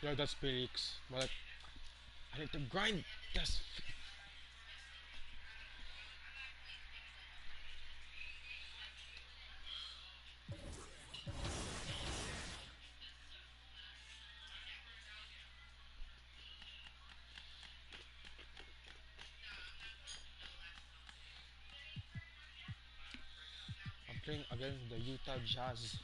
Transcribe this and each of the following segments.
Yeah, that's Felix. But like, I need to grind. That's I'm playing against the Utah Jazz.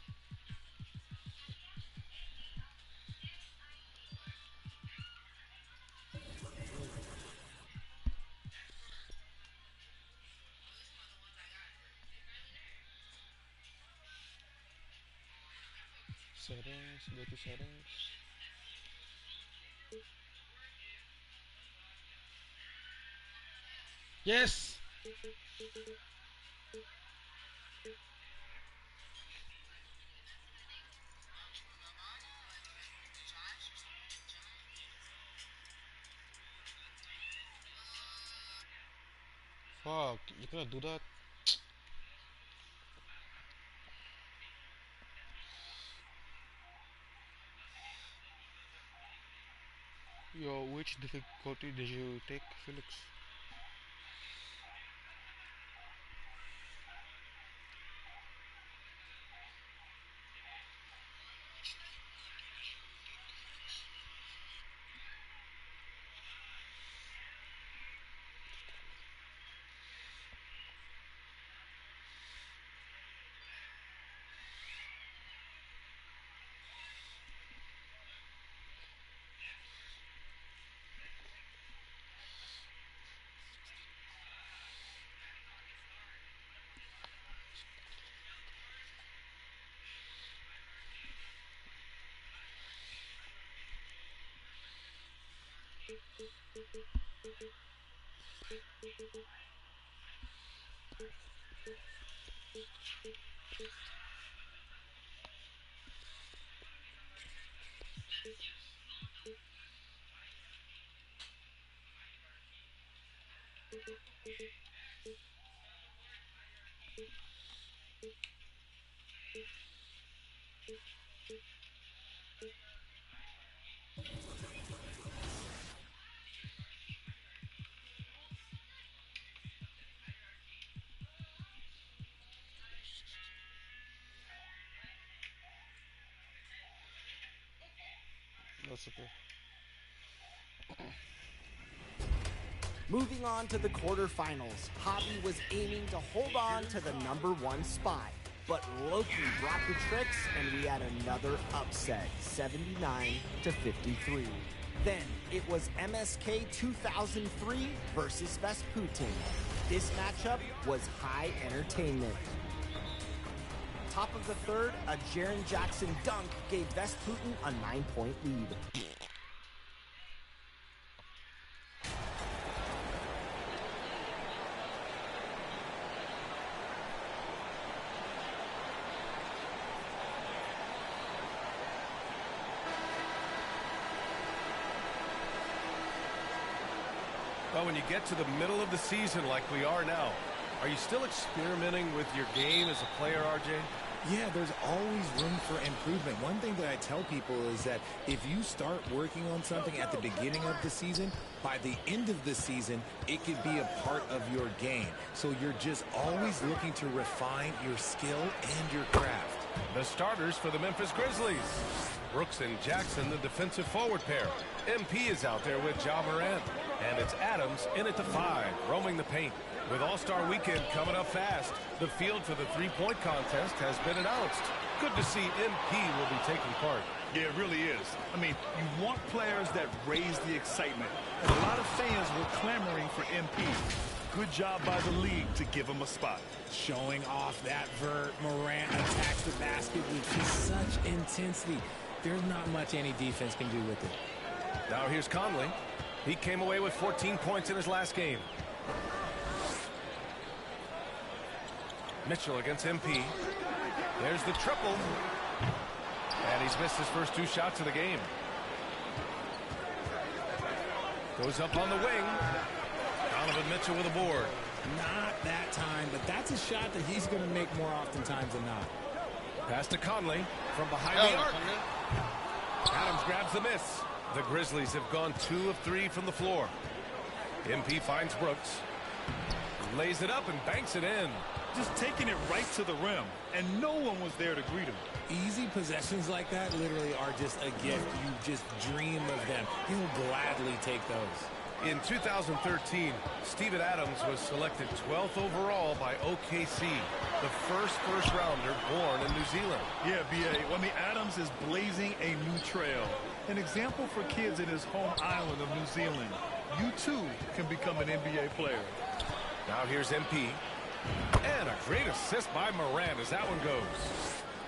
Settings, go to settings. Yes! Fuck, you cannot do that. Yo, which difficulty did you take, Felix? That's okay. Moving on to the quarterfinals, Hobby was aiming to hold on to the #1 spot. But Loki brought the tricks and we had another upset, 79 to 53. Then it was MSK 2003 versus Vesputin. This matchup was high entertainment. Top of the third, a Jaren Jackson dunk gave Vesputin a 9-point lead. Well, when you get to the middle of the season like we are now, are you still experimenting with your game as a player, RJ? Yeah, there's always room for improvement. One thing that I tell people is that if you start working on something at the beginning of the season, by the end of the season, it could be a part of your game. So you're just always looking to refine your skill and your craft. The starters for the Memphis Grizzlies. Brooks and Jackson, the defensive forward pair. MP is out there with Ja Morant. And it's Adams in at the 5, roaming the paint. With All-Star Weekend coming up fast, the field for the three-point contest has been announced. Good to see MP will be taking part. Yeah, it really is. I mean, you want players that raise the excitement. And a lot of fans were clamoring for MP. Good job by the league to give him a spot. Showing off that vert, Morant attacks the basket with just such intensity. There's not much any defense can do with it. Now here's Conley. He came away with 14 points in his last game. Mitchell against MP. There's the triple. And he's missed his first 2 shots of the game. Goes up on the wing. Donovan Mitchell with a board. Not that time, but that's a shot that he's going to make more oftentimes than not. Pass to Conley from behind Oh, the arc. Conley. Adams grabs the miss. The Grizzlies have gone 2 of 3 from the floor. MP finds Brooks. Lays it up and banks it in. Just taking it right to the rim, and no one was there to greet him. Easy possessions like that literally are just a gift. You just dream of them. He'll gladly take those. In 2013, Steven Adams was selected 12th overall by OKC, the first rounder born in New Zealand. Yeah, B.A. I mean, Adams is blazing a new trail. An example for kids in his home island of New Zealand. You, too, can become an NBA player. Now here's MP. And a great assist by Morant as that one goes.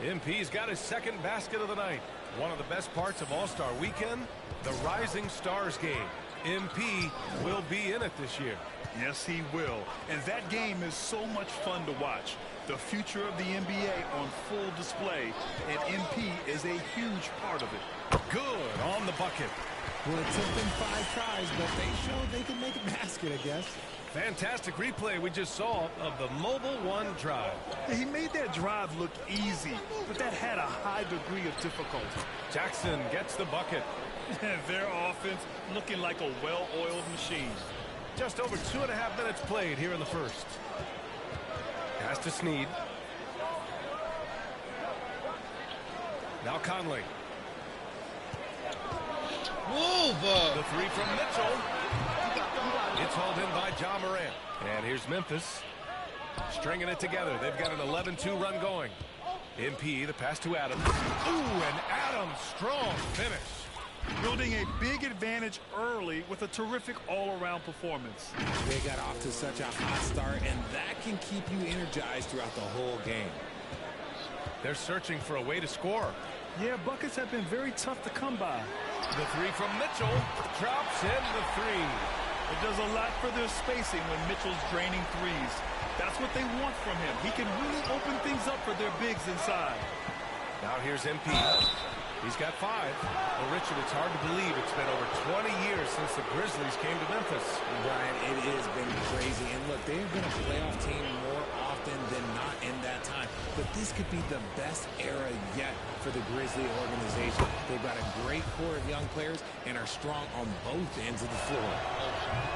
MP's got his second basket of the night. One of the best parts of All-Star Weekend, the Rising Stars game. MP will be in it this year. Yes, he will. And that game is so much fun to watch. The future of the NBA on full display, and MP is a huge part of it. Good on the bucket. Well, it took them 5 tries, but they showed they could make a basket, I guess. Fantastic replay we just saw of the Mobile One drive. He made that drive look easy, but that had a high degree of difficulty. Jackson gets the bucket. Their offense looking like a well-oiled machine. Just over 2.5 minutes played here in the first. Pass to Snead. Now Conley. Move! The 3 from Mitchell. It's hauled in by Ja Morant. And here's Memphis. Stringing it together. They've got an 11-2 run going. MP, the pass to Adams. Ooh, and Adams, strong finish. Building a big advantage early with a terrific all-around performance. They got off to such a hot start, and that can keep you energized throughout the whole game. They're searching for a way to score. Yeah, buckets have been very tough to come by. The 3 from Mitchell. Drops in the 3. It does a lot for their spacing when Mitchell's draining threes. That's what they want from him. He can really open things up for their bigs inside. Now here's MP. He's got 5. Well, Richard, it's hard to believe it's been over 20 years since the Grizzlies came to Memphis. Brian, it has been crazy. And look, they've been a playoff team more often than not in that time. But this could be the best era yet for the Grizzly organization. They've got a great core of young players and are strong on both ends of the floor.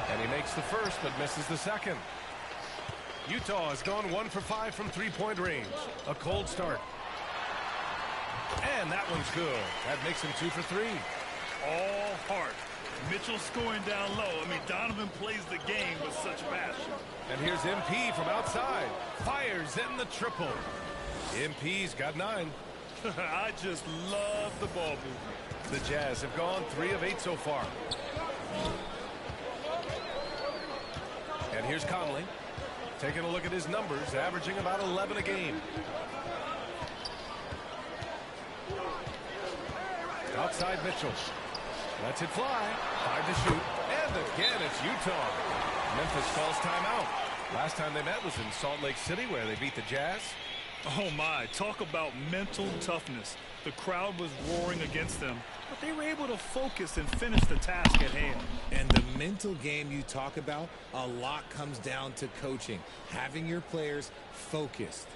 And he makes the first but misses the second. Utah has gone 1 for 5 from 3-point range. A cold start. And that one's good. That makes him 2 for 3. All heart. Mitchell scoring down low. I mean, Donovan plays the game with such passion. And here's MP from outside. Fires in the triple. MP's got 9. I just love the ball movement. The Jazz have gone 3 of 8 so far. And here's Conley. Taking a look at his numbers, averaging about 11 a game. Outside Mitchell. Lets it fly. 5 to shoot. And again, it's Utah. Memphis calls timeout. Last time they met was in Salt Lake City, where they beat the Jazz. Oh, my. Talk about mental toughness. The crowd was roaring against them, but they were able to focus and finish the task at hand. And the mental game you talk about, a lot comes down to coaching, having your players focused.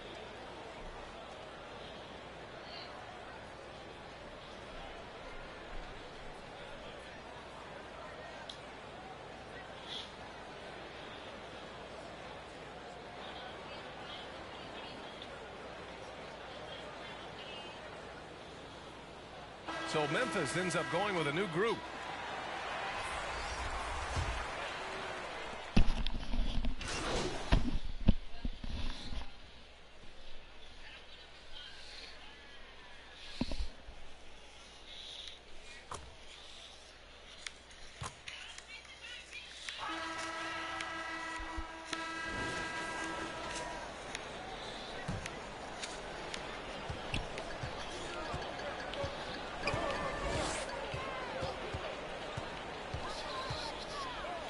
So Memphis ends up going with a new group.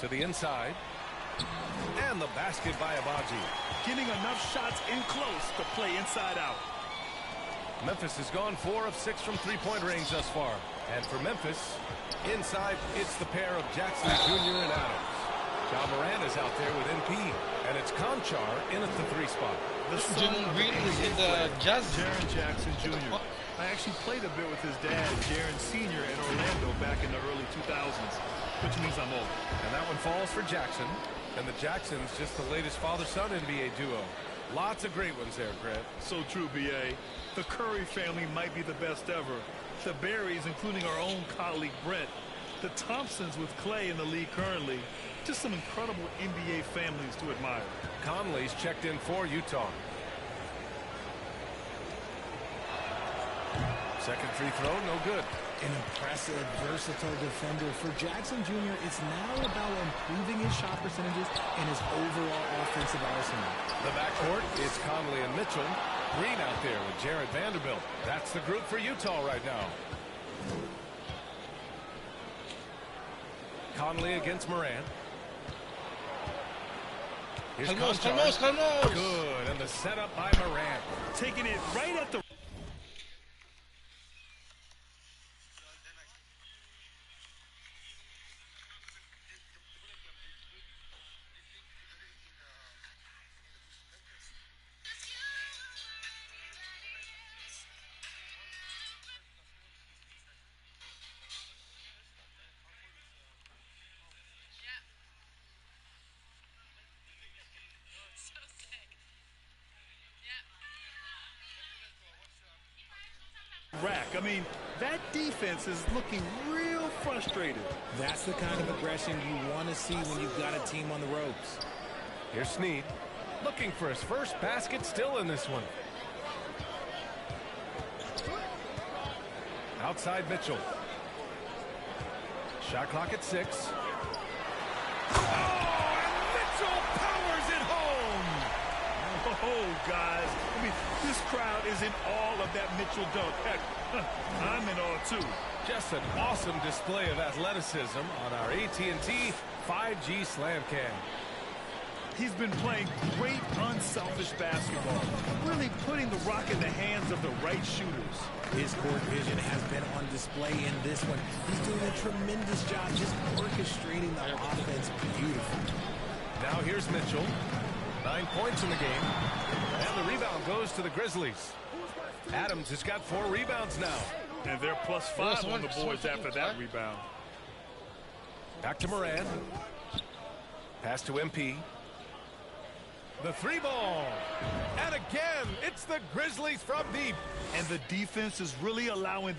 To the inside. And the basket by Abaji. Getting enough shots in close to play inside out. Memphis has gone 4 of 6 from 3-point range thus far. And for Memphis, inside, it's the pair of Jackson Jr. and Adams. Ja Morant is out there with MP. And it's Conchar in at the 3 spot. The Jalen Green is in the Jazz. Jaren Jackson Jr. I actually played a bit with his dad, Jaron Sr. in Orlando back in the early 2000s, which means I'm old. And that one falls for Jackson. And the Jacksons, just the latest father-son NBA duo. Lots of great ones there, Grant. So true, B.A. The Curry family might be the best ever. The Berries, including our own colleague Brent. The Thompsons with Clay in the league currently. Just some incredible NBA families to admire. Conley's checked in for Utah. Second free throw, no good. An impressive, versatile defender. For Jackson Jr., it's now about improving his shot percentages and his overall offensive arsenal. The backcourt is Conley and Mitchell. Green out there with Jared Vanderbilt. That's the group for Utah right now. Conley against Morant. Here's Calmos. Good, and the setup by Morant. Taking it right at the... rack. I mean, that defense is looking real frustrated. That's the kind of aggression you want to see when you've got a team on the ropes. Here's Snead, looking for his first basket, still in this one. Outside Mitchell. Shot clock at 6. Oh, and Mitchell powers it home! Oh, guys. I mean, this crowd is in awe of that Mitchell dunk. Heck, I'm in awe, too. Just an awesome display of athleticism on our AT&T 5G Slam Cam. He's been playing great, unselfish basketball, really putting the rock in the hands of the right shooters. His court vision has been on display in this one. He's doing a tremendous job just orchestrating the offense beautifully. Now here's Mitchell. 9 points in the game. And the rebound goes to the Grizzlies. Adams has got 4 rebounds now. And they're +5 on the boards after that rebound. Back to Moran. Pass to MP. The 3 ball. And again, it's the Grizzlies from deep. And the defense is really allowing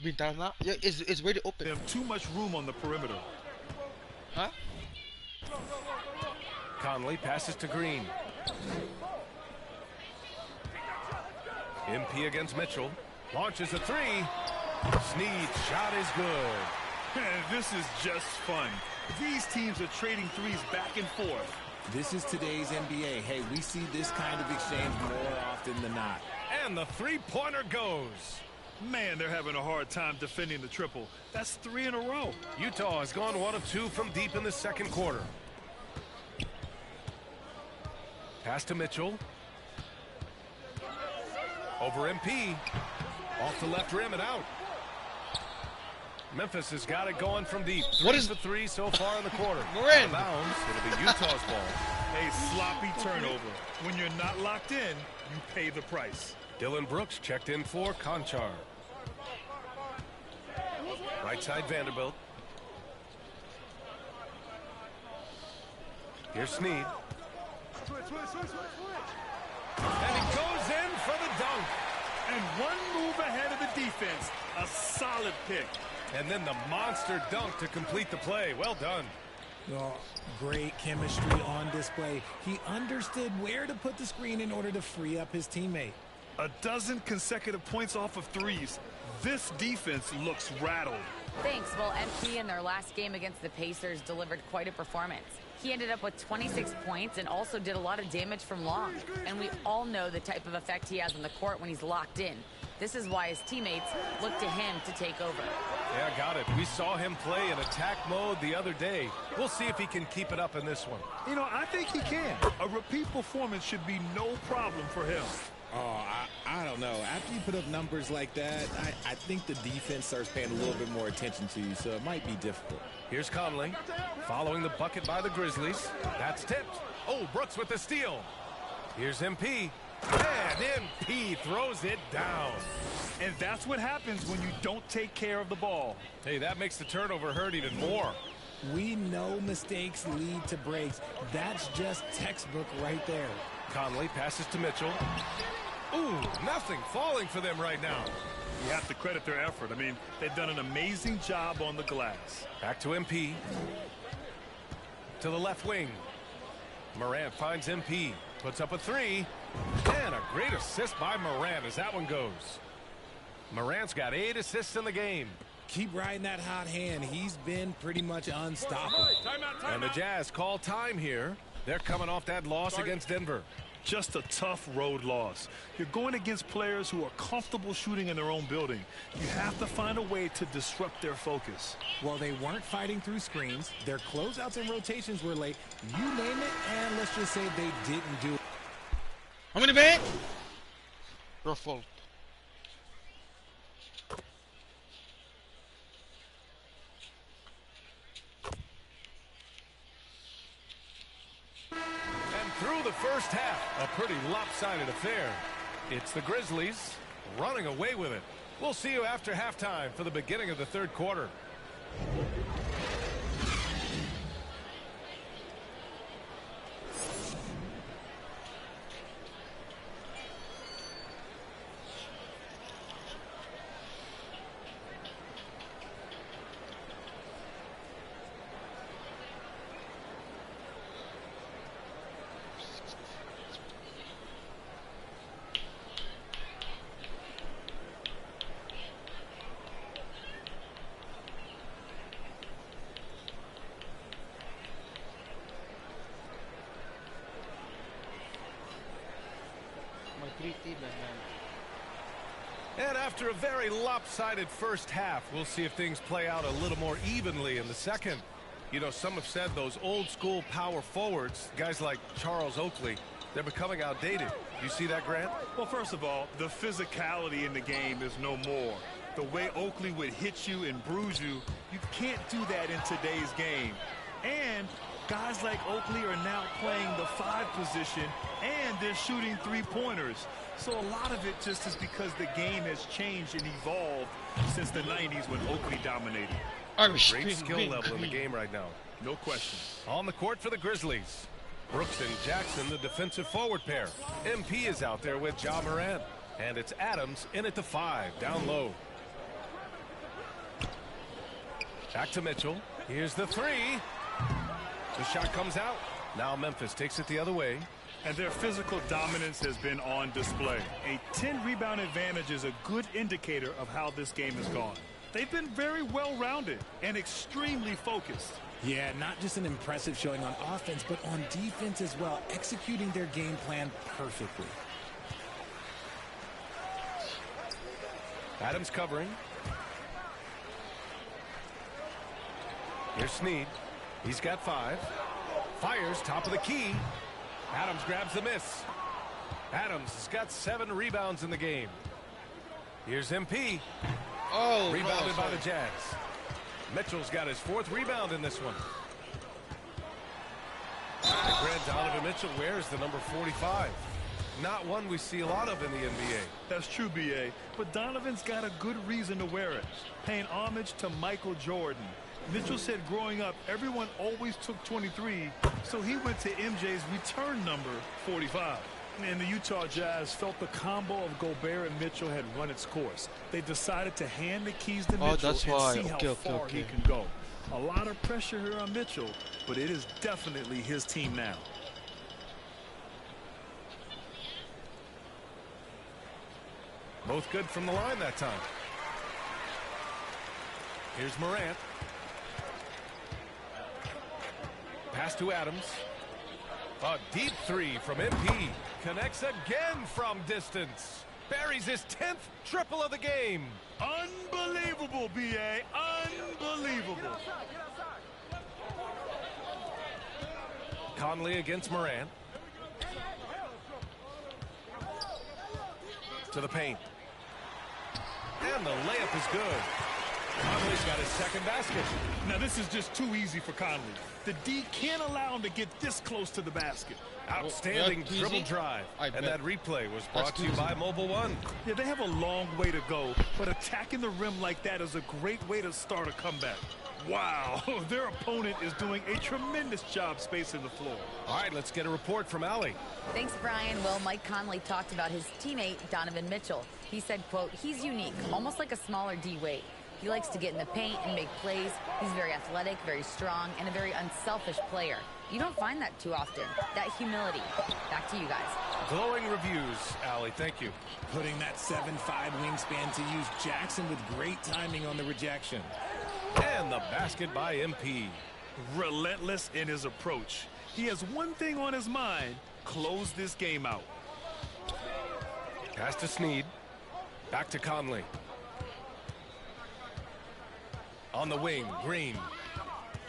Bintana. Yeah, it's really open. them too much room on the perimeter. Huh? Conley passes to Green. MP against Mitchell. Launches a 3. Snead's shot is good. This is just fun. These teams are trading threes back and forth. This is today's NBA. Hey, we see this kind of exchange more often than not. And the 3-pointer goes. Man, they're having a hard time defending the triple. That's 3 in a row. Utah has gone 1 of 2 from deep in the second quarter. Pass to Mitchell. Over MP. Off the left rim and out. Memphis has got it going from deep. What is the 3 so far in the quarter? Moran. Bounds. It'll be Utah's ball. A sloppy turnover. When you're not locked in, you pay the price. Dylan Brooks checked in for Conchar. Right side Vanderbilt. Here's Snead. And he goes in for the dunk. And one move ahead of the defense. A solid pick. And then the monster dunk to complete the play. Well done. Oh, great chemistry on display. He understood where to put the screen in order to free up his teammate. A dozen consecutive points off of threes. This defense looks rattled. Thanks. Well, MP in their last game against the Pacers delivered quite a performance. He ended up with 26 points and also did a lot of damage from long. And we all know the type of effect he has on the court when he's locked in. This is why his teammates look to him to take over. Yeah, got it. We saw him play in attack mode the other day. We'll see if he can keep it up in this one. You know, I think he can. A repeat performance should be no problem for him. Oh, I don't know. After you put up numbers like that, I think the defense starts paying a little bit more attention to you, so it might be difficult. Here's Conley, following the bucket by the Grizzlies. That's tipped. Oh, Brooks with the steal. Here's MP. And MP throws it down. And that's what happens when you don't take care of the ball. Hey, that makes the turnover hurt even more. We know mistakes lead to breaks. That's just textbook right there. Conley passes to Mitchell. Ooh, nothing falling for them right now. You have to credit their effort. I mean, they've done an amazing job on the glass. Back to MP. To the left wing. Morant finds MP. Puts up a three. And a great assist by Morant as that one goes. Morant's got 8 assists in the game. Keep riding that hot hand. He's been pretty much unstoppable. And the Jazz call time here. They're coming off that loss against Denver. Just a tough road loss. You're going against players who are comfortable shooting in their own building. You have to find a way to disrupt their focus. Well, they weren't fighting through screens. Their closeouts and rotations were late. You name it, and let's just say they didn't do it. How many back? Your fault. Through the first half, a pretty lopsided affair. It's the Grizzlies running away with it. We'll see you after halftime for the beginning of the third quarter. And after a very lopsided first half, we'll see if things play out a little more evenly in the second. You know, some have said those old school power forwards, guys like Charles Oakley, they're becoming outdated. You see that, Grant? Well, first of all, the physicality in the game is no more. The way Oakley would hit you and bruise you, you can't do that in today's game. And guys like Oakley are now playing the 5 position, and they're shooting 3-pointers. So a lot of it just is because the game has changed and evolved since the 90s when Oakley dominated. Great skill level in the game right now. No question. On the court for the Grizzlies. Brooks and Jackson, the defensive forward pair. MP is out there with Ja Morant. And it's Adams in at the 5, down low. Back to Mitchell. Here's the 3. The shot comes out. Now Memphis takes it the other way. And their physical dominance has been on display. A 10-rebound advantage is a good indicator of how this game has gone. They've been very well-rounded and extremely focused. Yeah, not just an impressive showing on offense, but on defense as well, executing their game plan perfectly. Adams covering. Here's Snead. He's got 5. Fires top of the key. Adams grabs the miss. Adams has got 7 rebounds in the game. Here's MP. Oh, rebounded by the Jazz. Mitchell's got his 4th rebound in this one. And Grant Donovan Mitchell wears the number 45. Not one we see a lot of in the NBA. That's true, B.A. But Donovan's got a good reason to wear it. Paying homage to Michael Jordan. Mitchell said growing up, everyone always took 23, so he went to MJ's return number, 45. And the Utah Jazz felt the combo of Gobert and Mitchell had run its course. They decided to hand the keys to Mitchell and see how far he can go. A lot of pressure here on Mitchell, but it is definitely his team now. Both good from the line that time. Here's Morant. Pass to Adams. A deep 3 from MP. Connects again from distance. Buries his 10th triple of the game. Unbelievable, B.A. Unbelievable. Conley against Morant. To the paint. And the layup is good. Conley's got his second basket. Now, this is just too easy for Conley. The D can't allow him to get this close to the basket. Outstanding Well, dribble easy. drive. I And bet. that replay was brought That's to you easy. by Mobile One. Yeah, they have a long way to go, but attacking the rim like that is a great way to start a comeback. Wow, their opponent is doing a tremendous job spacing the floor. All right, let's get a report from Allie. Thanks, Brian. Well, Mike Conley talked about his teammate, Donovan Mitchell. He said, quote, he's unique, almost like a smaller D-Wade. He likes to get in the paint and make plays. He's very athletic, very strong, and a very unselfish player. You don't find that too often, that humility. Back to you guys. Glowing reviews, Allie. Thank you. Putting that 7'5" wingspan to use. Jackson with great timing on the rejection. And the basket by MP. Relentless in his approach. He has one thing on his mind: close this game out. Pass to Snead. Back to Conley. On the wing, Green.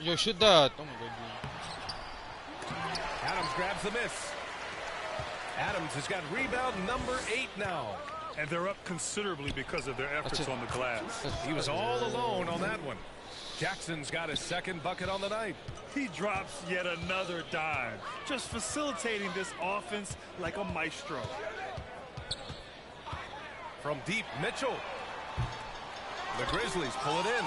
Yo, shoot that. Oh my god. Adams grabs the miss. Adams has got rebound number 8 now. And they're up considerably because of their efforts it. on the glass. He was all alone on that one. Jackson's got his second bucket on the night. He drops yet another dime, just facilitating this offense like a maestro. From deep, Mitchell. The Grizzlies pull it in.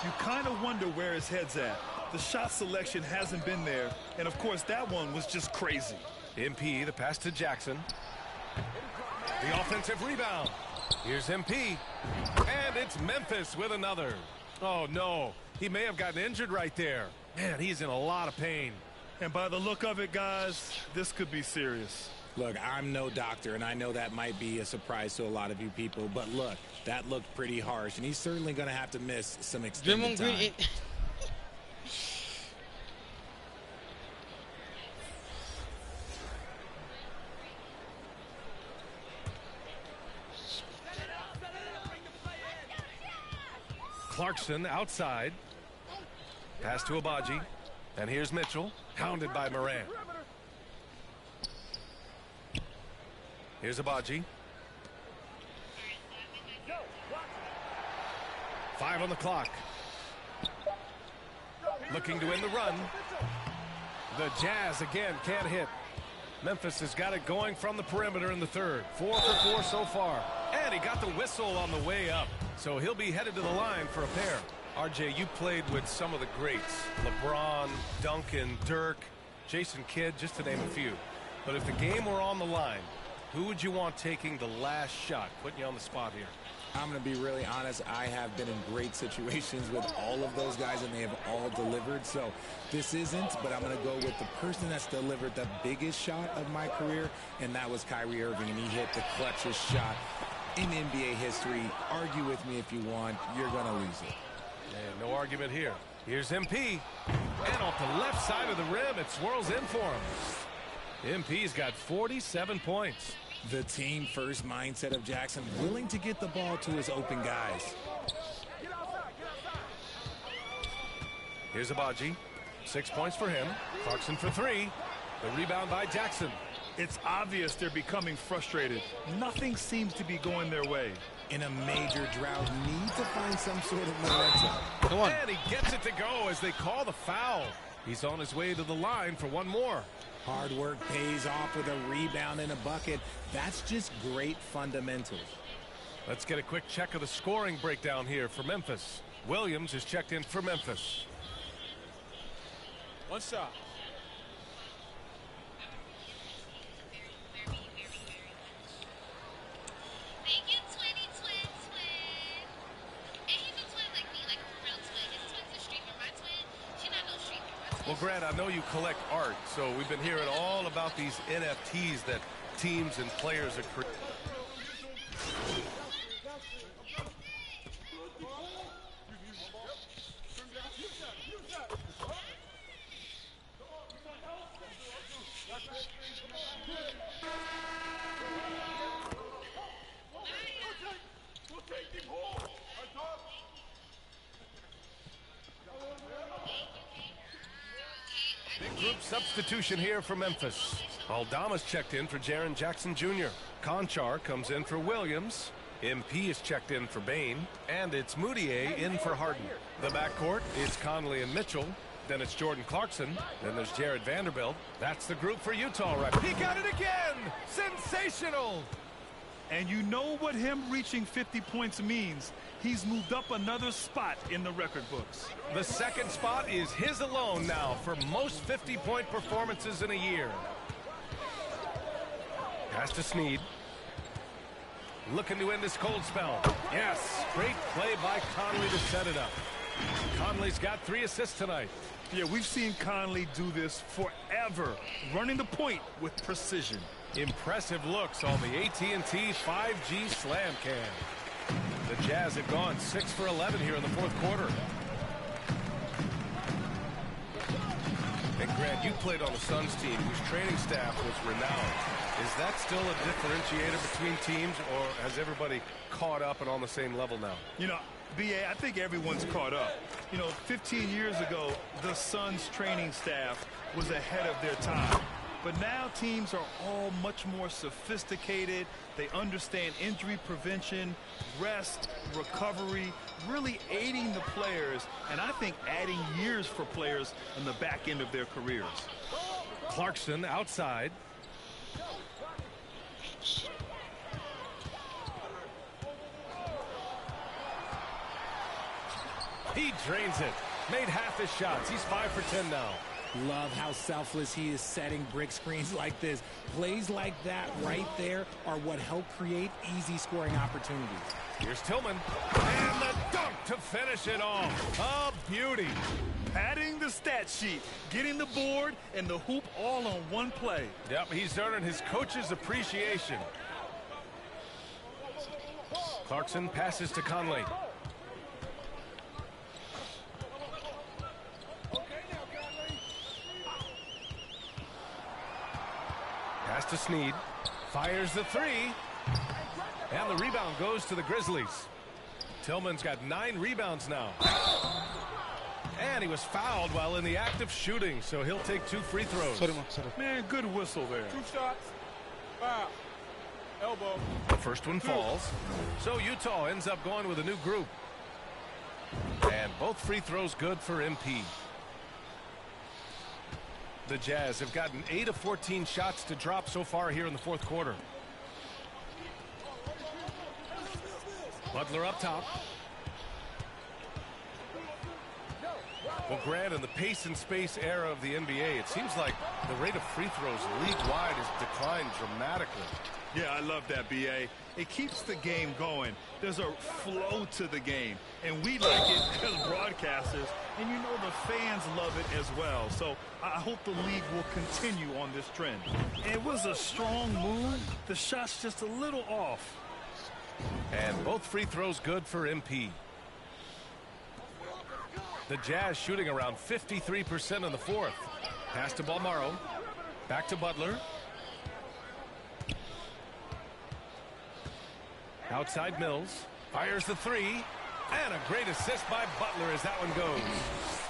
You kind of wonder where his head's at. The shot selection hasn't been there, and of course that one was just crazy. MP, the pass to Jackson. The offensive rebound. Here's MP. And it's Memphis with another. Oh, no. He may have gotten injured right there. Man, he's in a lot of pain. And by the look of it, guys, this could be serious. Look, I'm no doctor, and I know that might be a surprise to a lot of you people, but look, that looked pretty harsh, and he's certainly going to have to miss some extended Draymond Green. time. Clarkson outside. Pass to Abaji. And here's Mitchell, hounded by Morant. Here's Abaji. 5 on the clock. Looking to win the run. The Jazz again can't hit. Memphis has got it going from the perimeter in the third. 4 for 4 so far. And he got the whistle on the way up. So he'll be headed to the line for a pair. RJ, you played with some of the greats. LeBron, Duncan, Dirk, Jason Kidd, just to name a few. But if the game were on the line, who would you want taking the last shot? Putting you on the spot here. I'm going to be really honest. I have been in great situations with all of those guys, and they have all delivered. So this isn't, but I'm going to go with the person that's delivered the biggest shot of my career, and that was Kyrie Irving, and he hit the clutchest shot in NBA history. Argue with me if you want. You're going to lose it. And no argument here. Here's MP. And off the left side of the rim, it swirls in for him. MP's got 47 points. The team first mindset of Jackson, willing to get the ball to his open guys. Here's Abaji. 6 points for him. Clarkson for 3. The rebound by Jackson. It's obvious they're becoming frustrated. Nothing seems to be going their way. In a major drought, need to find some sort of momentum. Come on. And he gets it to go as they call the foul. He's on his way to the line for one more. Hard work pays off with a rebound and a bucket. That's just great fundamentals. Let's get a quick check of the scoring breakdown here for Memphis. Williams is checked in for Memphis. One shot. Well, Grant, I know you collect art, so we've been hearing all about these NFTs that teams and players are creating. Big group substitution here for Memphis. Aldama's checked in for Jaren Jackson Jr. Conchar comes in for Williams. MP is checked in for Bain, and it's Moutier in for Harden. The backcourt, it's Conley and Mitchell. Then it's Jordan Clarkson. Then there's Jared Vanderbilt. That's the group for Utah, right? He got it again! Sensational! And you know what him reaching 50 points means. He's moved up another spot in the record books. The second spot is his alone now for most 50-point performances in a year. Pass to Snead. Looking to end this cold spell. Yes, great play by Conley to set it up. Conley's got 3 assists tonight. Yeah, we've seen Conley do this forever, running the point with precision. Impressive looks on the AT&T 5G Slam Cam. The Jazz have gone 6 for 11 here in the fourth quarter. And Grant, you played on the Suns team whose training staff was renowned. Is that still a differentiator between teams, or has everybody caught up and on the same level now? You know, B.A., I think everyone's caught up. You know, 15 years ago, the Suns training staff was ahead of their time. But now teams are all much more sophisticated. They understand injury prevention, rest, recovery, really aiding the players, and I think adding years for players on the back end of their careers. Clarkson outside. He drains it. Made half his shots. He's 5 for 10 now. Love how selfless he is setting brick screens like this. Plays like that right there are what help create easy scoring opportunities. Here's Tillman. And the dunk to finish it off. A beauty. Padding the stat sheet, getting the board and the hoop all on one play. Yep, he's earning his coach's appreciation. Clarkson passes to Conley. Pass to Snead. Fires the 3. And the rebound goes to the Grizzlies. Tillman's got 9 rebounds now. And he was fouled while in the act of shooting, so he'll take 2 free throws. Sorry, man, sorry. Man, good whistle there. 2 shots. Foul. Elbow. The first one falls. So Utah ends up going with a new group. And both free throws good for MP. The Jazz have gotten 8 of 14 shots to drop so far here in the fourth quarter. Butler up top. Well, Grant, in the pace and space era of the NBA, it seems like the rate of free throws league-wide has declined dramatically. Yeah, I love that, B.A. It keeps the game going. There's a flow to the game, and we like it as broadcasters, and you know the fans love it as well. So I hope the league will continue on this trend. It was a strong move. The shot's just a little off. And both free throws good for MP. The Jazz shooting around 53% in the fourth. Pass to Balmaro. Back to Butler. Outside Mills. Fires the 3. And a great assist by Butler as that one goes.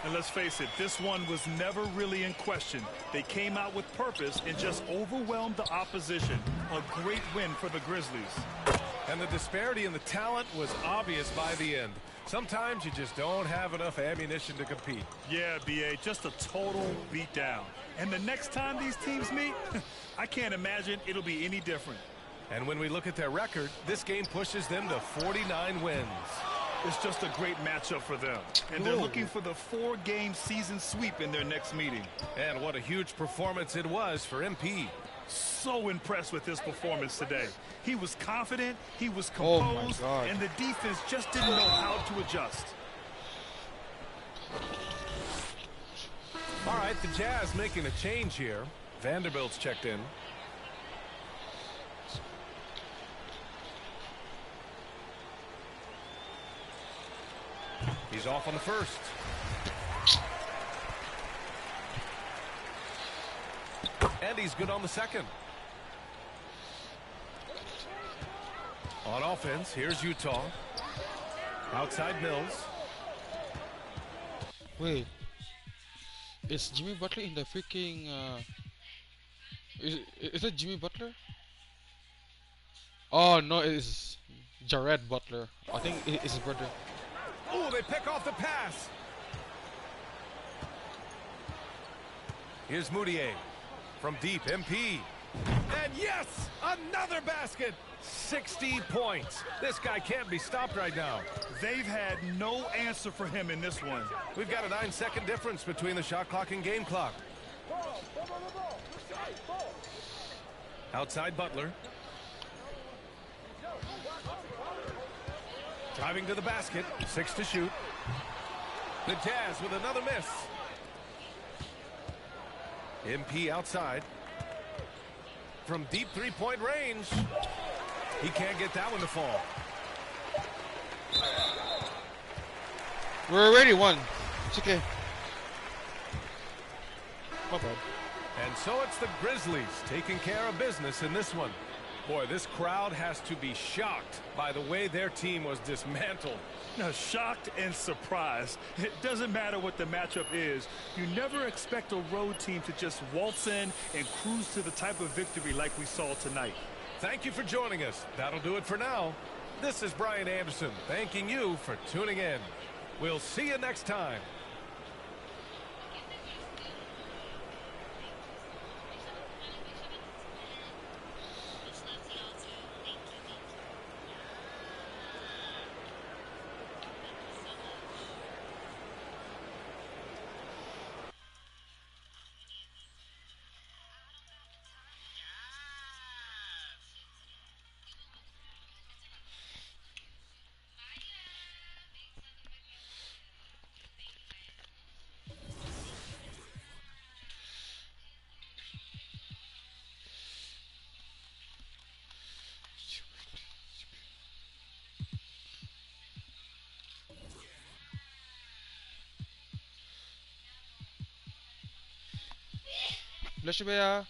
And let's face it, this one was never really in question. They came out with purpose and just overwhelmed the opposition. A great win for the Grizzlies. And the disparity in the talent was obvious by the end. Sometimes you just don't have enough ammunition to compete. Yeah, B.A., just a total beatdown. And the next time these teams meet, I can't imagine it'll be any different. And when we look at their record, this game pushes them to 49 wins. It's just a great matchup for them. And they're looking for the 4-game season sweep in their next meeting. And what a huge performance it was for MP. So impressed with his performance today. He was confident, he was composed, and the defense just didn't know how to adjust. All right, the Jazz making a change here. Vanderbilt's checked in. He's off on the first. And he's good on the second. On offense, here's Utah. Outside Mills. Wait. Is Jimmy Butler in the freaking... Is it Jimmy Butler? Oh, no, it's Jared Butler. I think it's his brother. Oh, they pick off the pass. Here's Moutier from deep, MP. And yes, another basket. 60 points. This guy can't be stopped right now. They've had no answer for him in this one. We've got a 9-second difference between the shot clock and game clock. Outside Butler. Driving to the basket. 6 to shoot. The Jazz with another miss. MP outside. From deep three-point range. He can't get that one to fall. We're already won. It's okay. My bad. And so it's the Grizzlies taking care of business in this one. Boy, this crowd has to be shocked by the way their team was dismantled. Now, shocked and surprised. It doesn't matter what the matchup is. You never expect a road team to just waltz in and cruise to the type of victory like we saw tonight. Thank you for joining us. That'll do it for now. This is Brian Anderson thanking you for tuning in. We'll see you next time. Bless you, Bea.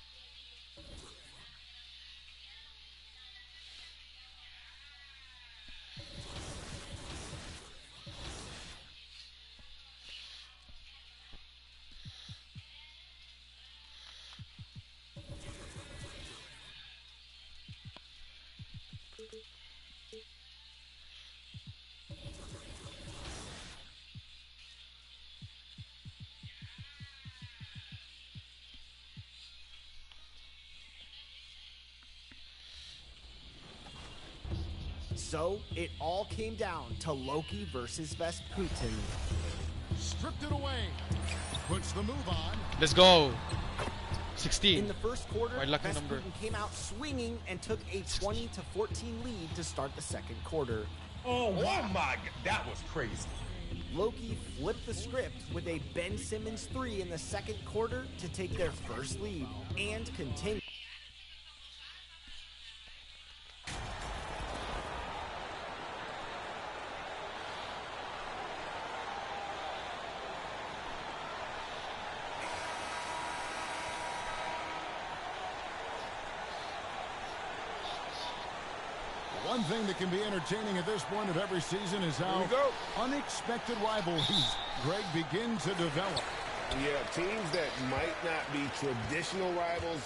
So it all came down to Loki versus Vesputin. Stripped it away. Puts the move on. Let's go. In 16. the first quarter, My lucky number. Vesputin came out swinging and took a 20-14 lead to start the second quarter. Oh my God, that was crazy. Loki flipped the script with a Ben Simmons 3 in the second quarter to take their first lead and continue. One thing that can be entertaining at this point of every season is how unexpected rivalries, Greg, begin to develop. Yeah, teams that might not be traditional rivals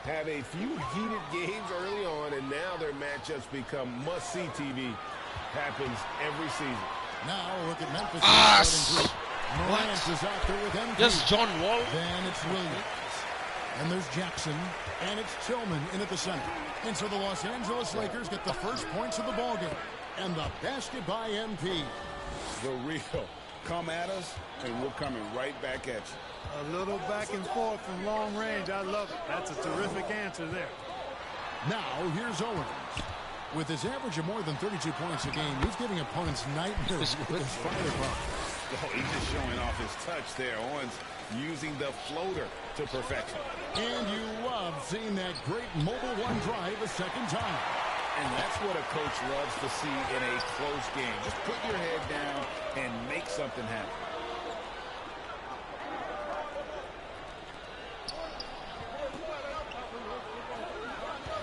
have a few heated games early on, and now their matchups become must-see TV. Happens every season. Now look at Memphis. What? Morant is out there with MP. Just John Wall. Then it's Williams. And there's Jackson. And it's Tillman in at the center. And so the Los Angeles Lakers get the first points of the ballgame. And the basket by MP. The real. Come at us, and we're coming right back at you. A little back and forth from long range. I love it. That's a terrific answer there. Now here's Owens. With his average of more than 32 points a game, he's giving opponents nightmares with his firepower. Oh, he's just showing off his touch there. Owens using the floater to perfection. And you love seeing that great mobile one drive a second time. And that's what a coach loves to see in a close game. Just put your head down and make something happen.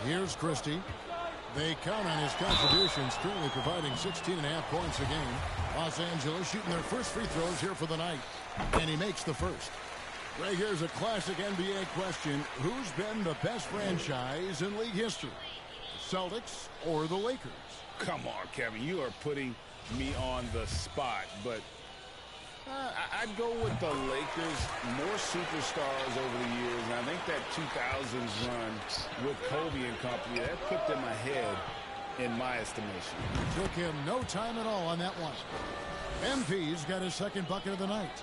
Here's Christie. They count on his contributions, currently providing 16.5 points a game. Los Angeles shooting their first free throws here for the night. And he makes the first. Right here's a classic NBA question. Who's been the best franchise in league history? Celtics or the Lakers? Come on, Kevin. You are putting me on the spot, but I'd go with the Lakers. More superstars over the years, and I think that 2000s run with Kobe and company, that put them ahead in my estimation. Took him no time at all on that one. MP's got his second bucket of the night.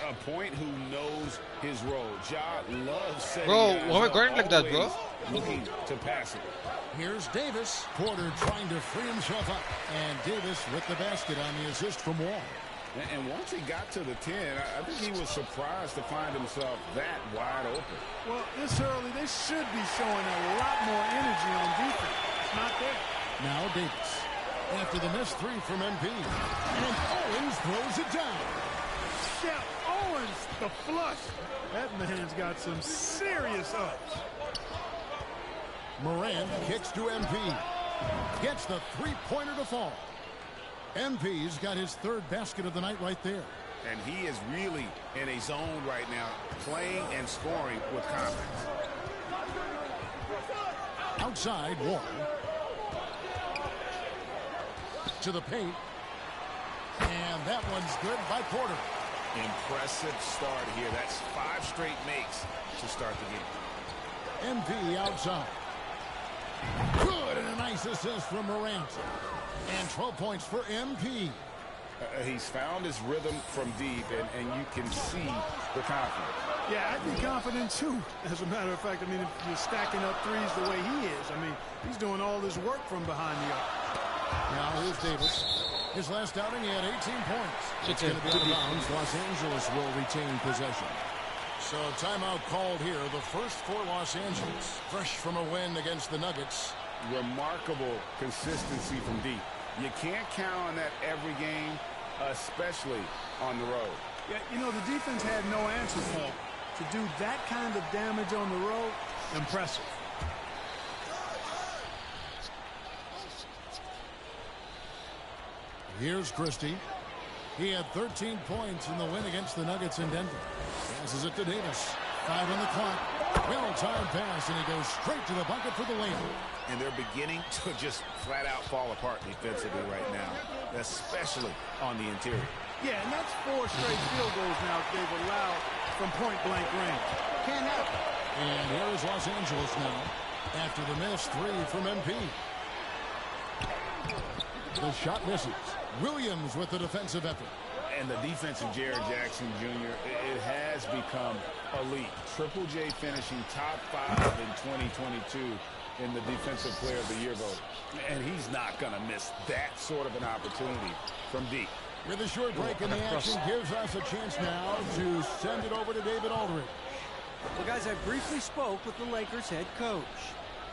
A point who knows his role. Ja loves setting Bro, guys why am I up, guarding like that, bro? always looking to pass it. Here's Davis. Porter trying to free himself up. And Davis with the basket on the assist from Wall. And once he got to the 10, I think he was surprised to find himself that wide open. Well, this early, they should be showing a lot more energy on defense. It's not there. Now Davis. After the missed three from MP. And Owens throws it down. Shep Owens, the flush. That man's got some serious ups. Morant kicks to MP. Gets the three-pointer to fall. MP's got his third basket of the night right there. And he is really in a zone right now, playing and scoring with confidence. Outside, Wall. To the paint. And that one's good by Porter. Impressive start here. That's 5 straight makes to start the game. MP outside. Good, and a nice assist from Morant. And 12 points for MP. He's found his rhythm from deep, and you can see the confidence. Yeah, I'd be confident too. As a matter of fact, I mean, if you're stacking up threes the way he is, I mean, he's doing all this work from behind the arc. Now here's Davis. His last outing, he had 18 points. It's going to be out of bounds. Los Angeles will retain possession. So timeout called here. The first for Los Angeles. Fresh from a win against the Nuggets. Remarkable consistency from deep. You can't count on that every game, especially on the road. Yeah, you know, the defense had no answer for him. To do that kind of damage on the road, impressive. Here's Christie. He had 13 points in the win against the Nuggets in Denver. Passes it to Davis. 5 on the clock. Well-timed pass, and he goes straight to the bucket for the layup. And they're beginning to just flat-out fall apart defensively right now, especially on the interior. Yeah, and that's 4 straight field goals now they've allowed from point-blank range. Can't help it. And here is Los Angeles now after the missed 3 from MP. The shot misses. Williams with the defensive effort. And the defense of Jaren Jackson Jr., it has become elite. Triple J finishing top 5 in 2022 in the Defensive Player of the Year vote. And he's not going to miss that sort of an opportunity from deep. With a short break in the action, gives us a chance now to send it over to David Aldridge. Well, guys, I briefly spoke with the Lakers head coach.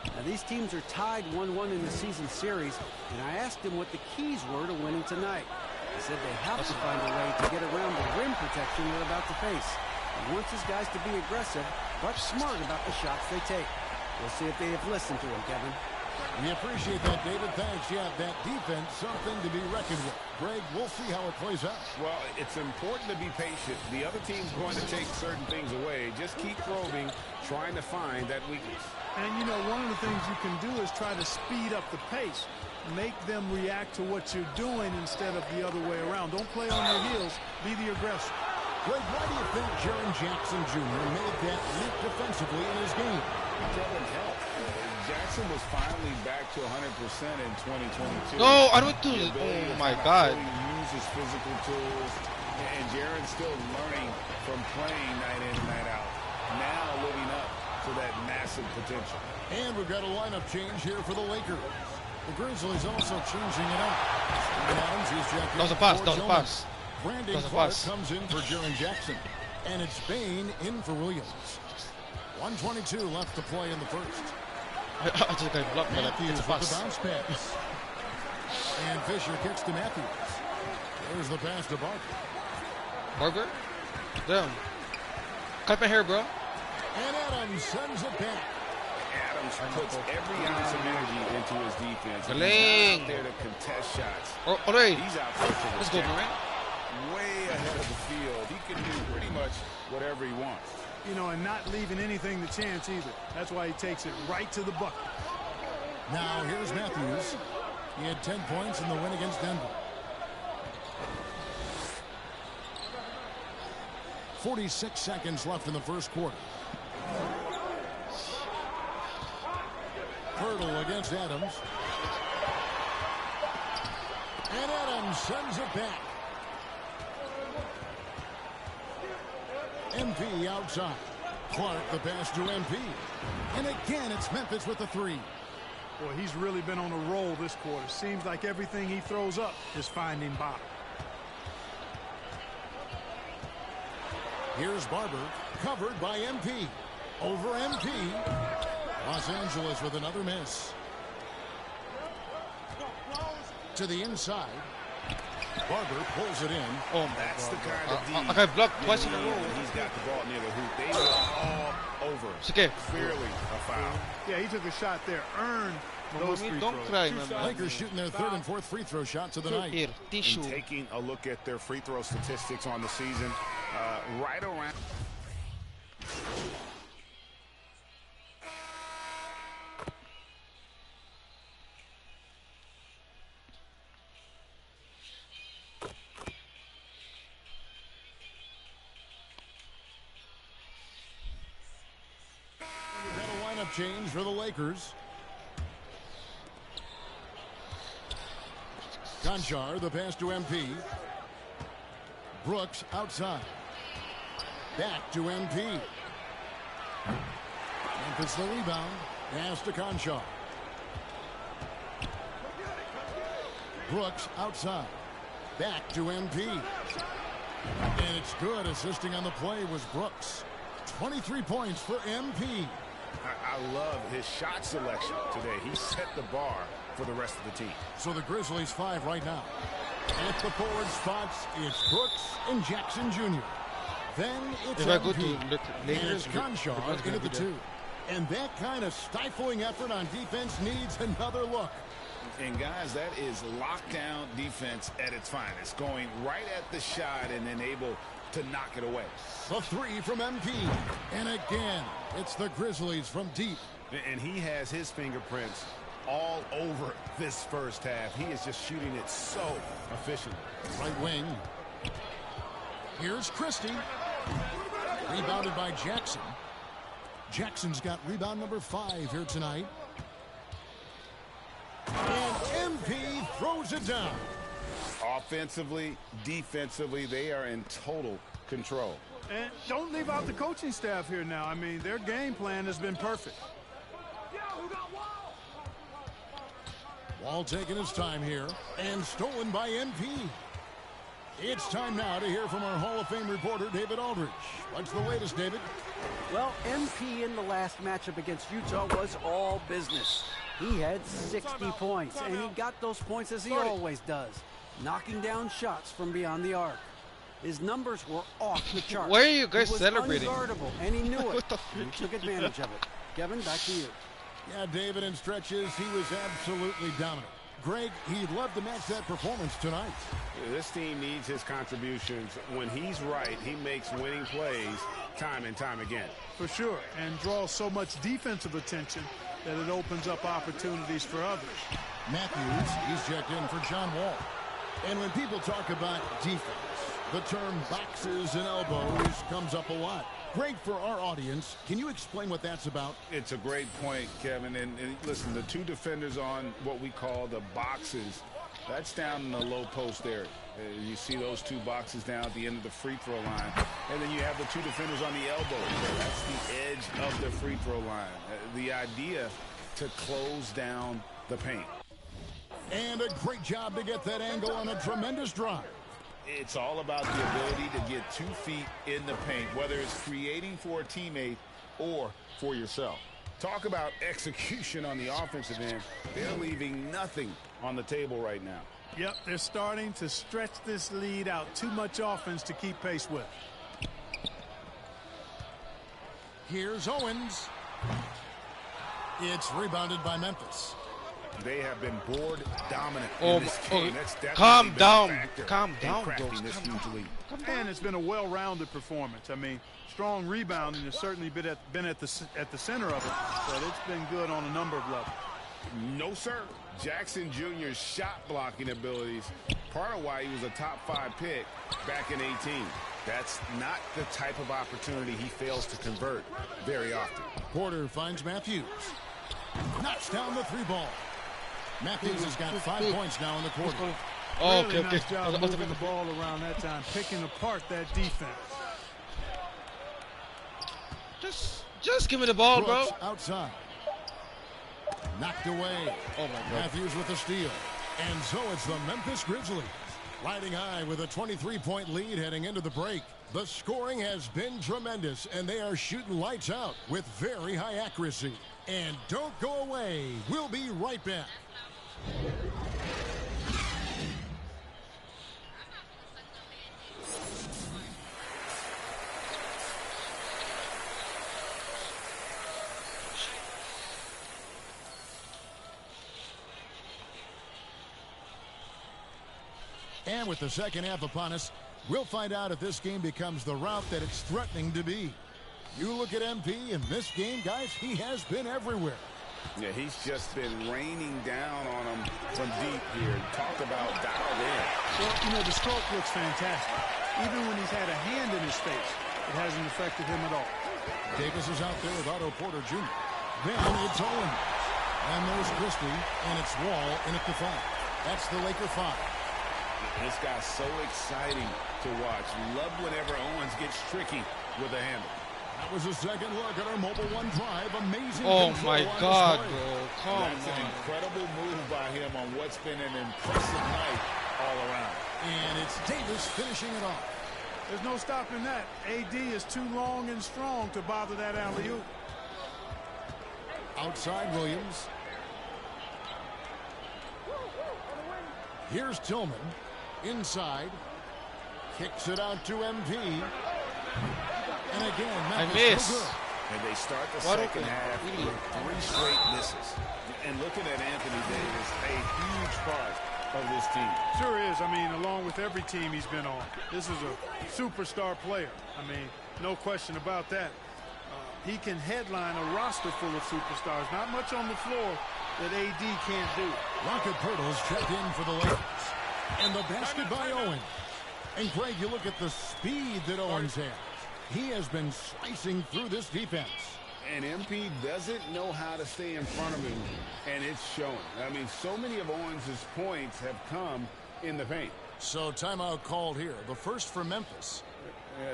Now, these teams are tied 1-1 in the season series, and I asked him what the keys were to winning tonight. He said they have to find a way to get around the rim protection they're about to face. He wants his guys to be aggressive, but smart about the shots they take. We'll see if they have listened to him, Kevin. We appreciate that, David. Thanks. Yeah, that defense, something to be reckoned with. Greg, we'll see how it plays out. Well, it's important to be patient. The other team's going to take certain things away. Just keep probing, trying to find that weakness. And, you know, one of the things you can do is try to speed up the pace. Make them react to what you're doing instead of the other way around. Don't play on their heels. Be the aggressor. Greg, why do you think Jaren Jackson Jr. made that leap defensively in his game? Kevin helped. Jackson was finally back to 100% in 2022. No, I don't do it. Oh my God. Use his physical tools, and Jaren's still learning from playing night in and night out. Now living up to that massive potential. And we've got a lineup change here for the Lakers. The Grizzlies also changing it up. That was a pass. That was a pass. Brandon Clark comes in for Jaren Jackson. And it's Bane in for Williams. 1:22 left to play in the first. I just got blocked by that. Matthews It's a with the pass. bounce pass. And Fisher kicks to Matthews. There's the pass to Barker. Barber? Damn. Cut my hair, bro. And Adams sends it back. Adams puts every ounce of energy into his defense. Galing. He's out there to contest shots. All right. He's out there to Let's go, attack. man. Way ahead of the field. He can do pretty much whatever he wants. You know, and not leaving anything to chance either. That's why he takes it right to the bucket. Now here's Matthews. He had 10 points in the win against Denver. 46 seconds left in the first quarter. Hurdle against Adams. And Adams sends it back. MP outside. Clark the pass to MP. And again, it's Memphis with the three. Boy, he's really been on a roll this quarter. Seems like everything he throws up is finding bottom. Here's Barber, covered by MP. Over MP. Los Angeles with another miss. To the inside. Barber pulls it in. Oh, That's the kind of D. I got blocked twice in a row. He's got the ball near the hoop. They were all over. It's okay. Clearly a foul. Yeah, he took a shot there. Earned those free Don't throws. cry, man. Lakers shooting their third and fourth free throw shots of the night. Here, tissue. And taking a look at their free throw statistics on the season, right around. We've had a lineup change for the Lakers. Conchar, the pass to MP. Brooks outside. Back to MP. Memphis the rebound. Pass to Conchar. Brooks outside. Back to MP. And it's good. Assisting on the play was Brooks. 23 points for MP. I love his shot selection today. He set the bar for the rest of the team. So the Grizzlies 5 right now. At the forward spots, it's Brooks and Jackson Jr. Then it's If I go MP. to And it's Lakers, Conchar into the two. And that kind of stifling effort on defense needs another look. And guys, that is lockdown defense at its finest. Going right at the shot and then able to knock it away. The three from MP. And again, it's the Grizzlies from deep. And he has his fingerprints all over this first half. He is just shooting it so efficiently. Right wing. Here's Christie. Rebounded by Jackson. Jackson's got rebound number 5 here tonight. And MP throws it down. Offensively, defensively, they are in total control. And don't leave out the coaching staff here now. I mean, their game plan has been perfect. Wall taking his time here. And stolen by MP. It's time now to hear from our Hall of Fame reporter, David Aldridge. What's the latest, David? Well, MP in the last matchup against Utah was all business. He had 60 points, and he got those points as he always does, knocking down shots from beyond the arc. His numbers were off the charts. Why are you guys He was celebrating? unguardable, and he knew it. What the He took advantage of it. Kevin, back to you. Yeah, David, in stretches, he was absolutely dominant. Greg, he'd love to match that performance tonight. This team needs his contributions. When he's right, he makes winning plays time and time again. For sure, and draws so much defensive attention that it opens up opportunities for others. Matthews, he's checked in for John Wall. And when people talk about defense, the term boxes and elbows comes up a lot. Greg, for our audience, can you explain what that's about? It's a great point, Kevin. And listen, the two defenders on what we call the boxes, that's down in the low post area. You see those two boxes down at the end of the free throw line. And then you have the two defenders on the elbow. That's the edge of the free throw line. The idea to close down the paint. And a great job to get that angle on a tremendous drive. It's all about the ability to get 2 feet in the paint, whether it's creating for a teammate or for yourself. Talk about execution on the offensive end. They're leaving nothing on the table right now. Yep, they're starting to stretch this lead out. Too much offense to keep pace with. Here's Owens. It's rebounded by Memphis. They have been board dominant Oh, in this game. That's definitely calm been a down. factor Calm in down, cracking Dose. this huge lead. And it's been a well-rounded performance. I mean, strong rebounding has certainly been at the center of it, but it's been good on a number of levels. No, sir. Jackson Jr.'s shot blocking abilities, part of why he was a top 5 pick back in 18. That's not the type of opportunity he fails to convert very often. Porter finds Matthews. Knocks down the 3 ball. Matthews has got 5 points now in the quarter. Oh, really okay. Nice job moving the ball around that time, picking apart that defense. Just give me the ball, Brooks bro. Outside. Knocked away. Oh, my God. Matthews with the steal. And so it's the Memphis Grizzlies riding high with a 23-point lead heading into the break. The scoring has been tremendous, and they are shooting lights out with very high accuracy. And don't go away. We'll be right back. And with the second half upon us, we'll find out if this game becomes the route that it's threatening to be. You look at MP in this game, guys, he has been everywhere. Yeah, he's just been raining down on him from deep here. Talk about dialed in. Well, you know, the stroke looks fantastic. Even when he's had a hand in his face, it hasn't affected him at all. Davis is out there with Otto Porter Jr. Then it's Owens. And there's Christie, and it's Wall in at the 5. That's the Laker 5. This guy's so exciting to watch. Love whenever Owens gets tricky with a handle. That was a second look at our Mobile One drive. Amazing. Oh, control my on God, display. bro. Come That's an on. incredible move by him on what's been an impressive night all around. And it's Davis finishing it off. There's no stopping that. AD is too long and strong to bother that alley-oop. Outside Williams. Here's Tillman. Inside. Kicks it out to MP. And again, I Memphis miss. no good. And they start the What second open? half Really? with 3 straight misses. And looking at Anthony Davis, a huge part of this team. Sure is. I mean, along with every team he's been on, this is a superstar player. I mean, no question about that. He can headline a roster full of superstars. Not much on the floor that AD can't do. Rocket Pirtles checked in for the Lakers. And the basket by Owens. And Greg, you look at the speed that Owens has. He has been slicing through this defense. And MP doesn't know how to stay in front of him, and it's showing. I mean, so many of Owens' points have come in the paint. So timeout called here. The first for Memphis.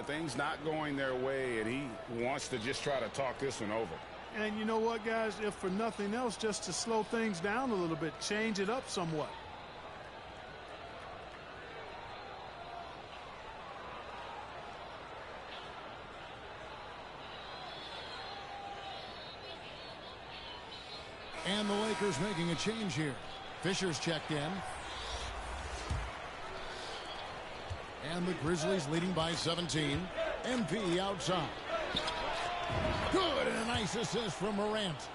Things not going their way, and he wants to just try to talk this one over. And you know what, guys? If for nothing else, just to slow things down a little bit, change it up somewhat. And the Lakers making a change here. Fisher's checked in. And the Grizzlies leading by 17. MP outside. Good, and a nice assist from Morant.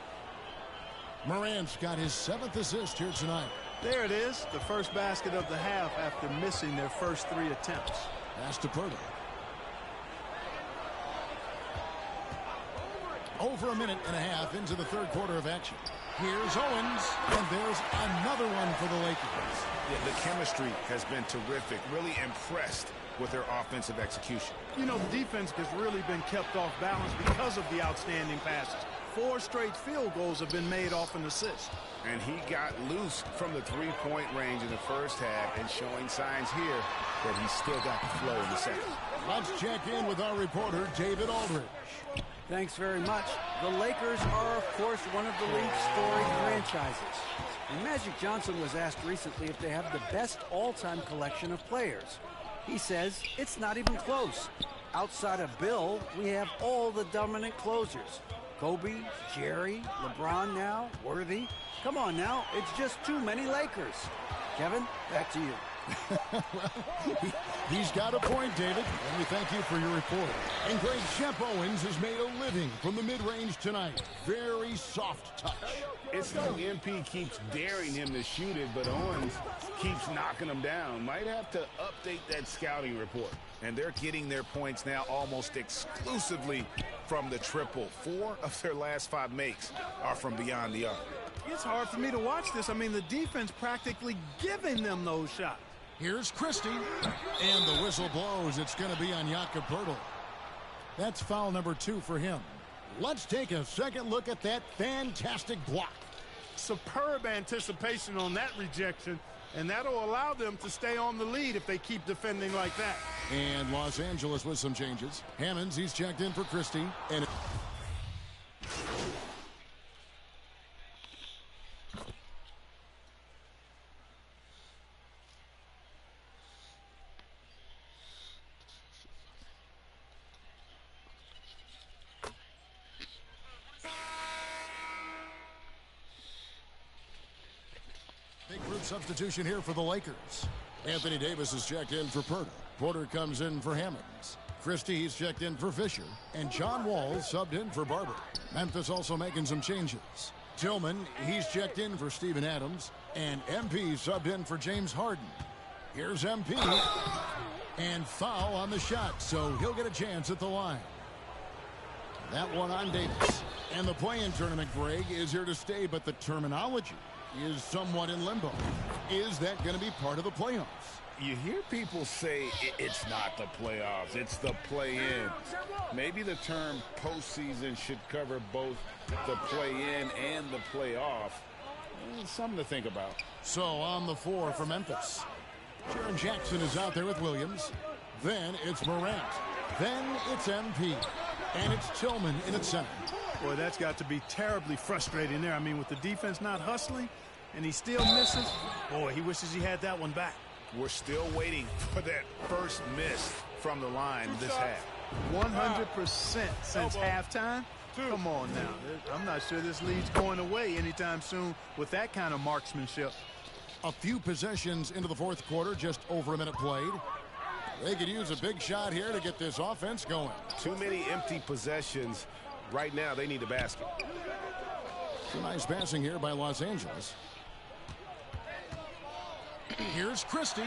Morant's got his 7th assist here tonight. There it is, the first basket of the half after missing their first 3 attempts. Pass to Pirtle. Over a minute and a half into the third quarter of action. Here's Owens, and there's another one for the Lakers. Yeah, the chemistry has been terrific. Really impressed with their offensive execution. You know, the defense has really been kept off balance because of the outstanding passes. 4 straight field goals have been made off an assist. And he got loose from the 3-point range in the first half, and showing signs here that he's still got the flow in the second. Let's check in with our reporter, David Aldridge. Thanks very much. The Lakers are, of course, one of the league's storied franchises. And Magic Johnson was asked recently if they have the best all-time collection of players. He says it's not even close. Outside of Bill, we have all the dominant closers. Kobe, Jerry, LeBron now, Worthy. Come on now, it's just too many Lakers. Kevin, back to you. Well, he's got a point, David, and we thank you for your report. And Greg, Shep Owens has made a living from the mid-range tonight. Very soft touch. It's like MP keeps daring him to shoot it, but Owens keeps knocking him down. Might have to update that scouting report. And they're getting their points now almost exclusively from the triple. 4 of their last 5 makes are from beyond the arc. It's hard for me to watch this. I mean, the defense practically giving them those shots. Here's Christie. And the whistle blows. It's going to be on Jakob Poeltl. That's foul number 2 for him. Let's take a second look at that fantastic block. Superb anticipation on that rejection, and that'll allow them to stay on the lead if they keep defending like that. And Los Angeles with some changes. Hammonds, he's checked in for Christie. And substitution here for the Lakers. Anthony Davis is checked in for Poeltl. Porter comes in for Hammonds. Christie, he's checked in for Fisher. And John Wall subbed in for Barber. Memphis also making some changes. Tillman, he's checked in for Steven Adams. And MP subbed in for James Harden. Here's MP. And foul on the shot, so he'll get a chance at the line. That one on Davis. And the play-in tournament, Greg, is here to stay, but the terminology is somewhat in limbo. Is that going to be part of the playoffs? You hear people say it's not the playoffs, it's the play-in. Maybe the term postseason should cover both the play-in and the playoff. Something to think about. So on the floor for Memphis, Jaren Jackson is out there with Williams. Then it's Morant. Then it's MP. And it's Tillman in at center. Boy, that's got to be terribly frustrating there. I mean, with the defense not hustling and he still misses, boy, he wishes he had that one back. We're still waiting for that first miss from the line this half. 100% since halftime. Come on now. I'm not sure this lead's going away anytime soon with that kind of marksmanship. A few possessions into the fourth quarter, just over a minute played. They could use a big shot here to get this offense going. Too many empty possessions. Right now, they need a basket. Some nice passing here by Los Angeles. Here's Christie.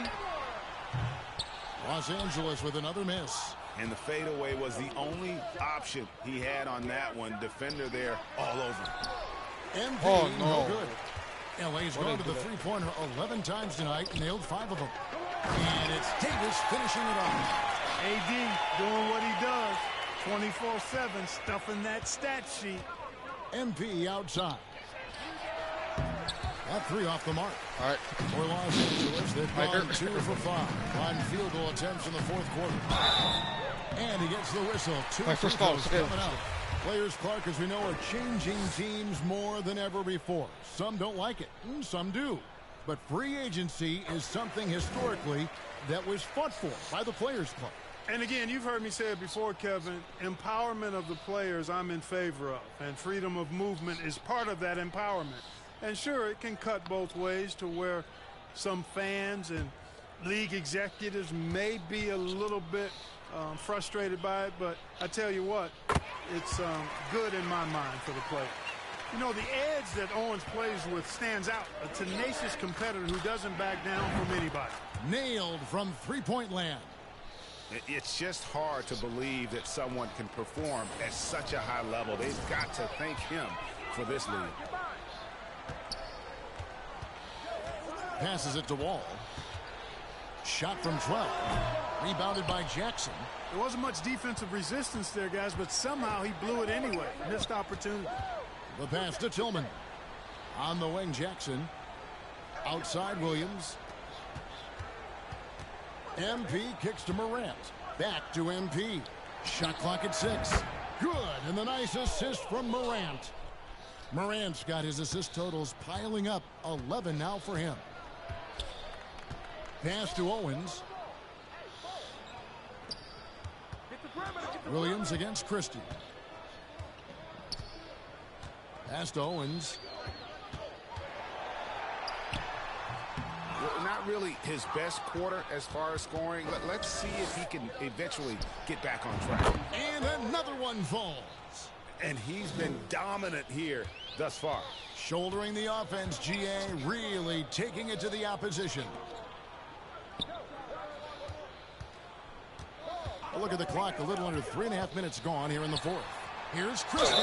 Los Angeles with another miss. And the fadeaway was the only option he had on that one. Defender there all over. MP, no good. LA's gone to the three-pointer 11 times tonight, nailed 5 of them. And it's Davis finishing it off. AD doing what he does. 24/7, stuffing that stat sheet. MP outside. That 3 off the mark. All right. For Los Angeles, they've gone 2 for 5 on field goal attempts in the fourth quarter. And he gets the whistle. 2 free throws coming out. Players, Clark, as we know, are changing teams more than ever before. Some don't like it, and some do. But free agency is something historically that was fought for by the Players Club. And again, you've heard me say it before, Kevin, empowerment of the players I'm in favor of. And freedom of movement is part of that empowerment. And sure, it can cut both ways to where some fans and league executives may be a little bit frustrated by it. But I tell you what, it's good in my mind for the player. You know, the edge that Owens plays with stands out. A tenacious competitor who doesn't back down from anybody. Nailed from three-point land. It's just hard to believe that someone can perform at such a high level. They've got to thank him for this lead. Passes it to Wall. Shot from 12. Rebounded by Jackson. There wasn't much defensive resistance there, guys, but somehow he blew it anyway. Missed opportunity. The pass to Tillman. On the wing, Jackson. Outside, Williams. MP kicks to Morant. Back to MP. Shot clock at 6. Good, and the nice assist from Morant. Morant's got his assist totals piling up. 11 now for him. Pass to Owens. Williams against Christie. Pass to Owens. Not really his best quarter as far as scoring. Let's see if he can eventually get back on track. And another one falls. And he's been dominant here thus far. Shouldering the offense, GA really taking it to the opposition. A look at the clock, a little under 3.5 minutes gone here in the fourth. Here's Christie,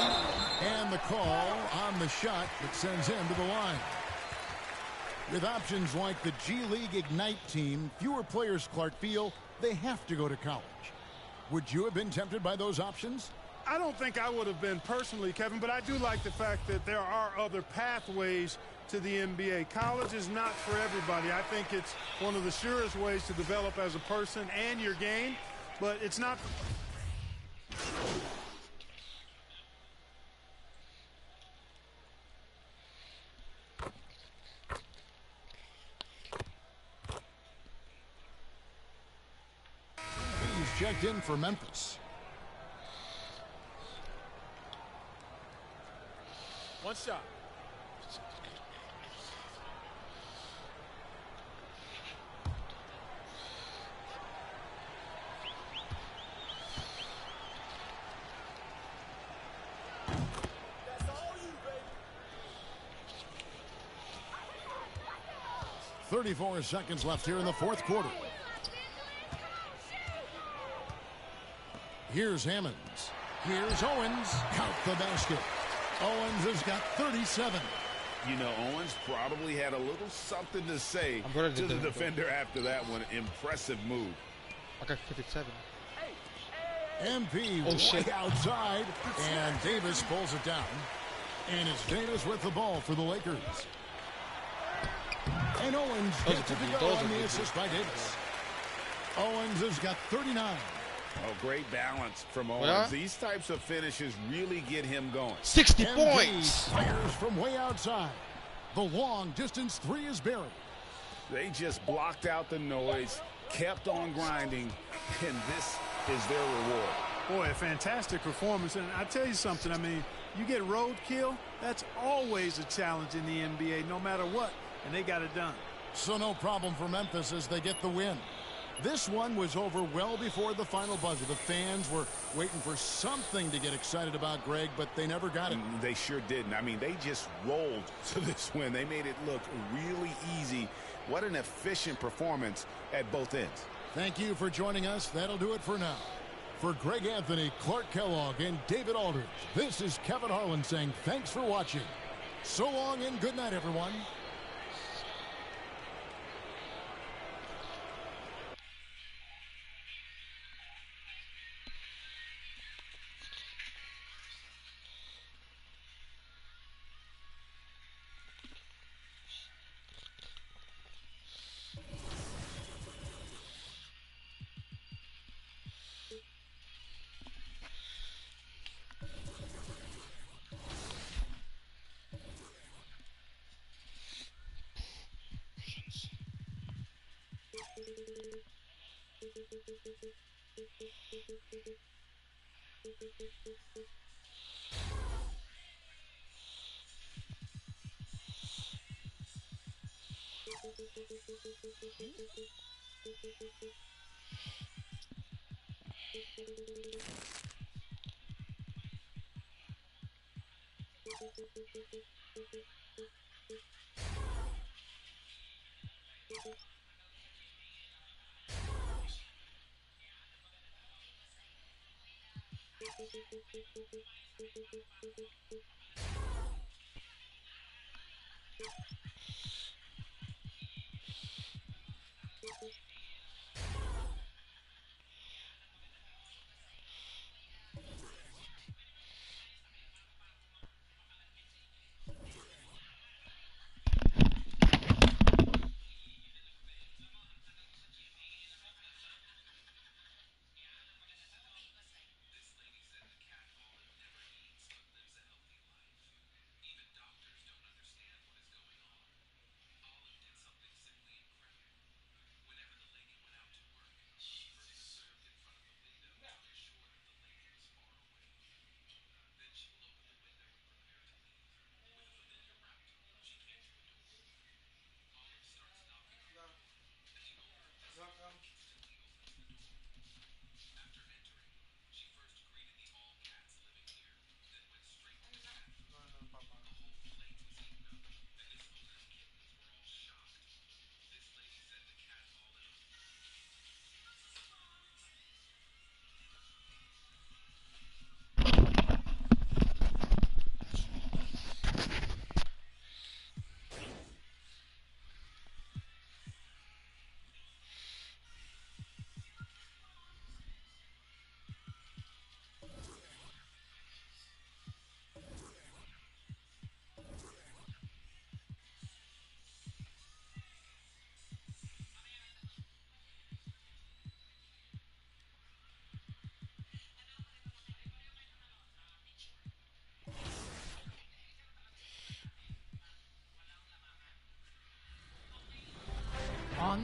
and the call on the shot that sends him to the line. With options like the G League Ignite team, fewer players, Clark, feel they have to go to college. Would you have been tempted by those options? I don't think I would have been personally, Kevin, but I do like the fact that there are other pathways to the NBA. College is not for everybody. I think it's one of the surest ways to develop as a person and your game, but it's not. He's checked in for Memphis. One shot. That's all you, baby. 34 seconds left here in the fourth quarter. Here's Hammonds. Here's Owens. Count the basket. Owens has got 37. You know, Owens probably had a little something to say to the defender after that one. Impressive move. Okay, 57. MP way outside, and Davis pulls it down. And it's Davis with the ball for the Lakers. And Owens gets it to go on the assist by Davis. Owens has got 39. Oh, great balance from Owens. Yeah. These types of finishes really get him going. 60 MP points. fires from way outside. The long distance three is buried. They just blocked out the noise, kept on grinding, and this is their reward. Boy, a fantastic performance. And I tell you something, I mean, you get roadkill, that's always a challenge in the NBA, no matter what, and they got it done. So no problem for Memphis as they get the win. This one was over well before the final buzzer. The fans were waiting for something to get excited about, Greg, but they never got it. They sure didn't. I mean, they just rolled to this win. They made it look really easy. What an efficient performance at both ends. Thank you for joining us. That'll do it for now. For Greg Anthony, Clark Kellogg, and David Aldridge, this is Kevin Harlan saying thanks for watching. So long and good night, everyone.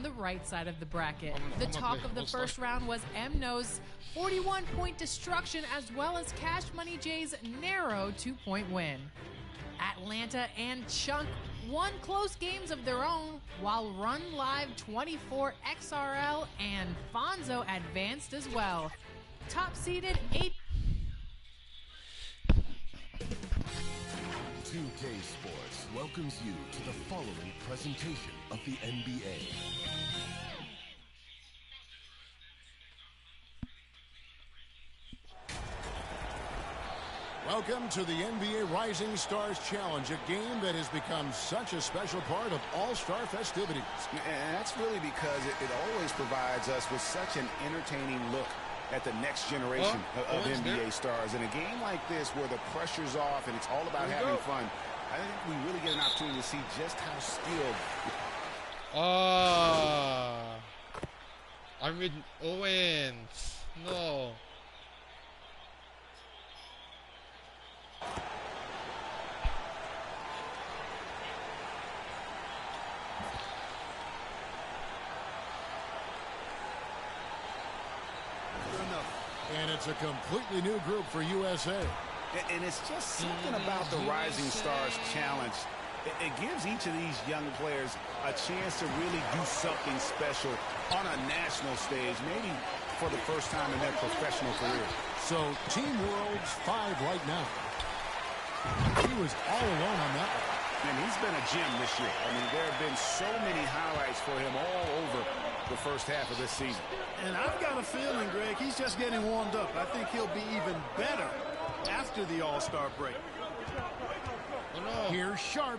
on the right side of the bracket. The talk of the first round was MNO's 41-point destruction as well as Cash Money J's narrow 2-point win. Atlanta and Chunk won close games of their own, while Run Live 24 XRL and Fonzo advanced as well. Top-seeded 8. 2K Sports welcomes you to the following presentation of the NBA. Welcome to the NBA Rising Stars Challenge, a game that has become such a special part of All-Star festivities. And that's really because it always provides us with such an entertaining look at the next generation of NBA stars. In a game like this where the pressure's off and it's all about having fun, I think we really get an opportunity to see just how skilled. I'm with Owens. No. And it's a completely new group for USA. And it's just something about the Rising Stars Challenge. It gives each of these young players a chance to really do something special on a national stage, maybe for the first time in their professional career. So Team World's 5 right now. He was all alone on that one. And he's been a gem this year. I mean, there have been so many highlights for him all over the first half of this season. And I've got a feeling, Greg, he's just getting warmed up. I think he'll be even better after the All-Star break. Here's Sharp.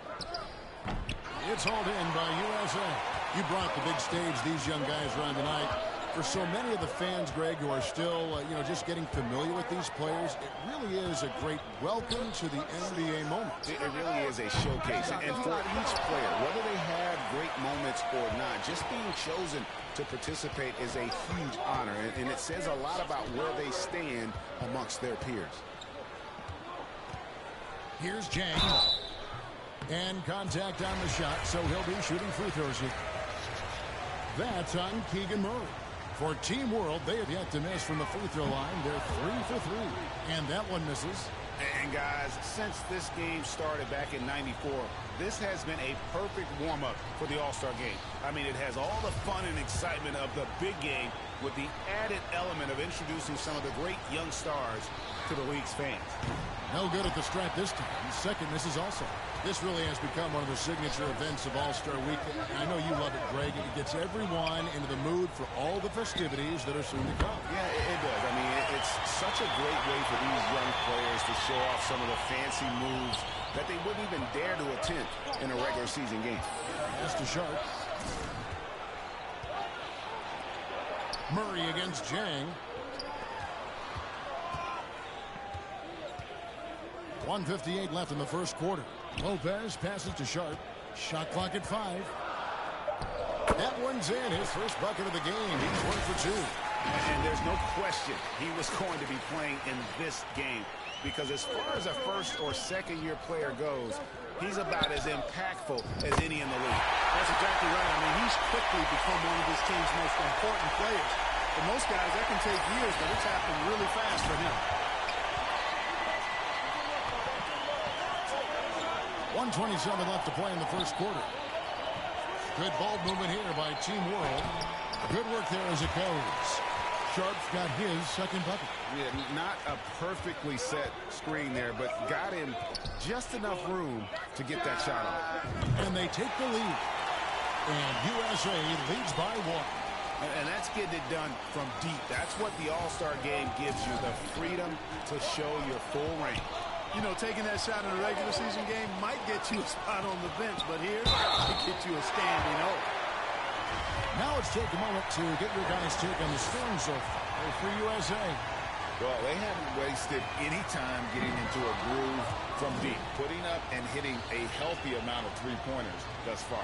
It's hauled in by USA. You brought the big stage these young guys are on tonight. For so many of the fans, Greg, who are still, just getting familiar with these players, it really is a great welcome to the NBA moment. It really is a showcase. And for each player, whether they have great moments or not, just being chosen to participate is a huge honor. And it says a lot about where they stand amongst their peers. Here's Jang. And contact on the shot, so he'll be shooting free throws here. That's on Keegan Murray. For Team World, they have yet to miss from the free throw line. They're 3 for 3. And that one misses. And guys, since this game started back in '94, this has been a perfect warm-up for the All-Star game. I mean, it has all the fun and excitement of the big game with the added element of introducing some of the great young stars to the league's fans. No good at the stripe this time. Second misses also. This really has become one of the signature events of All-Star Week. I know you love it, Greg. It gets everyone into the mood for all the festivities that are soon to come. Yeah, it does. I mean, it's such a great way for these young players to show off some of the fancy moves that they wouldn't even dare to attempt in a regular season game. Pass to Sharp. Murray against Jang. 1:58 left in the first quarter. Lopez passes to Sharp. Shot clock at 5. That one's in. His first bucket of the game. He's 1 for 2. And there's no question he was going to be playing in this game, because as far as a first or second year player goes, he's about as impactful as any in the league. That's exactly right. I mean, he's quickly become one of this team's most important players. For most guys, that can take years, but it's happened really fast for him. 1:27 left to play in the first quarter. Good ball movement here by Team World. Good work there as it goes. Sharp's got his second bucket. Yeah, not a perfectly set screen there, but got him just enough room to get that shot off. And they take the lead. And USA leads by 1. And that's getting it done from deep. That's what the All-Star game gives you, the freedom to show your full range. You know, taking that shot in a regular season game might get you a spot on the bench, but here, it gets you a standing O. Now let's take a moment to get your guys' take on the scoring so far for USA. Well, they haven't wasted any time getting into a groove from deep, putting up and hitting a healthy amount of three-pointers thus far.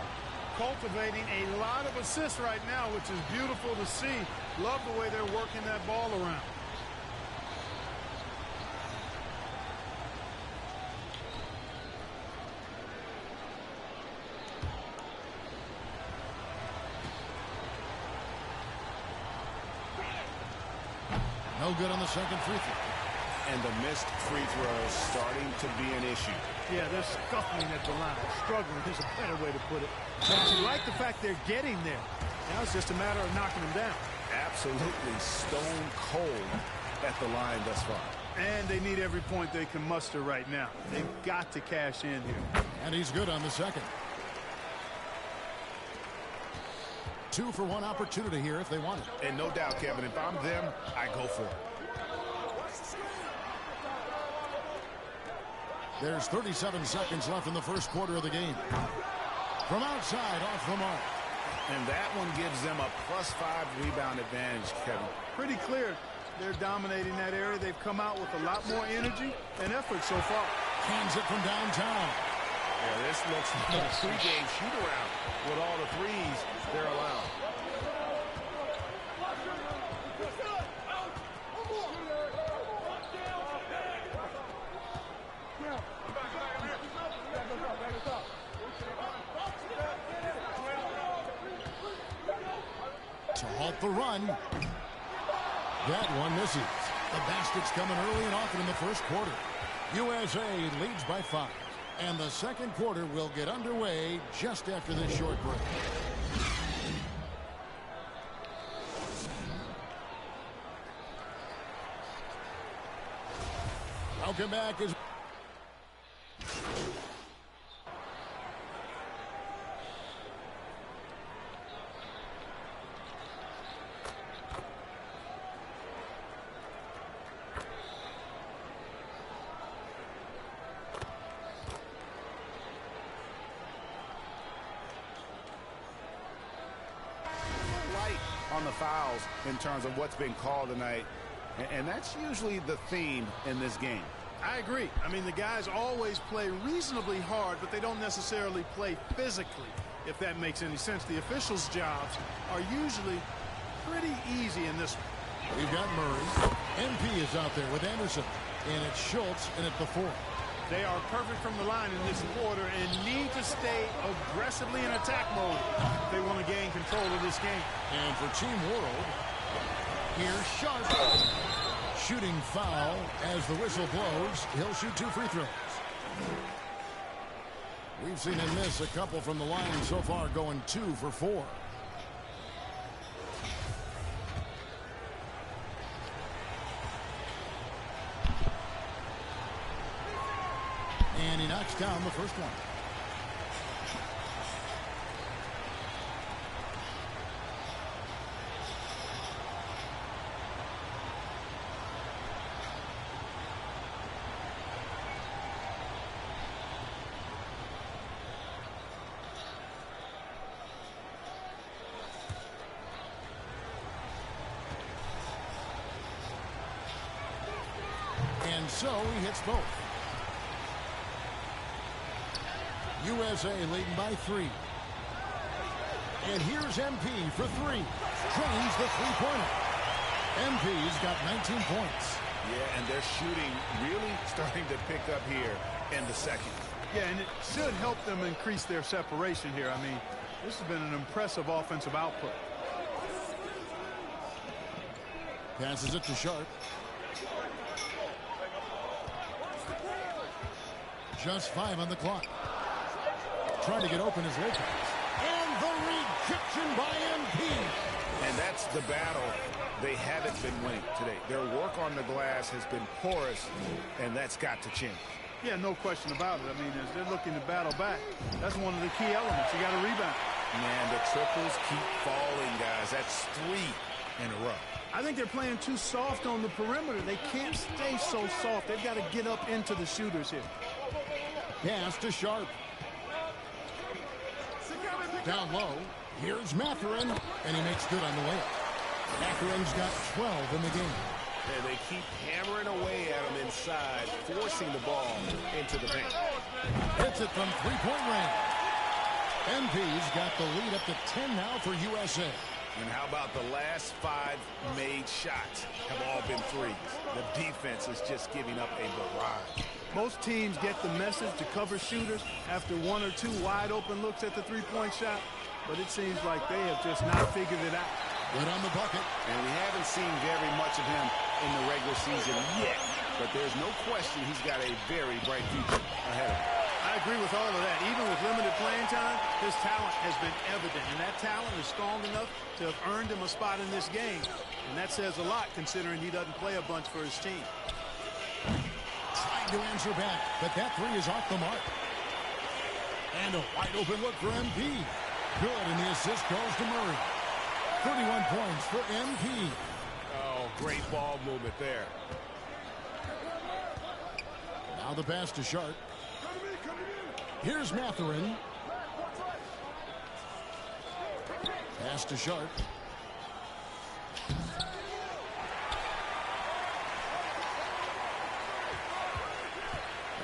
Cultivating a lot of assists right now, which is beautiful to see. Love the way they're working that ball around. No good on the second free throw. And the missed free throw is starting to be an issue. Yeah, they're scuffling at the line. Struggling is a better way to put it. But you like the fact they're getting there. Now it's just a matter of knocking them down. Absolutely stone cold at the line thus far. And they need every point they can muster right now. They've got to cash in here. And he's good on the second. 2-for-1 opportunity here if they want it. And no doubt, Kevin, if I'm them, I go for it. There's 37 seconds left in the first quarter of the game. From outside, off the mark. And that one gives them a +5 rebound advantage, Kevin. Pretty clear. They're dominating that area. They've come out with a lot more energy and effort so far. Hands it from downtown. Yeah, this looks like a three-game shoot-around with all the threes they're allowed. To halt the run. That one misses. The basket's coming early and often in the first quarter. USA leads by 5. And the second quarter will get underway just after this short break. Welcome back as on the fouls in terms of what's been called tonight, and that's usually the theme in this game. I agree. I mean, the guys always play reasonably hard, but they don't necessarily play physically, if that makes any sense. The officials' jobs are usually pretty easy in this one. We've got Murray. MP is out there with Anderson, and it's Schultz in at the 4. They are perfect from the line in this quarter and need to stay aggressively in attack mode if they want to gain control of this game. And for Team World, here's Sharp. Shooting foul as the whistle blows. He'll shoot 2 free throws. We've seen him miss a couple from the line so far, going 2 for 4. And he knocks down the first one. And so he hits both. USA leading by 3. And here's MP for 3. Drains the three-pointer. MP's got 19 points. Yeah, and they're shooting really starting to pick up here in the second. Yeah, and it should help them increase their separation here. I mean, this has been an impressive offensive output. Passes it to Sharp. Just 5 on the clock. Trying to get open is Lopez. And the rejection by MP. And that's the battle they haven't been winning today. Their work on the glass has been porous, and that's got to change. Yeah, no question about it. I mean, as they're looking to battle back, that's one of the key elements. You got to rebound. Man, the triples keep falling, guys. That's 3 in a row. I think they're playing too soft on the perimeter. They can't stay so soft. They've got to get up into the shooters here. Pass to Sharp. Down low, here's Mathurin, and he makes good on the layup. Mathurin's got 12 in the game. And they keep hammering away at him inside, forcing the ball into the paint. Hits it from three-point range. MP's got the lead up to 10 now for USA. And how about the last 5 made shots have all been threes? The defense is just giving up a barrage. Most teams get the message to cover shooters after 1 or 2 wide open looks at the three-point shot, but it seems like they have just not figured it out. Good on the bucket. And we haven't seen very much of him in the regular season yet, but there's no question he's got a very bright future ahead of him. I agree with all of that. Even with limited playing time, his talent has been evident, and that talent is strong enough to have earned him a spot in this game. And that says a lot considering he doesn't play a bunch for his team. Trying to answer back, but that three is off the mark. And a wide open look for MP. Good, and the assist goes to Murray. 31 points for MP. Oh, great ball movement there. Now the pass to Sharp. Here's Mathurin. Pass to Sharp.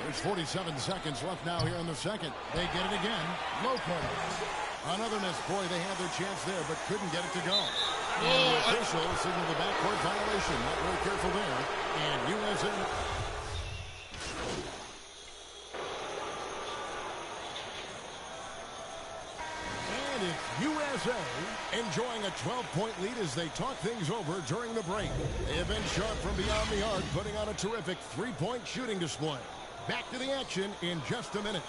There's 47 seconds left now here in the second. They get it again. Lopez. Another miss. Boy, they had their chance there, but couldn't get it to go. And the official signaled the backcourt violation. Not very careful there. And USA... And it's USA enjoying a 12-point lead as they talk things over during the break. They have been sharp from beyond the arc, putting on a terrific three-point shooting display. Back to the action in just a minute.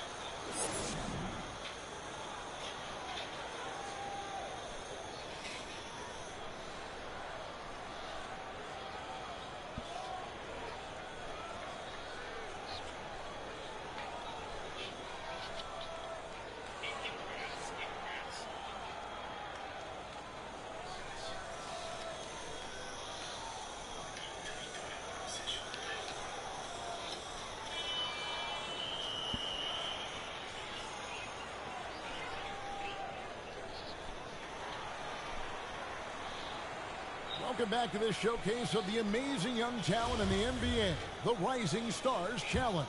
Welcome back to this showcase of the amazing young talent in the NBA, the Rising Stars Challenge.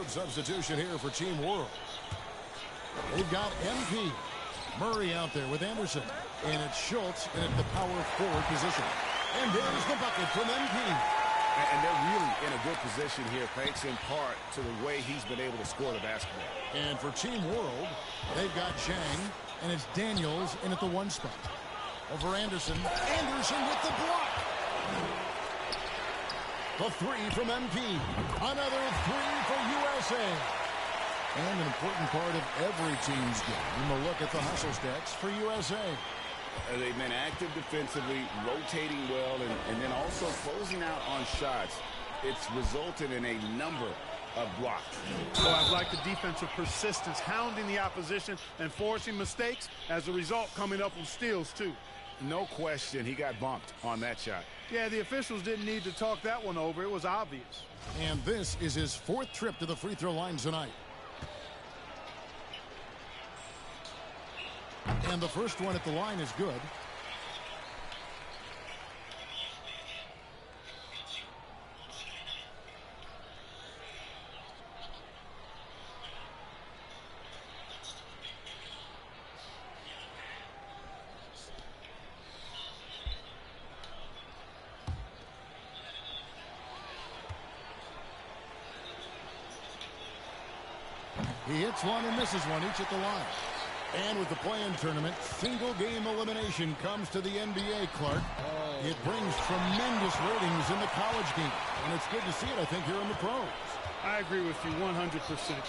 Substitution here for Team World. They've got MP. Murray out there with Anderson. And it's Schultz in at the power forward position. And there's the bucket from MP. And they're really in a good position here, thanks in part to the way he's been able to score the basketball. And for Team World, they've got Chang. And it's Daniels in at the one spot. Over Anderson. Anderson with the block. The three from MP. Another three for USA. And an important part of every team's game. A look at the hustle stats for USA. They've been active defensively, rotating well, and then also closing out on shots. It's resulted in a number of blocks. So I like the defensive persistence, hounding the opposition and forcing mistakes. As a result, coming up with steals, too. No question, he got bumped on that shot. Yeah, the officials didn't need to talk that one over. It was obvious. And this is his fourth trip to the free throw line tonight. And the first one at the line is good. He hits one and misses one, each at the line. And with the play-in tournament, single-game elimination comes to the NBA, Clark. It brings tremendous ratings in the college game. And it's good to see it, I think, here in the pros. I agree with you 100%,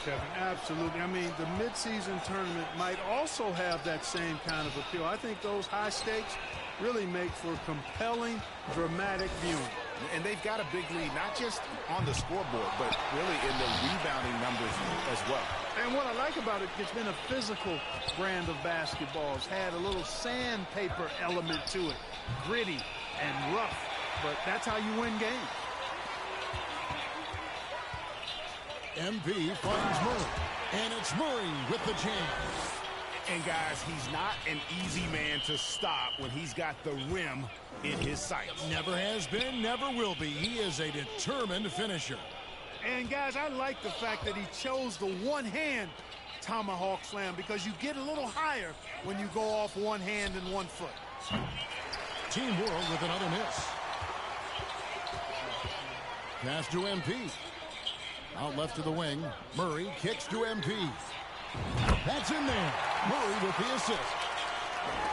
Kevin. Absolutely. I mean, the midseason tournament might also have that same kind of appeal. I think those high stakes really make for compelling, dramatic viewing. And they've got a big lead, not just on the scoreboard, but really in the rebounding numbers as well. And what I like about it, it's been a physical brand of basketball. It's had a little sandpaper element to it. Gritty and rough, but that's how you win games. MP finds Murray, and it's Murray with the jam. And guys, he's not an easy man to stop when he's got the rim in his sights. Never has been, never will be. He is a determined finisher. And guys, I like the fact that he chose the one hand tomahawk slam because you get a little higher when you go off one hand and one foot. Team World with another miss. Pass to MP. Out left to the wing. Murray kicks to MP. That's in there. Murray with the assist.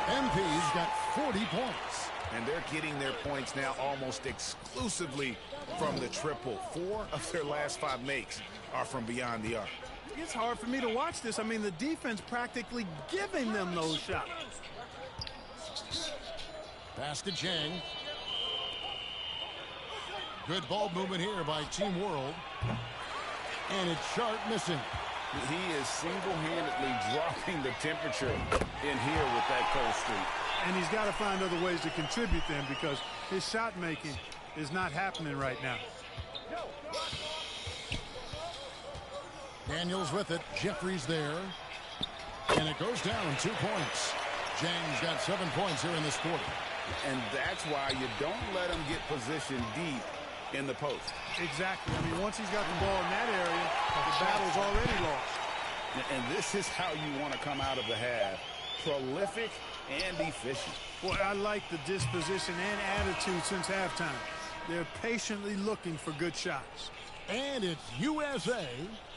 MP's got 40 points. And they're getting their points now almost exclusively from the triple. 4 of their last 5 makes are from beyond the arc. It's hard for me to watch this. I mean, the defense practically giving them those shots. Pass to Chang. Good ball movement here by Team World. And it's Sharp missing. He is single-handedly dropping the temperature in here with that cold streak. And he's got to find other ways to contribute then because his shot making is not happening right now. Daniels with it. Jeffries there. And it goes down 2 points. Chang's got 7 points here in this quarter. And that's why you don't let him get positioned deep in the post. Exactly. I mean, once he's got the ball in that area, the battle's already lost. And this is how you want to come out of the half. Prolific and efficient. Well, I like the disposition and attitude since halftime. They're patiently looking for good shots. And it's USA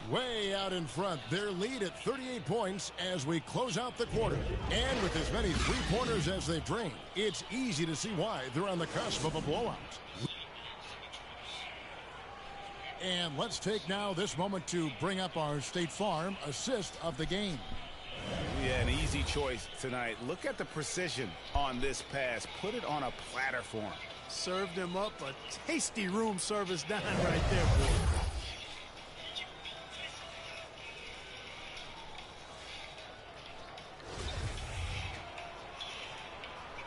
way out in front. Their lead at 38 points as we close out the quarter. And with as many three-pointers as they've drained, it's easy to see why they're on the cusp of a blowout. And let's take now this moment to bring up our State Farm assist of the game. Yeah, an easy choice tonight. Look at the precision on this pass. Put it on a platter for him. Served him up a tasty room service dime right there, boy.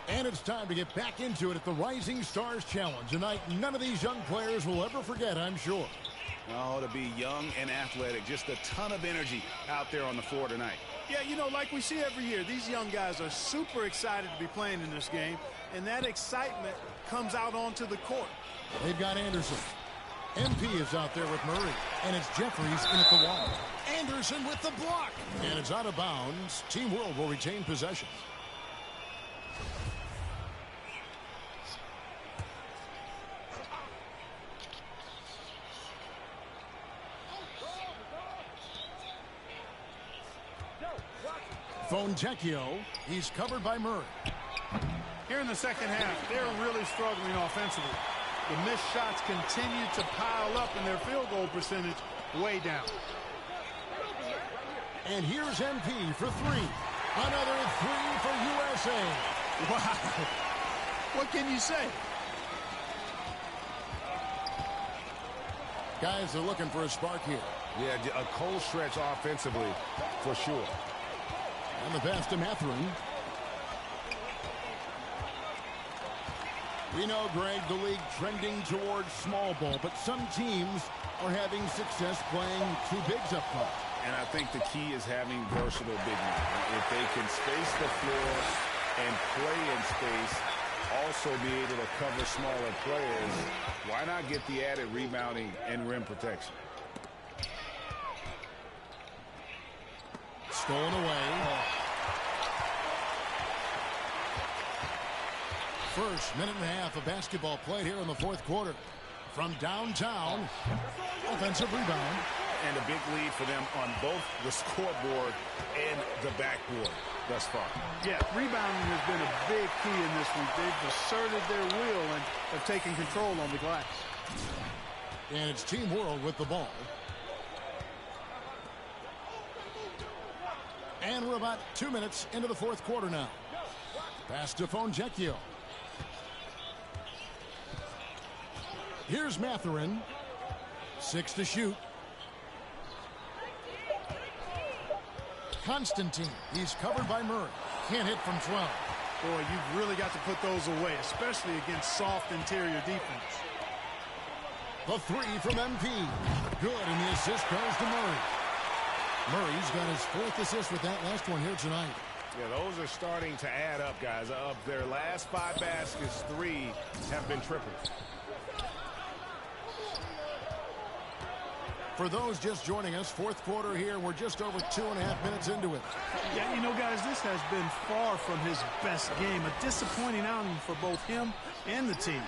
And it's time to get back into it at the Rising Stars Challenge. Tonight, none of these young players will ever forget, I'm sure. Oh, to be young and athletic. Just a ton of energy out there on the floor tonight. Yeah, you know, like we see every year, these young guys are super excited to be playing in this game, and that excitement comes out onto the court. They've got Anderson. MP is out there with Murray, and it's Jeffries in at the wall. Anderson with the block, and it's out of bounds. Team World will retain possession. Fontecchio, he's covered by Murray. Here in the second half, they're really struggling offensively. The missed shots continue to pile up and their field goal percentage way down. And here's MP for 3. Another 3 for USA. Wow. What can you say? Guys are looking for a spark here. Yeah, a cold stretch offensively for sure. And the pass to Mathurin. We know, Greg, the league trending towards small ball, but some teams are having success playing 2 bigs up front. And I think the key is having versatile big men. If they can space the floor and play in space, also be able to cover smaller players, why not get the added rebounding and rim protection? Stolen away. First minute and a half of basketball played here in the fourth quarter. From downtown, offensive rebound. And a big lead for them on both the scoreboard and the backboard thus far. Yeah, rebounding has been a big key in this week. They've asserted their will and have taken control on the glass. And it's Team World with the ball. And we're about 2 minutes into the fourth quarter now. Pass to Fontecchio. Here's Mathurin. 6 to shoot. Constantine. He's covered by Murray. Can't hit from 12. Boy, you've really got to put those away, especially against soft interior defense. The 3 from MP. Good, and the assist goes to Murray. Murray's got his 4th assist with that last one here tonight. Yeah, those are starting to add up, guys. Of their last 5 baskets, 3 have been triples. For those just joining us, fourth quarter here. We're just over 2.5 minutes into it. Yeah, you know, guys, this has been far from his best game. A disappointing outing for both him and the team.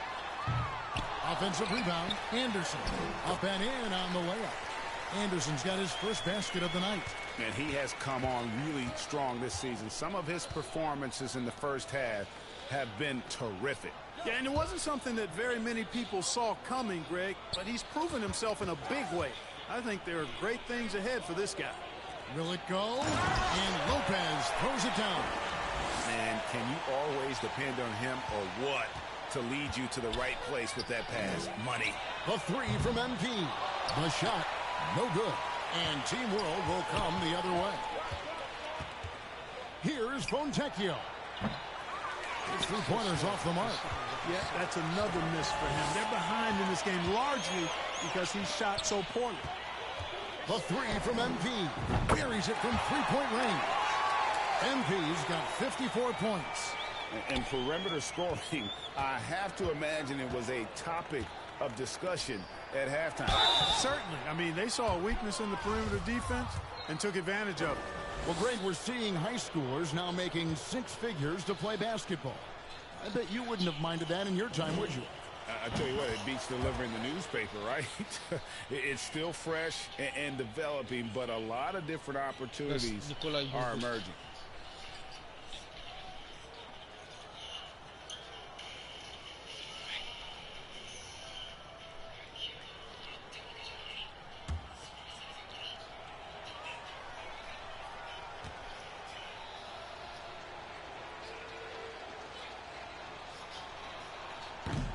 Offensive rebound. Anderson up and in on the layup. Anderson's got his first basket of the night. And he has come on really strong this season. Some of his performances in the first half have been terrific. Yeah, and it wasn't something that very many people saw coming, Greg, but he's proven himself in a big way. I think there are great things ahead for this guy. Will it go? And Lopez throws it down. Man, can you always depend on him or what to lead you to the right place with that pass? Money. The three from MP. The shot, no good. And Team World will come the other way. Here's Fontecchio. His three-pointers off the mark. Yeah, that's another miss for him. They're behind in this game largely because he shot so poorly. The three from MP. Buries it from three-point range. MP's got 54 points. And perimeter scoring, I have to imagine it was a topic of discussion at halftime. Certainly. I mean, they saw a weakness in the perimeter defense and took advantage of it. Well, Greg, we're seeing high schoolers now making six figures to play basketball. I bet you wouldn't have minded that in your time, would you? I tell you what, it beats delivering the newspaper, right? It's still fresh and developing, but a lot of different opportunities are emerging.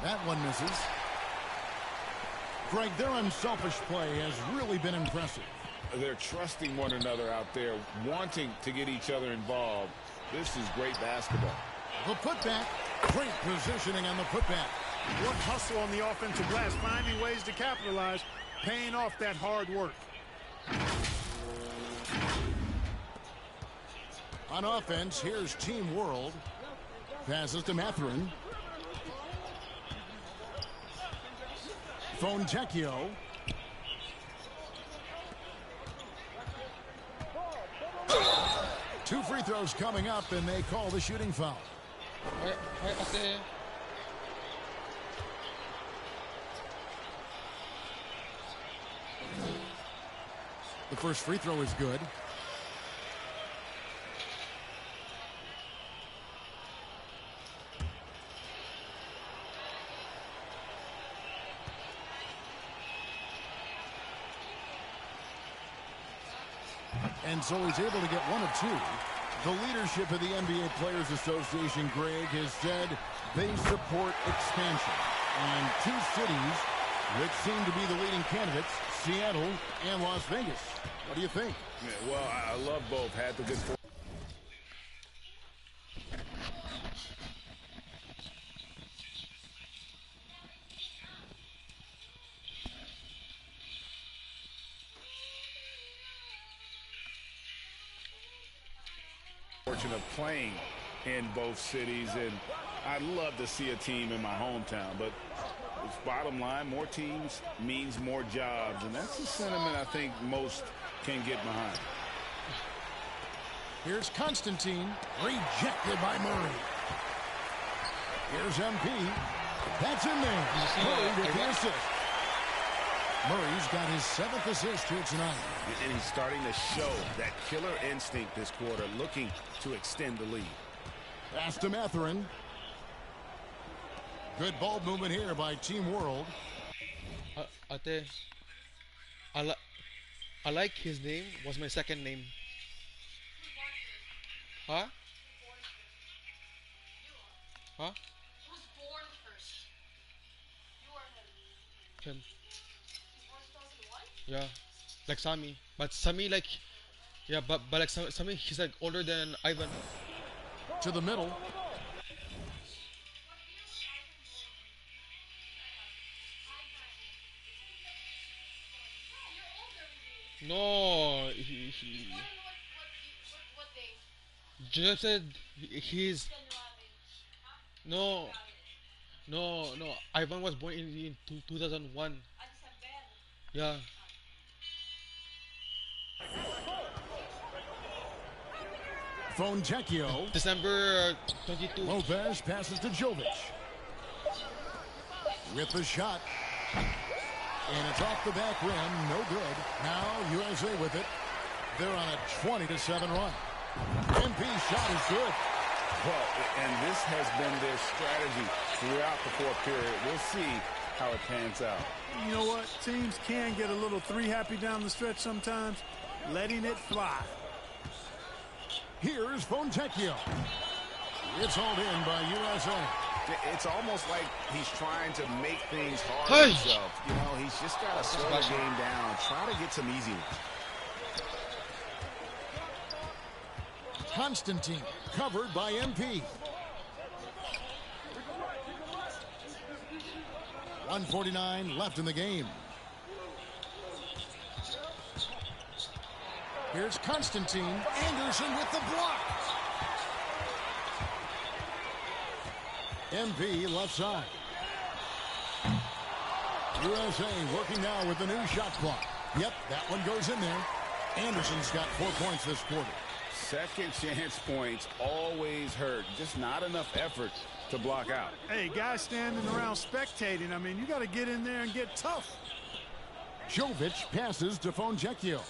That one misses. Greg, their unselfish play has really been impressive. They're trusting one another out there, wanting to get each other involved. This is great basketball. The putback. Great positioning on the putback. What hustle on the offensive glass, finding ways to capitalize, paying off that hard work. On offense, here's Team World. Passes to Mathurin. Fontecchio. Two free throws coming up, and they call the shooting foul. The first free throw is good. And so he's able to get one of two. The leadership of the NBA Players Association, Greg, has said they support expansion. And two cities which seem to be the leading candidates, Seattle and Las Vegas. What do you think? Yeah, well, I love both. Had the good fortune. Of playing in both cities, and I'd love to see a team in my hometown, but it's bottom line, more teams means more jobs, and that's the sentiment I think most can get behind. Here's Constantine, rejected by Murray. Here's MP. That's in there. Murray with the assist. Murray's got his 7th assist here tonight. And he's starting to show that killer instinct this quarter, looking to extend the lead. Pass to Mathurin. Good ball movement here by Team World. Ate, I like his name. Was my second name. Huh? Huh? He was born first. You are him. Him. Yeah, like Sami. But Sami, like, yeah, but like Sami, he's like older than Ivan. To the middle. No, Joseph said he's. No. Ivan was born in 2001. Yeah. Fontecchio. December 22. Lopez passes to Jovic. With the shot. And it's off the back rim. No good. Now USA with it. They're on a 20-7 run. MP's shot is good. Well, and this has been their strategy throughout the fourth period. We'll see how it pans out. You know what? Teams can get a little three-happy down the stretch sometimes. Letting it fly. Here's Fontecchio. It's hauled in by USA. It's almost like he's trying to make things hard for himself. You know, he's just got to slow the game down. Try to get some easy ones. Constantine covered by MP. 1:49 left in the game. Here's Constantine. Anderson with the block. MP left side. USA working now with the new shot clock. Yep, that one goes in there. Anderson's got 4 points this quarter. Second chance points always hurt. Just not enough effort to block out. Hey, guys standing around spectating. I mean, you got to get in there and get tough. Jovic passes to Fontecchio.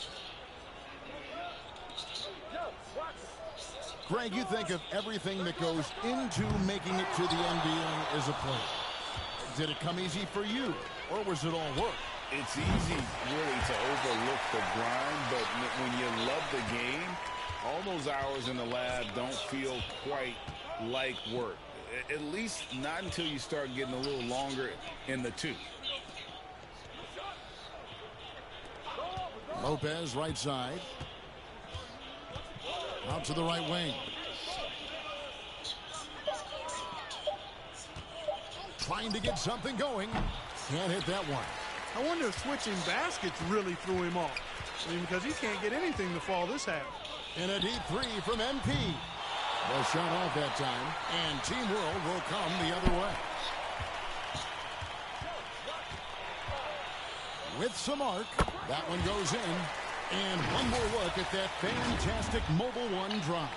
Greg, you think of everything that goes into making it to the NBA as a player. Did it come easy for you, or was it all work? It's easy, really, to overlook the grind, but when you love the game, all those hours in the lab don't feel quite like work. At least not until you start getting a little longer in the tooth. Lopez right side. Out to the right wing. Trying to get something going. Can't hit that one. I wonder if switching baskets really threw him off. I mean, because he can't get anything to fall this half. And a deep three from MP. No shot off that time. And Team World will come the other way. With some arc. That one goes in. And one more look at that fantastic Mobile One drive.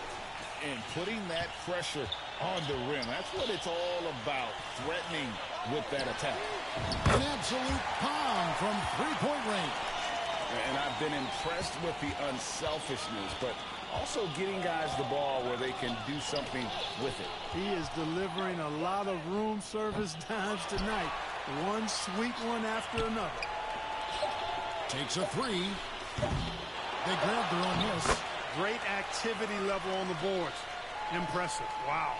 And putting that pressure on the rim. That's what it's all about, threatening with that attack. An absolute bomb from three-point range. And I've been impressed with the unselfishness, but also getting guys the ball where they can do something with it. He is delivering a lot of room service dimes tonight. One sweet one after another. Takes a three. They grabbed their own miss. Great activity level on the boards. Impressive. Wow.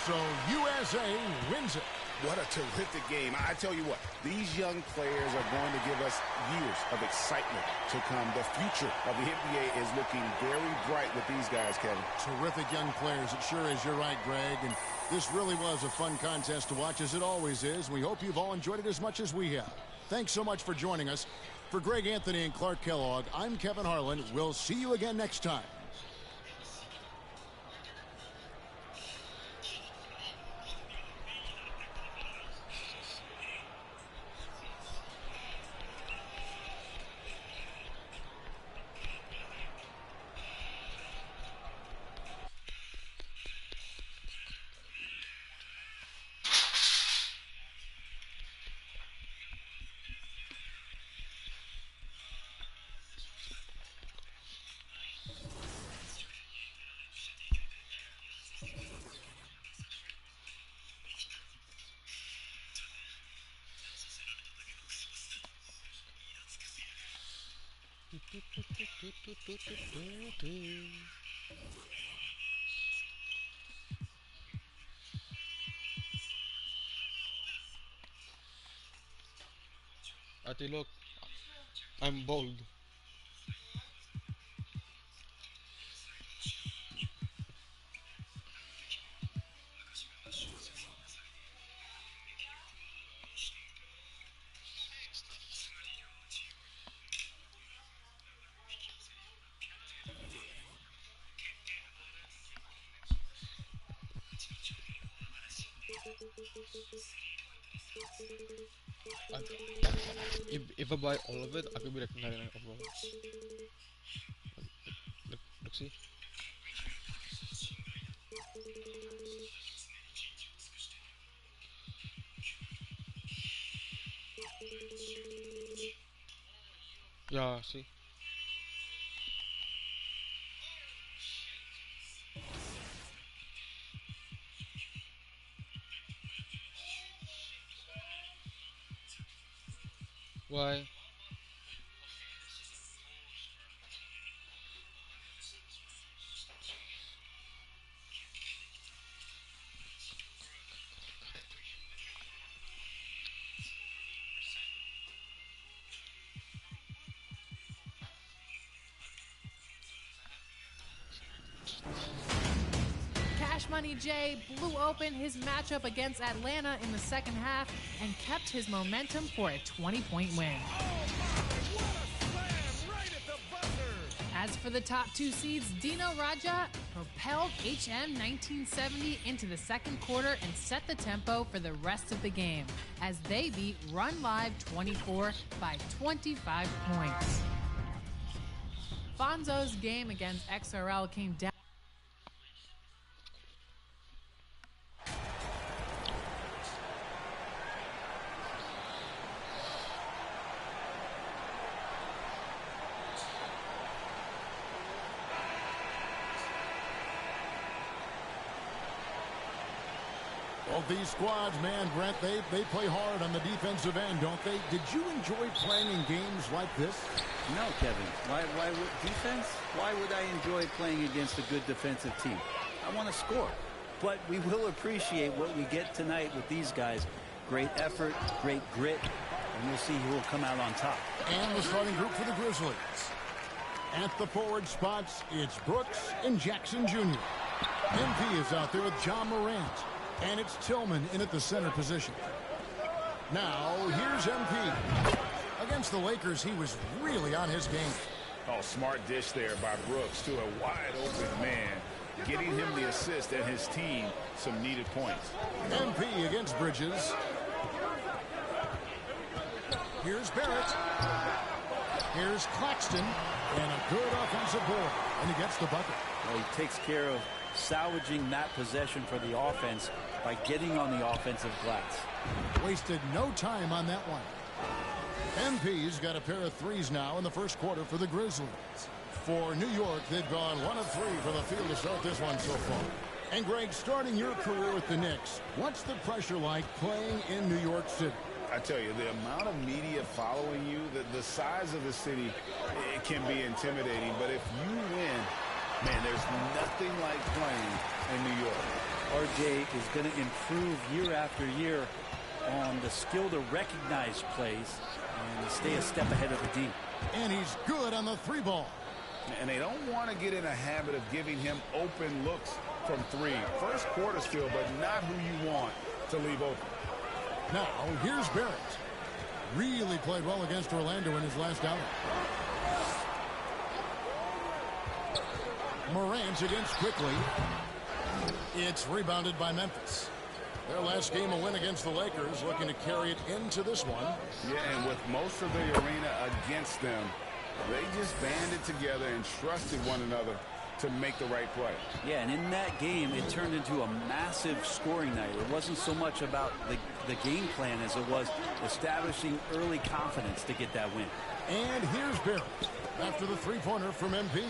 So USA wins it. What a terrific game. I tell you what, these young players are going to give us years of excitement to come. The future of the NBA is looking very bright with these guys, Kevin. Terrific young players. It sure is. You're right, Greg. And this really was a fun contest to watch, as it always is. We hope you've all enjoyed it as much as we have. Thanks so much for joining us. For Greg Anthony and Clark Kellogg, I'm Kevin Harlan. We'll see you again next time. Ate, look, I'm bold. If I buy all of it, I could be like 99 overall. Look, see. Yeah, see. Why? Cash Money Jay blew open his matchup against Atlanta in the second half and kept his momentum for a 20-point win. As for the top two seeds, Dino Raja propelled HM 1970 into the second quarter and set the tempo for the rest of the game as they beat Run Live 24 by 25 points. Fonzo's game against XRL came down. Well, these squads, man, Brent, they play hard on the defensive end, don't they? Did you enjoy playing in games like this? No, Kevin. Why would defense? Why would I enjoy playing against a good defensive team? I want to score. But we will appreciate what we get tonight with these guys. Great effort, great grit, and we'll see who will come out on top. And the starting group for the Grizzlies. At the forward spots, it's Brooks and Jackson Jr. MP is out there with John Morant. And it's Tillman in at the center position. Now, here's MP. Against the Lakers, he was really on his game. Oh, smart dish there by Brooks to a wide-open man, getting him the assist and his team some needed points. MP against Bridges. Here's Barrett. Here's Claxton. And a good offensive board. And he gets the bucket. Well, he takes care of salvaging that possession for the offense by getting on the offensive glass. Wasted no time on that one. MP's got a pair of threes now in the first quarter for the Grizzlies. For New York, they've gone 1 of 3 from the field to start this one so far. And Greg, starting your career with the Knicks, what's the pressure like playing in New York City? I tell you, the amount of media following you, the size of the city, it can be intimidating. But if you win, man, there's nothing like playing in New York. RJ is going to improve year after year on the skill to recognize plays and stay a step ahead of the D. And he's good on the three ball. And they don't want to get in a habit of giving him open looks from three. First quarter's feel, but not who you want to leave open. Now, here's Barrett. Really played well against Orlando in his last outing. Morant against Quickly. It's rebounded by Memphis. Their last game a win against the Lakers, looking to carry it into this one. Yeah, and with most of the arena against them, they just banded together and trusted one another to make the right play. Yeah, and in that game, it turned into a massive scoring night. It wasn't so much about the game plan as it was establishing early confidence to get that win. And here's Barrett after the three-pointer from MP.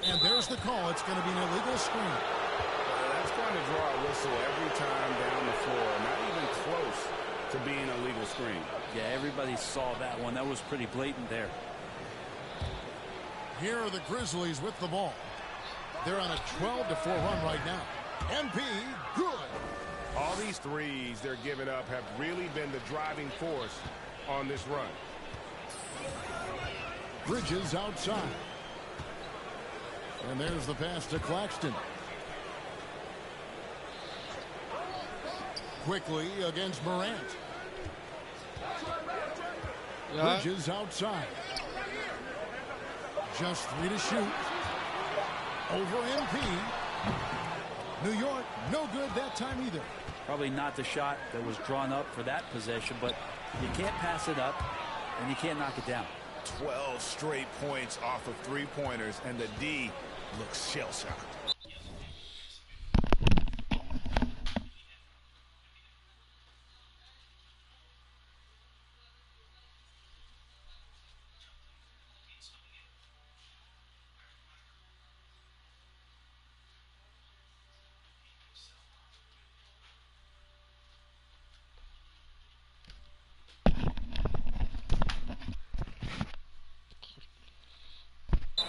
And there's the call. It's going to be an illegal screen. That's going to draw a whistle every time down the floor. Not even close to being a legal screen. Yeah, everybody saw that one. That was pretty blatant there. Here are the Grizzlies with the ball. They're on a 12-4 run right now. MP, good. All these threes they're giving up have really been the driving force on this run. Bridges outside. And there's the pass to Claxton. Quickly against Morant. Yeah. Bridges outside. Just 3 to shoot. Over MP. New York, no good that time either. Probably not the shot that was drawn up for that possession, but you can't pass it up, and you can't knock it down. 12 straight points off of three-pointers, and the D looks shell-shocked.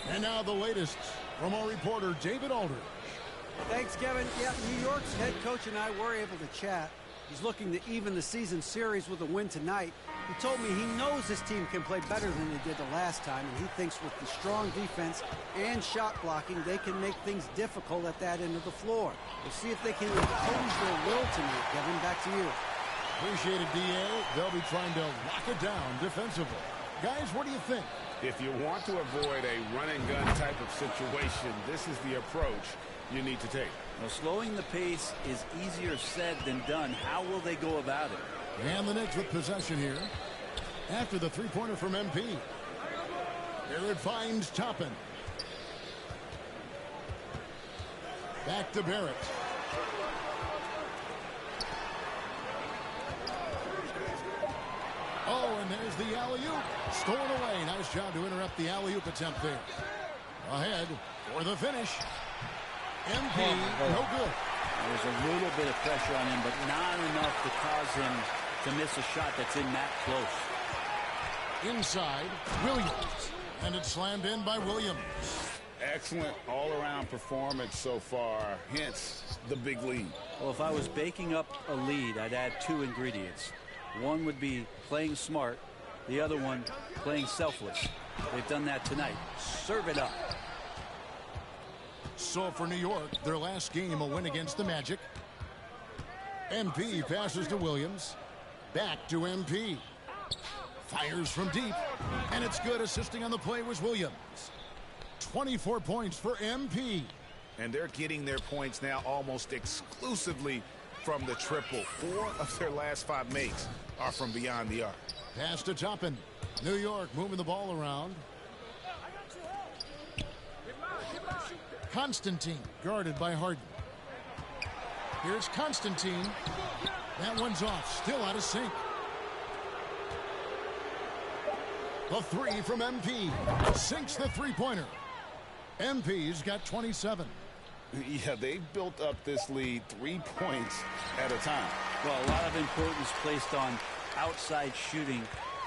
And now the latest from our reporter, David Aldridge. Thanks, Kevin. Yeah, New York's head coach and I were able to chat. He's looking to even the season series with a win tonight. He told me he knows his team can play better than they did the last time, and he thinks with the strong defense and shot blocking, they can make things difficult at that end of the floor. We'll see if they can impose their will tonight. Kevin, back to you. Appreciate it, D.A. They'll be trying to lock it down defensively. Guys, what do you think? If you want to avoid a run-and-gun type of situation, this is the approach you need to take. Now, slowing the pace is easier said than done. How will they go about it? And the Knicks with possession here after the three-pointer from MP. Here it finds Toppin. Back to Barrett. Oh, and there's the alley-oop. Stolen away. Nice job to interrupt the alley-oop attempt there. Ahead for the finish. MP, no good. There's a little bit of pressure on him, but not enough to cause him to miss a shot that's in that close. Inside, Williams. And it's slammed in by Williams. Excellent all-around performance so far, hence the big lead. Well, if I was baking up a lead, I'd add two ingredients. One would be playing smart, the other one playing selfless. They've done that tonight. Serve it up. So for New York, their last game, a win against the Magic. MP passes to Williams. Back to MP. Fires from deep. And it's good. Assisting on the play was Williams. 24 points for MP. And they're getting their points now almost exclusively from the triple. 4 of their last 5 makes are from beyond the arc. Pass to Toppin. New York moving the ball around. Constantine guarded by Harden. Here's Constantine. That one's off. Still out of sync. The three from MP. Sinks the three-pointer. MP's got 27. Yeah, they've built up this lead 3 points at a time. Well, a lot of importance placed on outside shooting,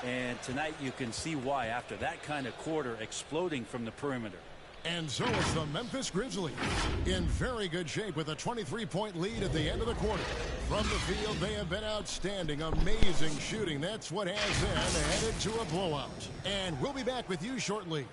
and tonight you can see why after that kind of quarter exploding from the perimeter. And so is the Memphis Grizzlies in very good shape with a 23-point lead at the end of the quarter. From the field, they have been outstanding. Amazing shooting. That's what has them headed to a blowout. And we'll be back with you shortly.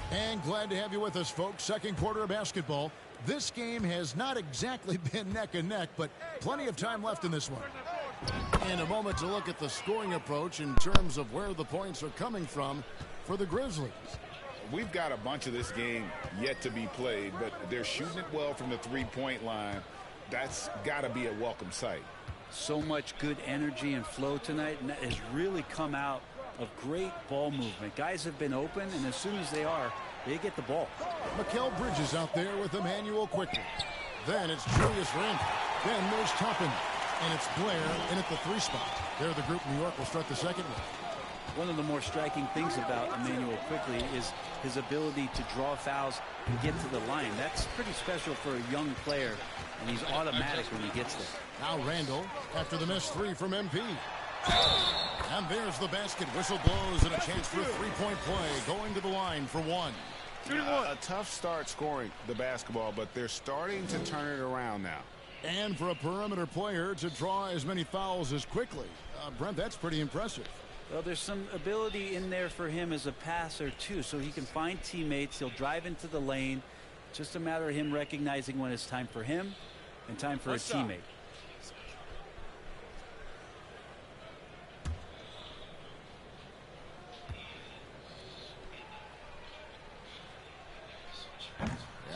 And glad to have you with us, folks. Second quarter of basketball. This game has not exactly been neck and neck, but plenty of time left in this one. And a moment to look at the scoring approach in terms of where the points are coming from for the Grizzlies. We've got a bunch of this game yet to be played, but they're shooting it well from the three-point line. That's got to be a welcome sight. So much good energy and flow tonight, and that has really come out of great ball movement. Guys have been open, and as soon as they are, they get the ball. Mikal Bridges out there with Emmanuel quickly. Then it's Julius Randle. Then there's Toppin. And it's Blair in at the 3 spot. They're the group New York will start the second with. One of the more striking things about Emmanuel quickly is his ability to draw fouls and get to the line. That's pretty special for a young player, and he's automatic when he gets there. Now Randle after the missed 3 from MP. And there's the basket. Whistle blows and a chance for a 3-point play. Going to the line for 1. A tough start scoring the basketball, but they're starting to turn it around now. And for a perimeter player to draw as many fouls as quickly. Brent, that's pretty impressive. Well, there's some ability in there for him as a passer, too, so he can find teammates. He'll drive into the lane. Just a matter of him recognizing when it's time for him and time for a teammate.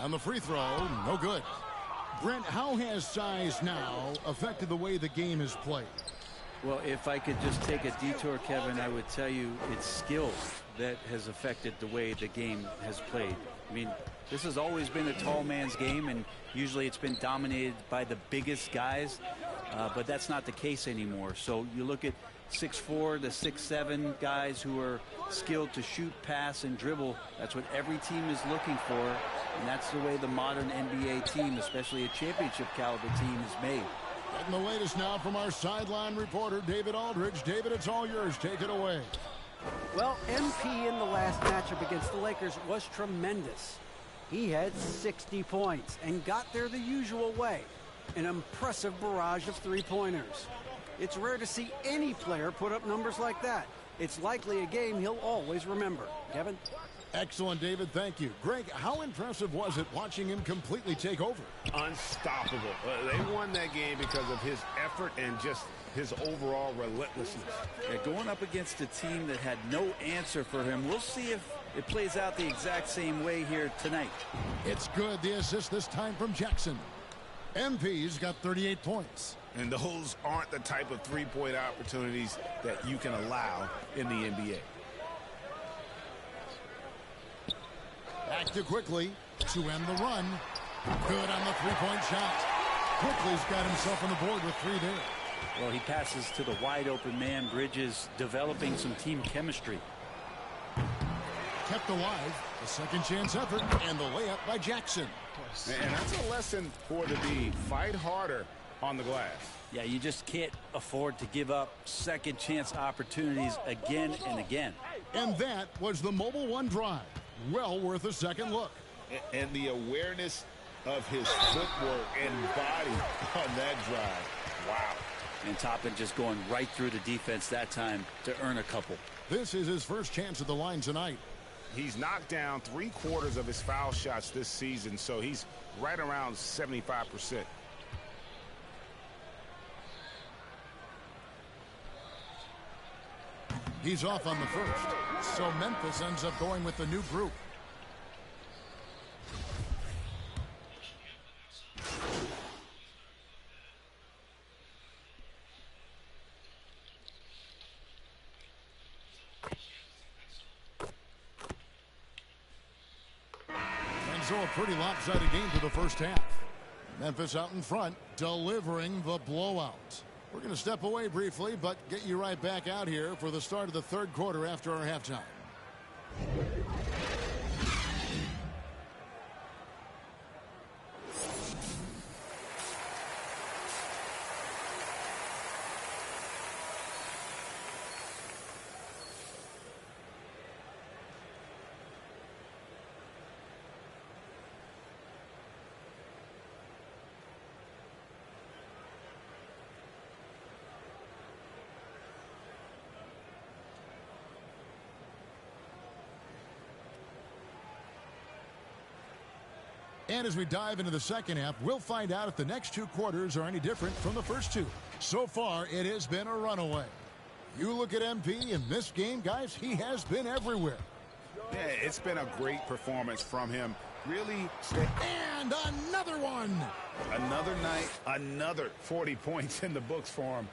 And the free throw, no good. Brent, how has size now affected the way the game is played? Well, if I could just take a detour, Kevin, I would tell you it's skill that has affected the way the game has played. I mean, this has always been a tall man's game, and usually it's been dominated by the biggest guys, but that's not the case anymore. So you look at 6'4" to 6'7" guys who are skilled to shoot, pass, and dribble. That's what every team is looking for, and that's the way the modern NBA team, especially a championship caliber team, is made. And the latest now from our sideline reporter, David Aldridge. David, it's all yours. Take it away. Well, MP in the last matchup against the Lakers was tremendous. He had 60 points and got there the usual way. An impressive barrage of three-pointers. It's rare to see any player put up numbers like that. It's likely a game he'll always remember. Kevin? Excellent, David. Thank you. Greg, how impressive was it watching him completely take over? Unstoppable. They won that game because of his effort and just his overall relentlessness. Yeah, going up against a team that had no answer for him. We'll see if it plays out the exact same way here tonight. It's good. The assist this time from Jackson. MP's got 38 points. And those aren't the type of three-point opportunities that you can allow in the NBA. Back to Quickly to end the run. Good on the three-point shot. Quickly's got himself on the board with 3 there. Well, he passes to the wide-open man. Bridges developing some team chemistry. Kept alive. A second-chance effort and the layup by Jackson. And that's a lesson for the D. Fight harder on the glass. Yeah, you just can't afford to give up second-chance opportunities again and again. And that was the Mobile One drive. Well worth a second look. And the awareness of his footwork and body on that drive. Wow. And Toppin just going right through the defense that time to earn a couple. This is his first chance at the line tonight. He's knocked down 3/4 of his foul shots this season, so he's right around 75%. He's off on the first, so Memphis ends up going with the new group. And so a pretty lopsided game for the first half. Memphis out in front, delivering the blowout. We're going to step away briefly, but get you right back out here for the start of the third quarter after our halftime. And as we dive into the second half, we'll find out if the next 2 quarters are any different from the first 2. So far, it has been a runaway. You look at MP in this game, guys, he has been everywhere. Yeah, it's been a great performance from him. Really. And another one. Another night, another 40 points in the books for him.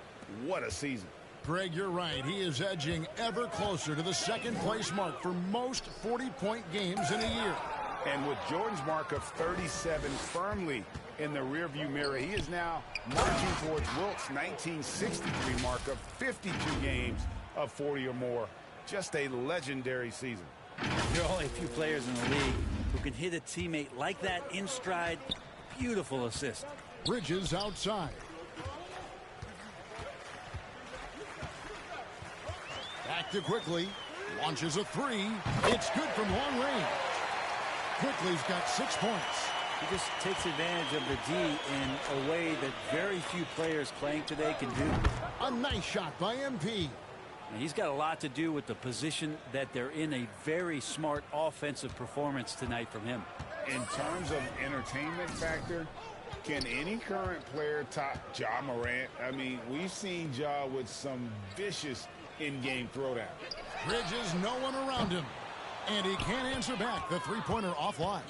What a season. Greg, you're right. He is edging ever closer to the second place mark for most 40-point games in a year. And with Jordan's mark of 37 firmly in the rearview mirror, he is now marching towards Wilt's 1963 mark of 52 games of 40 or more. Just a legendary season. There are only a few players in the league who can hit a teammate like that in stride. Beautiful assist. Bridges outside. Back to Quickly. Launches a 3. It's good from long range. Quickly's got 6 points. He just takes advantage of the D in a way that very few players playing today can do. A nice shot by MP. And he's got a lot to do with the position that they're in. A very smart offensive performance tonight from him. In terms of entertainment factor, can any current player top Ja Morant? I mean, we've seen Ja with some vicious in-game throwdown. Bridges, no one around him. And he can't answer back. The three-pointer offline.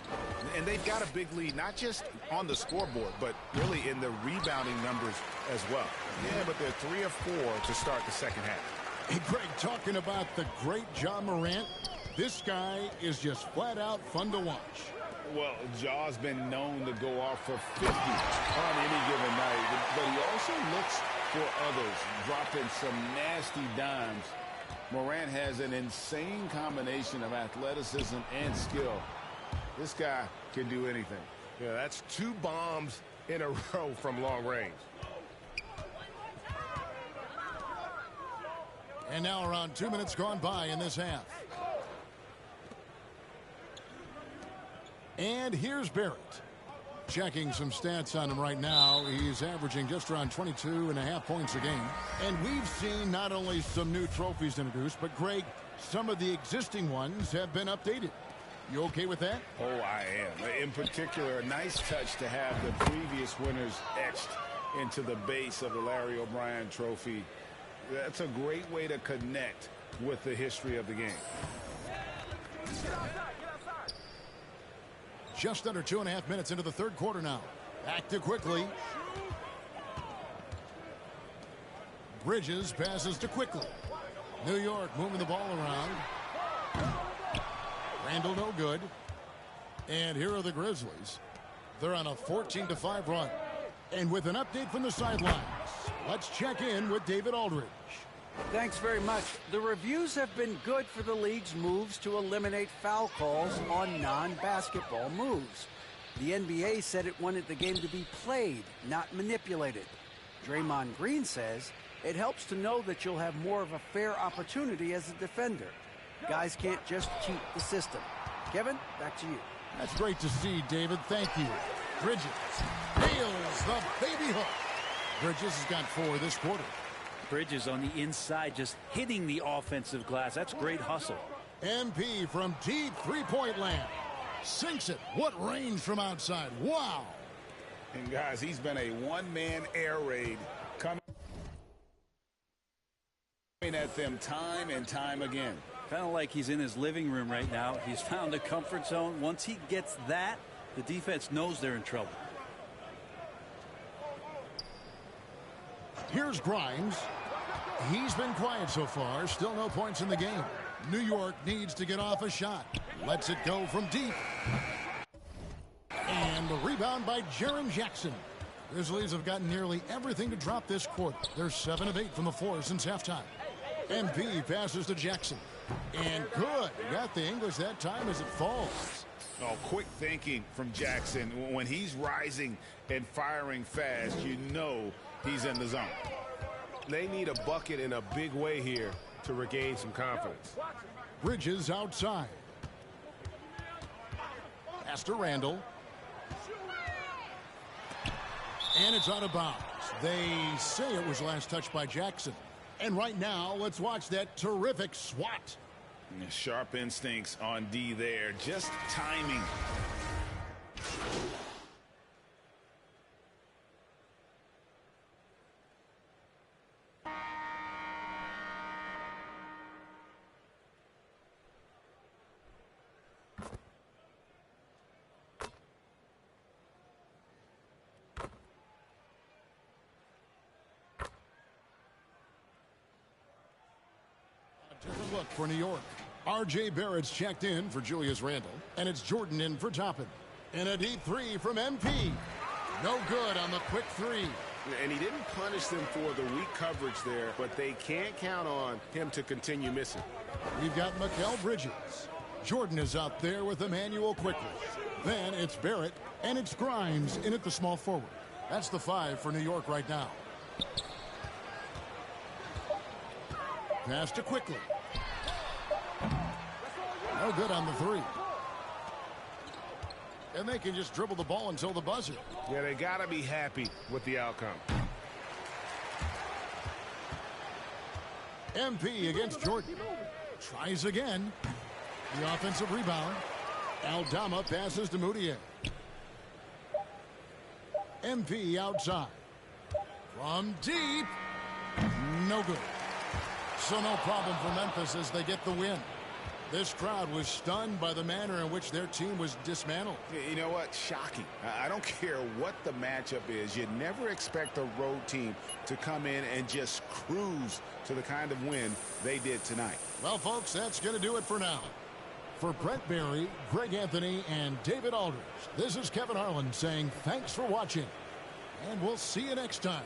And they've got a big lead, not just on the scoreboard, but really in the rebounding numbers as well. Yeah, but they're 3 of 4 to start the second half. Hey, Greg, talking about the great Ja Morant, this guy is just flat out fun to watch. Well, Ja's been known to go off for 50 on any given night, but he also looks for others, dropping some nasty dimes. Morant has an insane combination of athleticism and skill. This guy can do anything. Yeah, that's 2 bombs in a row from long range. And now around 2 minutes gone by in this half. And here's Barrett. Checking some stats on him right now. He's averaging just around 22.5 points a game. And we've seen not only some new trophies introduced, but Greg, some of the existing ones have been updated. You okay with that? Oh, I am. In particular, a nice touch to have the previous winners etched into the base of the Larry O'Brien trophy. That's a great way to connect with the history of the game. Just under 2.5 minutes into the third quarter now. Back to Quickly. Bridges passes to Quickly. New York moving the ball around. Randall no good. And here are the Grizzlies. They're on a 14-5 run. And with an update from the sidelines, let's check in with David Aldridge. Thanks very much. The reviews have been good for the league's moves to eliminate foul calls on non-basketball moves. The NBA said it wanted the game to be played, not manipulated. Draymond Green says it helps to know that you'll have more of a fair opportunity as a defender. Guys can't just cheat the system. Kevin, back to you. That's great to see, David. Thank you. Bridges nails the baby hook. Bridges has got 4 this quarter. Bridges on the inside just hitting the offensive glass. That's great hustle. MP from deep three-point land. Sinks it. What range from outside. Wow. And guys, he's been a one-man air raid coming at them time and time again. Kind of like he's in his living room right now. He's found a comfort zone. Once he gets that, the defense knows they're in trouble. Here's Grimes. He's been quiet so far. Still no points in the game. New York needs to get off a shot. Lets it go from deep. And the rebound by Jaren Jackson. Grizzlies have gotten nearly everything to drop this quarter. They're 7 of 8 from the floor since halftime. MP passes to Jackson. And good. Got the English that time as it falls. Oh, quick thinking from Jackson. When he's rising and firing fast, you know he's in the zone. They need a bucket in a big way here to regain some confidence. Bridges outside. Pass to Randall. And it's out of bounds. They say it was last touched by Jackson. And right now, let's watch that terrific swat. Sharp instincts on D there. Just timing. Different look for New York. R.J. Barrett's checked in for Julius Randle, and it's Jordan in for Toppin. And a deep 3 from MP. No good on the quick 3. And he didn't punish them for the weak coverage there, but they can't count on him to continue missing. We've got Mikal Bridges. Jordan is out there with Emmanuel quickly. Then it's Barrett, and it's Grimes in at the small forward. That's the 5 for New York right now. Pass to Quickly. No good on the 3. And they can just dribble the ball until the buzzer. Yeah, they got to be happy with the outcome. MP against Jordan. Tries again. The offensive rebound. Aldama passes to Moutier. MP outside. From deep. No good. So no problem for Memphis as they get the win. This crowd was stunned by the manner in which their team was dismantled. You know what? Shocking. I don't care what the matchup is. You never expect a road team to come in and just cruise to the kind of win they did tonight. Well, folks, that's going to do it for now. For Brent Barry, Greg Anthony, and David Aldridge, this is Kevin Harlan saying thanks for watching, and we'll see you next time.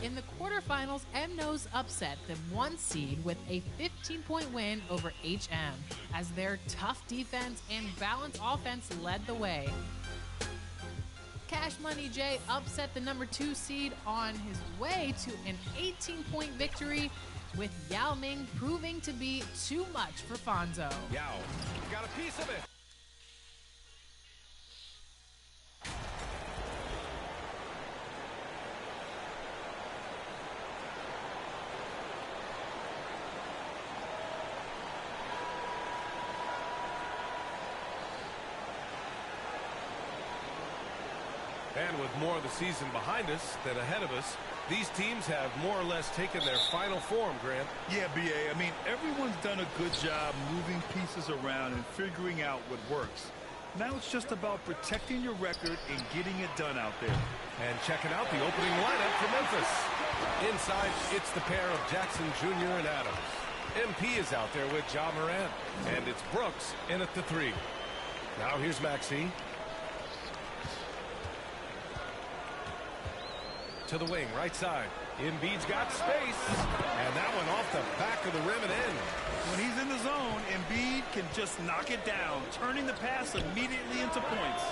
In the quarterfinals, MNOs upset the 1 seed with a 15-point win over HM as their tough defense and balanced offense led the way. Cash Money J upset the number 2 seed on his way to an 18-point victory, with Yao Ming proving to be too much for Fonzo. Yao got a piece of it. And with more of the season behind us than ahead of us, these teams have more or less taken their final form, Grant. Yeah, B.A. I mean, everyone's done a good job moving pieces around and figuring out what works. Now it's just about protecting your record and getting it done out there. And checking out the opening lineup for Memphis. Inside, it's the pair of Jackson Jr. and Adams. MP is out there with Ja Morant. And it's Brooks in at the 3. Now here's Maxey. To the wing, right side. Embiid's got space. And that one off the back of the rim and in. When he's in the zone, Embiid can just knock it down, turning the pass immediately into points.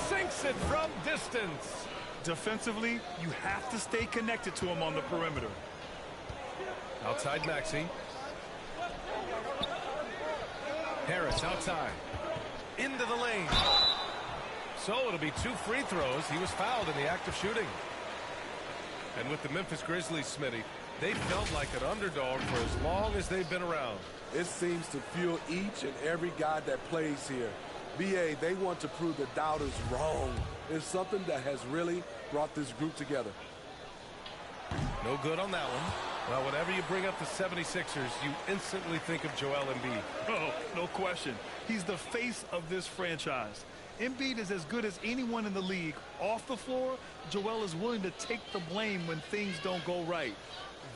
Sinks it from distance. Defensively, you have to stay connected to him on the perimeter. Outside Maxey. Harris outside. Into the lane. So it'll be 2 free throws. He was fouled in the act of shooting. And with the Memphis Grizzlies, Smitty, they felt like an underdog for as long as they've been around. It seems to fuel each and every guy that plays here. BA, they want to prove the doubters wrong. It's something that has really brought this group together. No good on that one. Well, whenever you bring up the 76ers, you instantly think of Joel Embiid. Oh, no question. He's the face of this franchise. Embiid is as good as anyone in the league. Off the floor, Joel is willing to take the blame when things don't go right.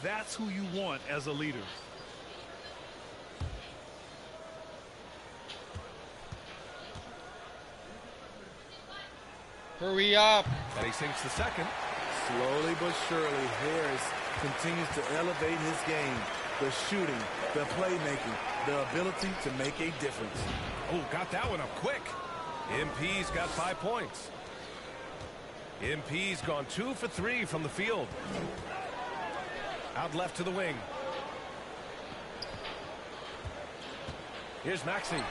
That's who you want as a leader. Hurry up. And he sinks the second. Slowly but surely, Harris continues to elevate his game. The shooting, the playmaking, the ability to make a difference. Oh, got that one up quick. MP's got 5 points. MP's gone 2 for 3 from the field. Out left to the wing. Here's Maxey.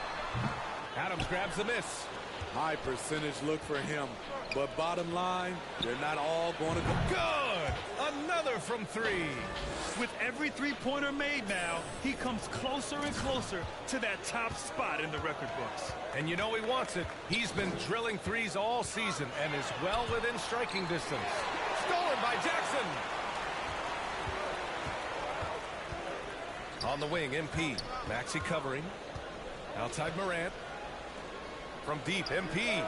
Adams grabs the miss. High percentage look for him. But bottom line, they're not all going to go. Good! Another from 3. With every three-pointer made now, he comes closer and closer to that top spot in the record books. And you know he wants it. He's been drilling threes all season and is well within striking distance. Stolen by Jackson. On the wing, MP. Maxey covering. Outside Morant. From deep, MP.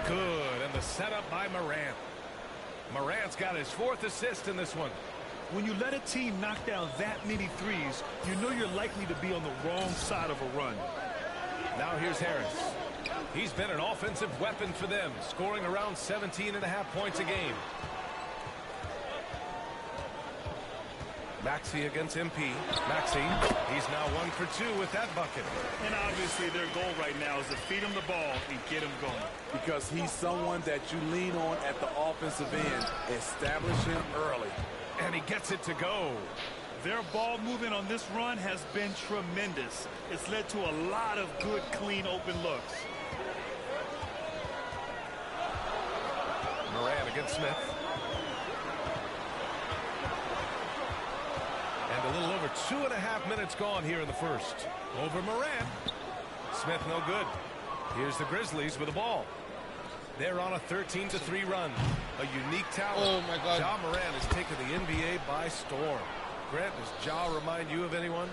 Good. And the setup by Morant. Morant's got his 4th assist in this one. When you let a team knock down that many threes, you know you're likely to be on the wrong side of a run. Now here's Harris. He's been an offensive weapon for them, scoring around 17.5 points a game. Maxey against MP. Maxey, he's now 1 for 2 with that bucket. And obviously their goal right now is to feed him the ball and get him going. Because he's someone that you lean on at the offensive end. Establish him early. And he gets it to go. Their ball movement on this run has been tremendous. It's led to a lot of good, clean, open looks. Moran against Smith. And a little over 2.5 minutes gone here in the first. Over Moran. Smith no good. Here's the Grizzlies with the ball. They're on a 13-3 run. A unique talent. Oh, my God. Ja Moran has taken the NBA by storm. Grant, does Ja remind you of anyone?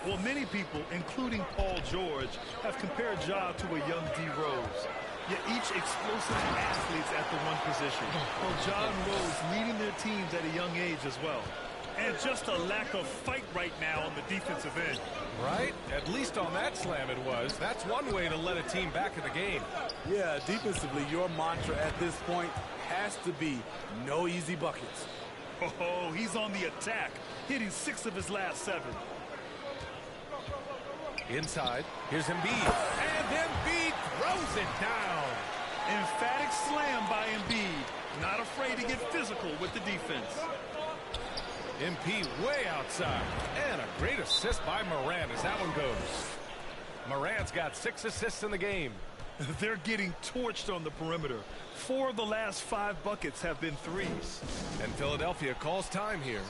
Well, many people, including Paul George, have compared Ja to a young D. Rose. Yet each explosive athletes at the one position. Well, Ja and Rose leading their teams at a young age as well. And just a lack of fight right now on the defensive end. Right? At least on that slam it was. That's one way to let a team back in the game. Yeah, defensively, your mantra at this point has to be no easy buckets. Oh, he's on the attack, hitting 6 of his last 7. Inside, here's Embiid. And Embiid throws it down. Emphatic slam by Embiid. Not afraid to get physical with the defense. MP way outside. And a great assist by Moran as that one goes. Moran's got 6 assists in the game. They're getting torched on the perimeter. 4 of the last 5 buckets have been threes. And Philadelphia calls time here.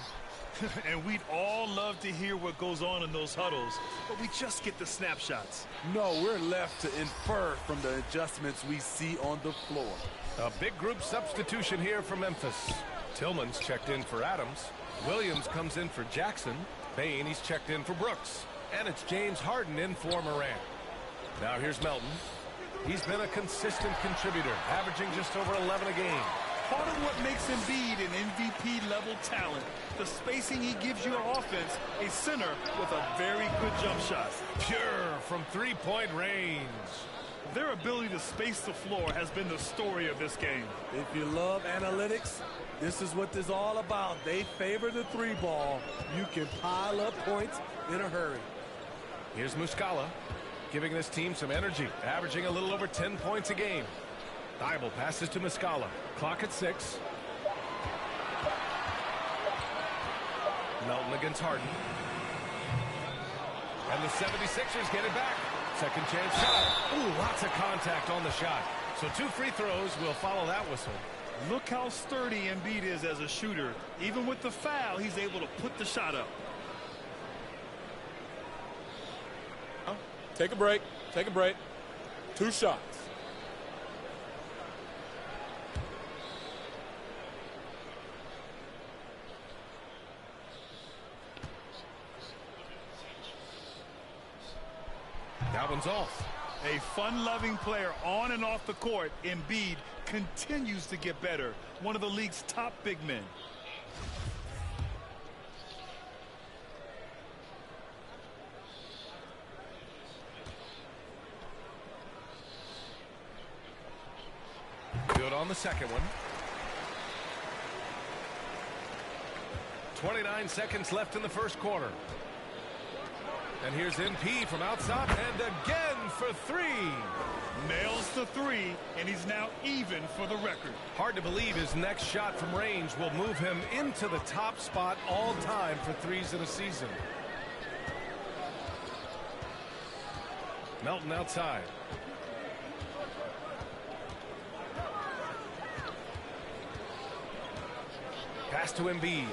And we'd all love to hear what goes on in those huddles, but we just get the snapshots. No, we're left to infer from the adjustments we see on the floor. A big group substitution here for Memphis. Tillman's checked in for Adams. Williams comes in for Jackson. Bain, he's checked in for Brooks. And it's James Harden in for Moran. Now here's Melton. He's been a consistent contributor, averaging just over 11 a game. Part of what makes Embiid an MVP-level talent, the spacing he gives your offense, a center with a very good jump shot. Pure from three-point range. Their ability to space the floor has been the story of this game. If you love analytics, this is what this is all about. They favor the 3-ball. You can pile up points in a hurry. Here's Muscala, giving this team some energy, averaging a little over 10 points a game. Thibault passes to Muscala. Clock at 6. Melton against Harden. And the 76ers get it back. Second chance shot. Ooh, lots of contact on the shot. So 2 free throws will follow that whistle. Look how sturdy Embiid is as a shooter. Even with the foul, he's able to put the shot up. Take a break. Take a break. 2 shots. That one's off. A fun-loving player on and off the court, Embiid continues to get better. One of the league's top big men. Good on the second one. 29 seconds left in the first quarter. And here's MP from outside, and again for 3. Nails the 3, and he's now even for the record. Hard to believe his next shot from range will move him into the top spot all time for threes in a season. Melton outside. Pass to Embiid.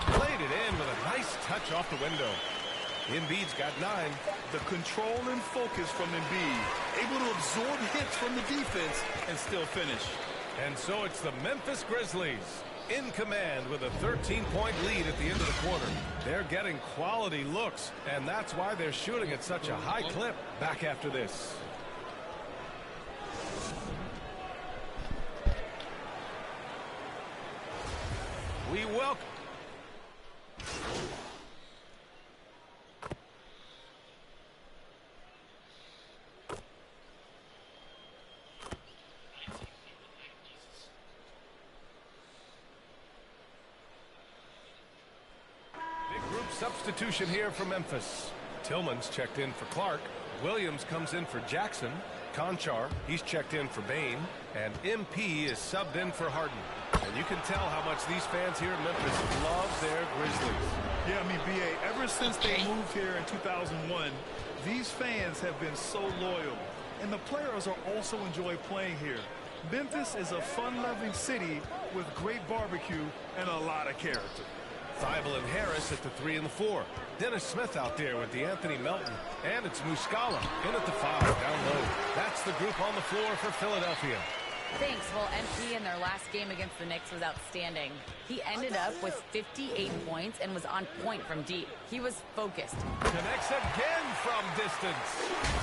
Played it in with a nice touch off the window. Embiid's got 9. The control and focus from Embiid, able to absorb hits from the defense and still finish. And so it's the Memphis Grizzlies in command with a 13-point lead at the end of the quarter. They're getting quality looks, and that's why they're shooting at such a high clip. Back after this. We welcome. Substitution here for Memphis. Tillman's checked in for Clark. Williams comes in for Jackson. Conchar, he's checked in for Bain. And MP is subbed in for Harden. And you can tell how much these fans here in Memphis love their Grizzlies. Yeah, I mean, B.A., ever since they moved here in 2001, these fans have been so loyal. And the players are also enjoy playing here. Memphis is a fun-loving city with great barbecue and a lot of character. Thibault and Harris at the 3 and the 4. Dennis Smith out there with DeAnthony Melton. And it's Muscala in at the 5 down low. That's the group on the floor for Philadelphia. Thanks. Well, MP in their last game against the Knicks was outstanding. He ended up with 58 points and was on point from deep. He was focused. Connects again from distance.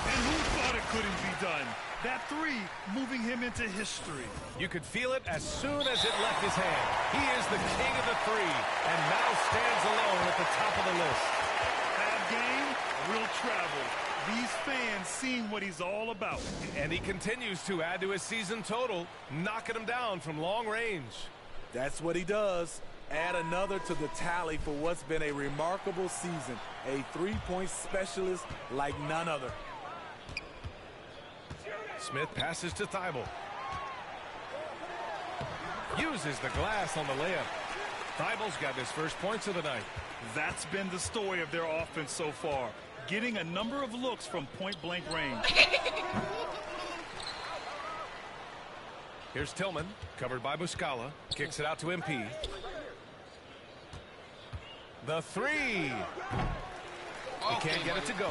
And who thought it couldn't be done? That 3 moving him into history. You could feel it as soon as it left his hand. He is the king of the 3 and now stands alone at the top of the list. Bad game, real travel. These fans seeing what he's all about. And he continues to add to his season total, knocking him down from long range. That's what he does. Add another to the tally for what's been a remarkable season. A three-point specialist like none other. Smith passes to Thibault. Uses the glass on the layup. Thibault's got his first points of the night. That's been the story of their offense so far. Getting a number of looks from point-blank range. Here's Tillman, covered by Muscala. Kicks it out to MP. The 3. He can't get it to go.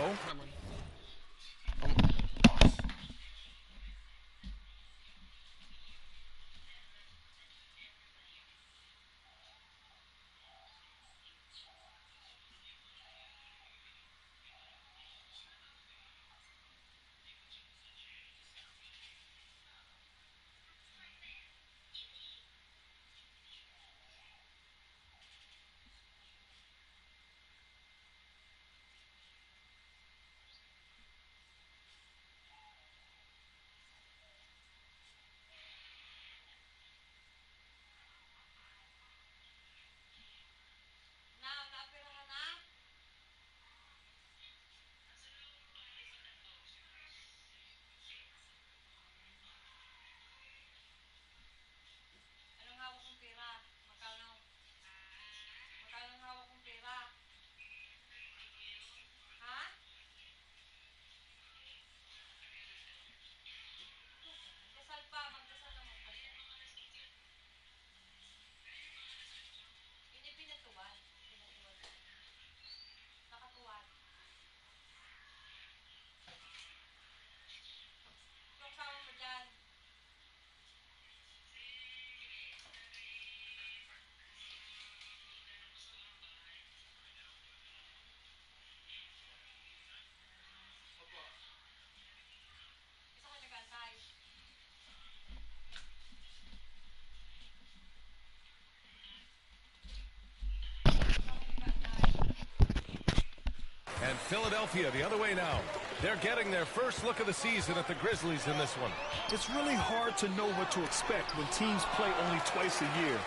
And Philadelphia the other way now. They're getting their first look of the season at the Grizzlies in this one. It's really hard to know what to expect when teams play only twice a year.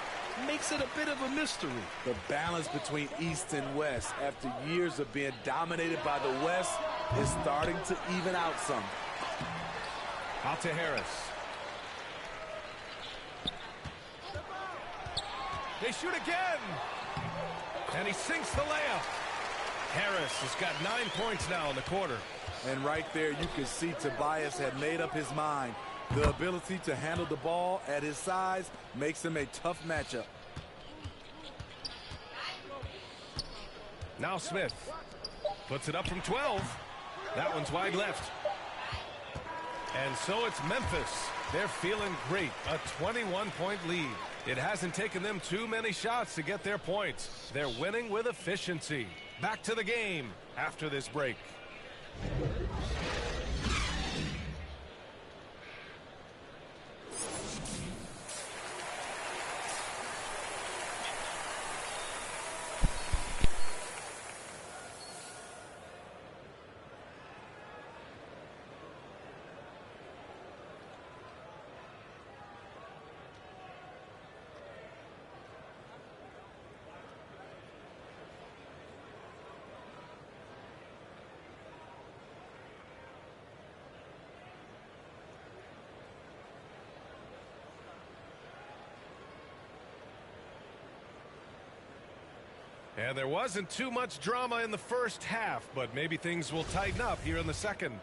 Makes it a bit of a mystery. The balance between East and West after years of being dominated by the West is starting to even out some. Out to Harris. They shoot again. And he sinks the layup. Harris has got 9 points now in the quarter. And right there, you can see Tobias had made up his mind. The ability to handle the ball at his size makes him a tough matchup. Now Smith puts it up from 12. That one's wide left. And so it's Memphis. They're feeling great. A 21-point lead. It hasn't taken them too many shots to get their points. They're winning with efficiency. Back to the game after this break. And there wasn't too much drama in the first half, but maybe things will tighten up here in the second.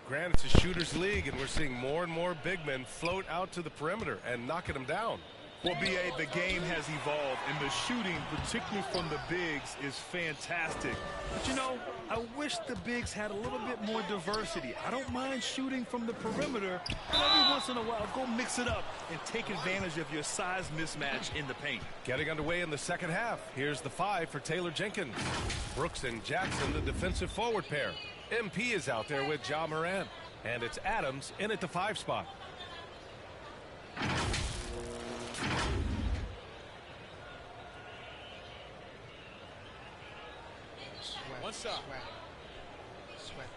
Granted, it's a shooter's league, and we're seeing more and more big men float out to the perimeter and knocking them down. Well, B.A., the game has evolved, and the shooting, particularly from the bigs, is fantastic. But, you know, I wish the bigs had a little bit more diversity. I don't mind shooting from the perimeter, but every once in a while, go mix it up and take advantage of your size mismatch in the paint. Getting underway in the second half. Here's the 5 for Taylor Jenkins. Brooks and Jackson, the defensive forward pair. MP is out there with Ja Morant. And it's Adams in at the 5 spot. One shot. Sweat.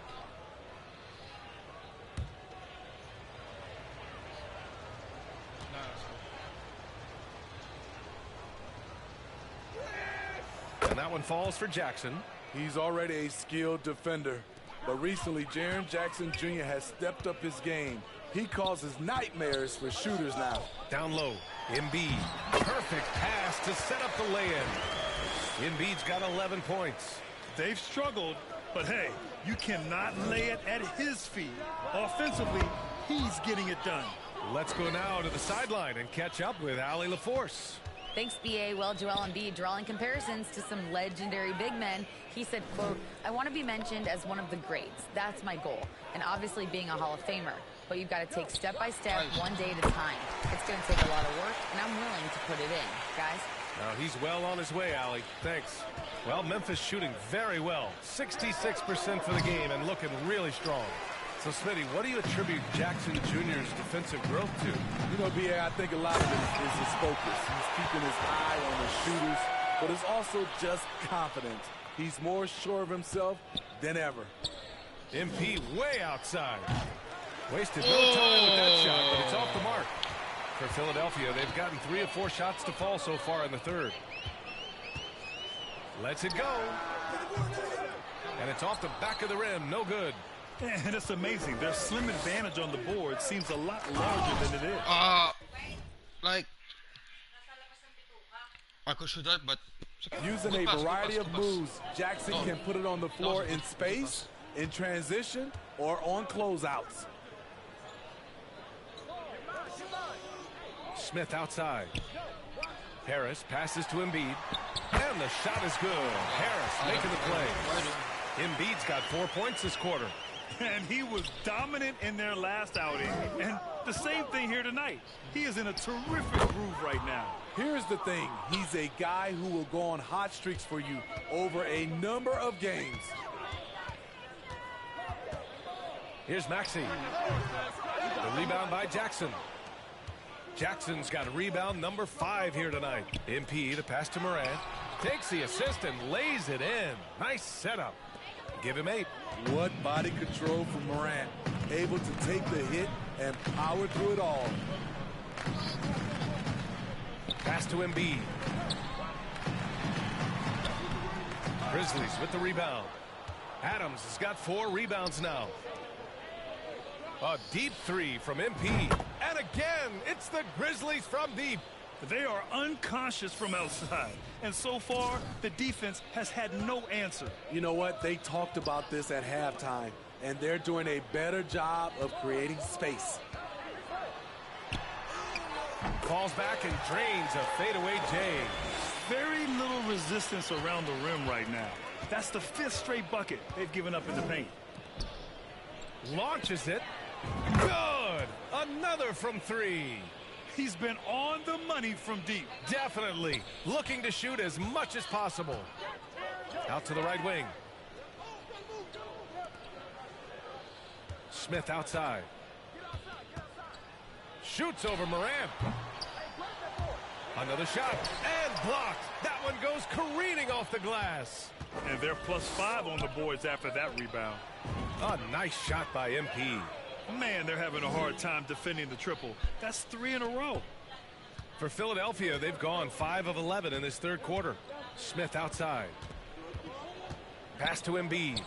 And that one falls for Jackson. He's already a skilled defender. But recently, Jaren Jackson Jr. has stepped up his game. He causes nightmares for shooters now. Down low, Embiid. Perfect pass to set up the lay-in. Embiid's got 11 points. They've struggled, but hey, you cannot lay it at his feet. Offensively, he's getting it done. Let's go now to the sideline and catch up with Allie LaForce. Thanks, B.A. Well, Joel Embiid drawing comparisons to some legendary big men. He said, quote, "I want to be mentioned as one of the greats. That's my goal. And obviously being a Hall of Famer. But you've got to take step by step, one day at a time. It's going to take a lot of work, and I'm willing to put it in. Guys?" Now he's well on his way, Allie. Thanks. Well, Memphis shooting very well. 66% for the game and looking really strong. So, Smitty, what do you attribute Jackson Jr.'s defensive growth to? You know, B.A., I think a lot of it is his focus. He's keeping his eye on the shooters, but it's also just confidence. He's more sure of himself than ever. MP way outside. Wasted no time with that shot, but it's off the mark. For Philadelphia, they've gotten 3 of 4 shots to fall so far in the third. Lets it go. And it's off the back of the rim. No good. And it's amazing. Their slim advantage on the board seems a lot larger than it is. Like, I could shoot that, but... Using a variety of moves, Jackson can put it on the floor in space, in transition, or on closeouts. Smith outside. Harris passes to Embiid. And the shot is good. Harris making the play. Embiid's got 4 points this quarter. And he was dominant in their last outing. And the same thing here tonight. He is in a terrific groove right now. Here's the thing. He's a guy who will go on hot streaks for you over a number of games. Here's Maxey. The rebound by Jackson. Jackson's got a rebound number 5 here tonight. MP, the pass to Morant. Takes the assist and lays it in. Nice setup. Give him 8. What body control from Morant. Able to take the hit and power through it all. Pass to Embiid. Grizzlies with the rebound. Adams has got 4 rebounds now. A deep 3 from MP. And again, it's the Grizzlies from deep. They are unconscious from outside. And so far, the defense has had no answer. You know what? They talked about this at halftime, and they're doing a better job of creating space. falls back and drains a fadeaway J. Very little resistance around the rim right now. That's the 5th straight bucket they've given up in the paint. Launches it. Good. Another from 3. He's been on the money from deep. Definitely. Looking to shoot as much as possible. Out to the right wing. Smith outside. Shoots over Morant. Another shot. And blocked. That one goes careening off the glass. And they're +5 on the boards after that rebound. A nice shot by MP. Man, they're having a hard time defending the triple. That's 3 in a row. For Philadelphia, they've gone 5 of 11 in this third quarter. Smith outside. Pass to Embiid.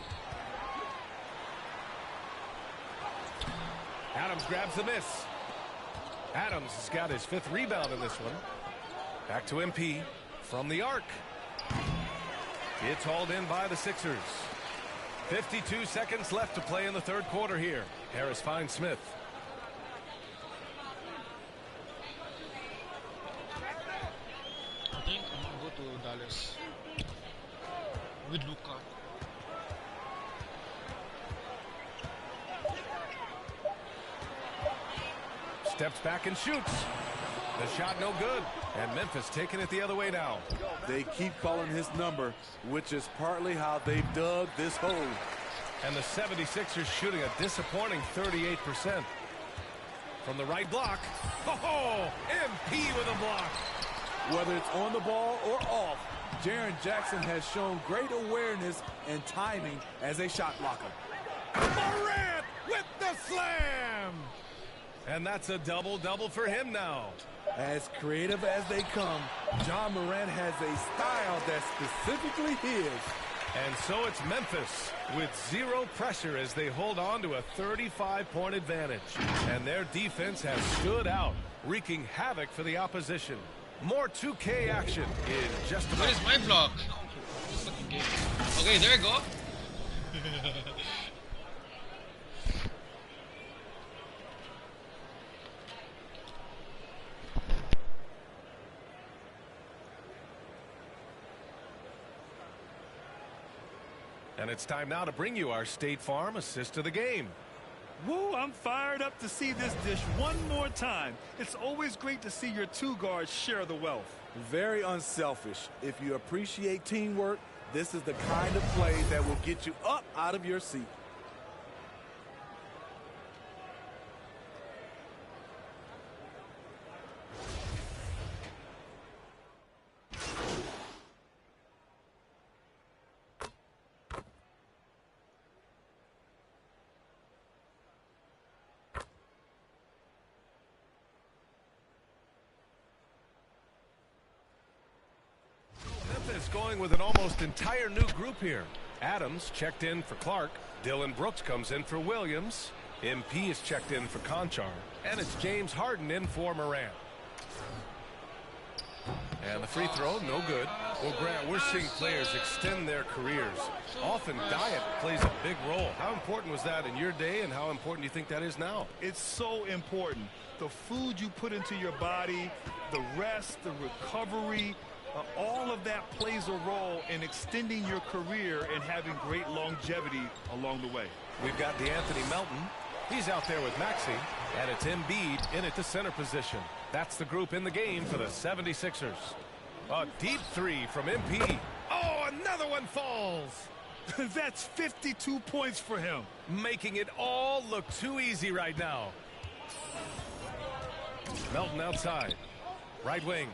Adams grabs the miss. Adams has got his 5th rebound in this one. Back to MP from the arc. It's hauled in by the Sixers. 52 seconds left to play in the third quarter here. Harris finds Smith. I think I'm going to go to Dallas with Luka. Steps back and shoots. The shot no good. And Memphis taking it the other way now. They keep calling his number, which is partly how they've dug this hole. And the 76ers shooting a disappointing 38%. From the right block. Oh, MP with a block. Whether it's on the ball or off, Jaren Jackson has shown great awareness and timing as a shot blocker. Morant with the slam. And that's a double-double for him now. As creative as they come, John Morant has a style that's specifically his. And so it's Memphis with 0 pressure as they hold on to a 35-point advantage. And their defense has stood out, wreaking havoc for the opposition. More 2K action in just a moment. Where is my block? Okay, there you go. And it's time now to bring you our State Farm assist of the game. Woo, I'm fired up to see this dish one more time. It's always great to see your 2 guards share the wealth. Very unselfish. If you appreciate teamwork, this is the kind of play that will get you up out of your seat. Going with an almost entire new group here. Adams checked in for Clark. Dylan Brooks comes in for Williams. MP is checked in for Conchar. And it's James Harden in for Morant. And the free throw, no good. Well, Grant, we're seeing players extend their careers. Often diet plays a big role. How important was that in your day, and how important do you think that is now? It's so important. The food you put into your body, the rest, the recovery, all of that plays a role in extending your career and having great longevity along the way. We've got DeAnthony Melton. He's out there with Maxey. And it's Embiid in at the center position. That's the group in the game for the 76ers. A deep 3 from MP. Oh, another one falls. That's 52 points for him. Making it all look too easy right now. Melton outside. Right wing.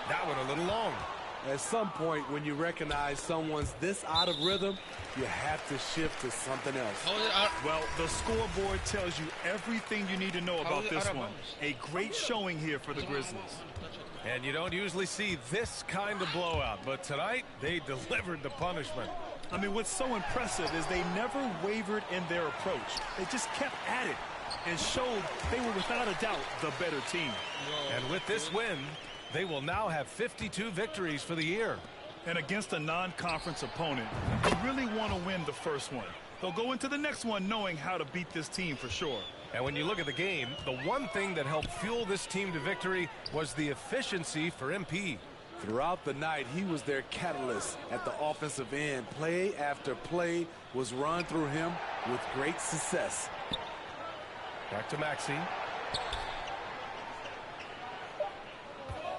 That one a little long. At some point, when you recognize someone's this out of rhythm, you have to shift to something else. Well, the scoreboard tells you everything you need to know about this one. A great showing here for the Grizzlies. And you don't usually see this kind of blowout, but tonight they delivered the punishment. I mean, what's so impressive is they never wavered in their approach. They just kept at it and showed they were without a doubt the better team. And with this win, they will now have 52 victories for the year. And against a non-conference opponent, you really want to win the first one. They'll go into the next one knowing how to beat this team for sure. And when you look at the game, the one thing that helped fuel this team to victory was the efficiency for MP. Throughout the night, he was their catalyst at the offensive end. Play after play was run through him with great success. Back to Maxey.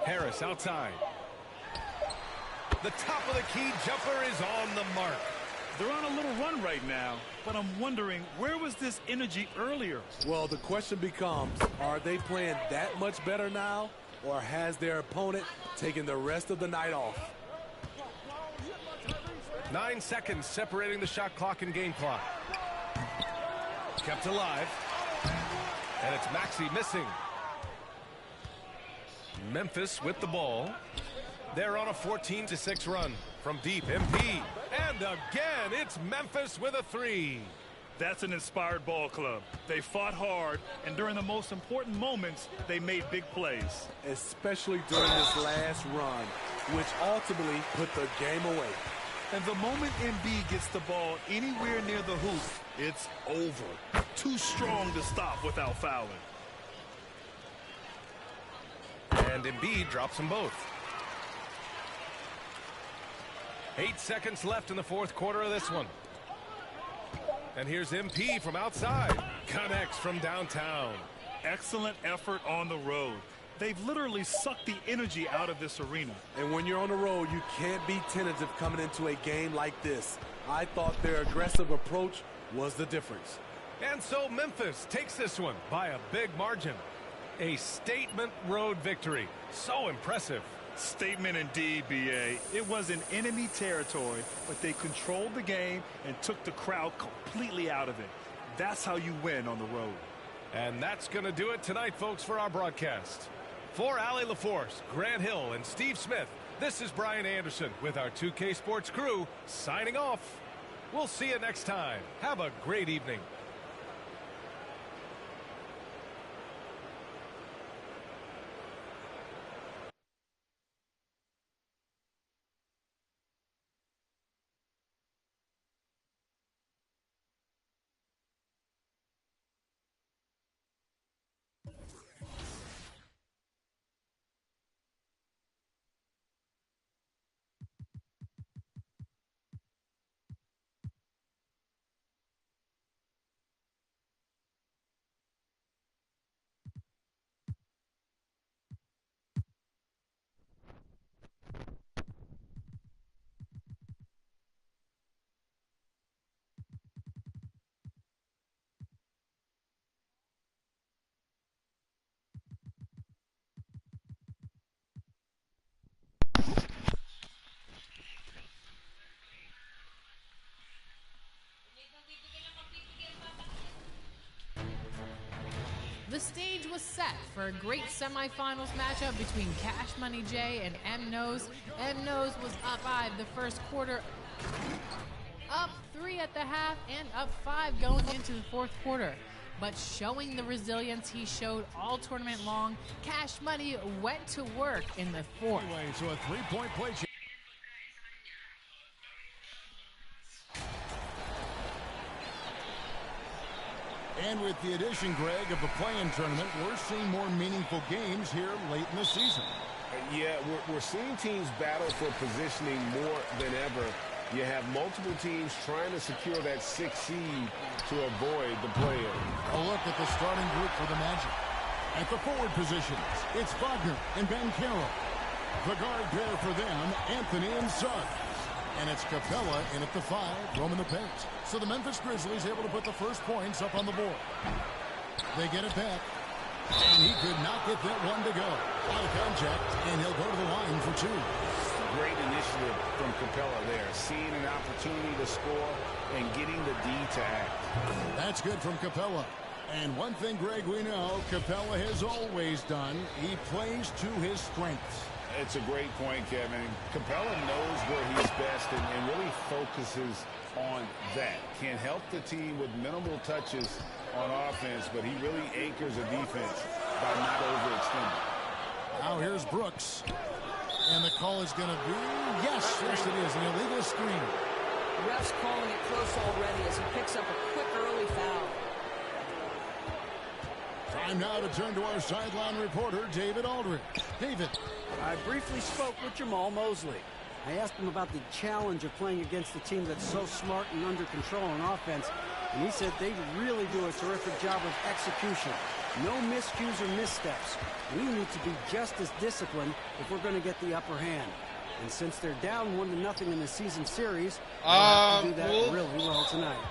Harris outside. The top of the key jumper is on the mark. They're on a little run right now, but I'm wondering, where was this energy earlier? Well, the question becomes, are they playing that much better now, or has their opponent taken the rest of the night off? 9 seconds separating the shot clock and game clock. Kept alive. And it's Maxey missing. Memphis with the ball. They're on a 14-6 run from deep. MP. And again, it's Memphis with a three. That's an inspired ball club. They fought hard, and during the most important moments, they made big plays. Especially during this last run, which ultimately put the game away. And the moment Embiid gets the ball anywhere near the hoop, it's over. Too strong to stop without fouling. And Embiid drops them both. 8 seconds left in the fourth quarter of this one. And here's MP from outside. Connects from downtown. Excellent effort on the road. They've literally sucked the energy out of this arena. And when you're on the road, you can't be tentative coming into a game like this. I thought their aggressive approach was the difference. And so Memphis takes this one by a big margin. A statement road victory. So impressive. Statement indeed, B.A. It was in enemy territory, but they controlled the game and took the crowd completely out of it. That's how you win on the road. And that's going to do it tonight, folks, for our broadcast. For Allie LaForce, Grant Hill, and Steve Smith, this is Brian Anderson with our 2K Sports crew signing off. We'll see you next time. Have a great evening. The stage was set for a great semifinals matchup between Cash Money J and M Nose. M Nose was up 5 the first quarter, up 3 at the half, and up 5 going into the fourth quarter. But showing the resilience he showed all tournament long, Cash Money went to work in the fourth. So a three-point play. And with the addition, Greg, of the play-in tournament, we're seeing more meaningful games here late in the season. Yeah, we're seeing teams battle for positioning more than ever. You have multiple teams trying to secure that 6th seed to avoid the play-in. A look at the starting group for the Magic. At the forward positions, it's Wagner and Banchero. The guard pair for them, Anthony and Suggs. And it's Capella in at the 5, roaming the paint. So the Memphis Grizzlies able to put the first points up on the board. They get it back. And he could not get that one to go. Out of contact, and he'll go to the line for 2. Great initiative from Capella there. Seeing an opportunity to score and getting the D to act. That's good from Capella. And one thing, Greg, we know Capella has always done, he plays to his strengths. It's a great point, Kevin. Capella knows where he's best and really focuses on that. Can help the team with minimal touches on offense, but he really anchors a defense by not overextending. Now here's Brooks. And the call is going to be, yes, it is, an illegal screen. Ref's calling it close already as he picks up a quick early foul. Time now to turn to our sideline reporter, David Aldridge. David. I briefly spoke with Jamal Mosley. I asked him about the challenge of playing against a team that's so smart and under control on offense, and he said they really do a terrific job of execution. No miscues or missteps. We need to be just as disciplined if we're going to get the upper hand. And since they're down 1-0 in the season series, they'll have to do that really well tonight.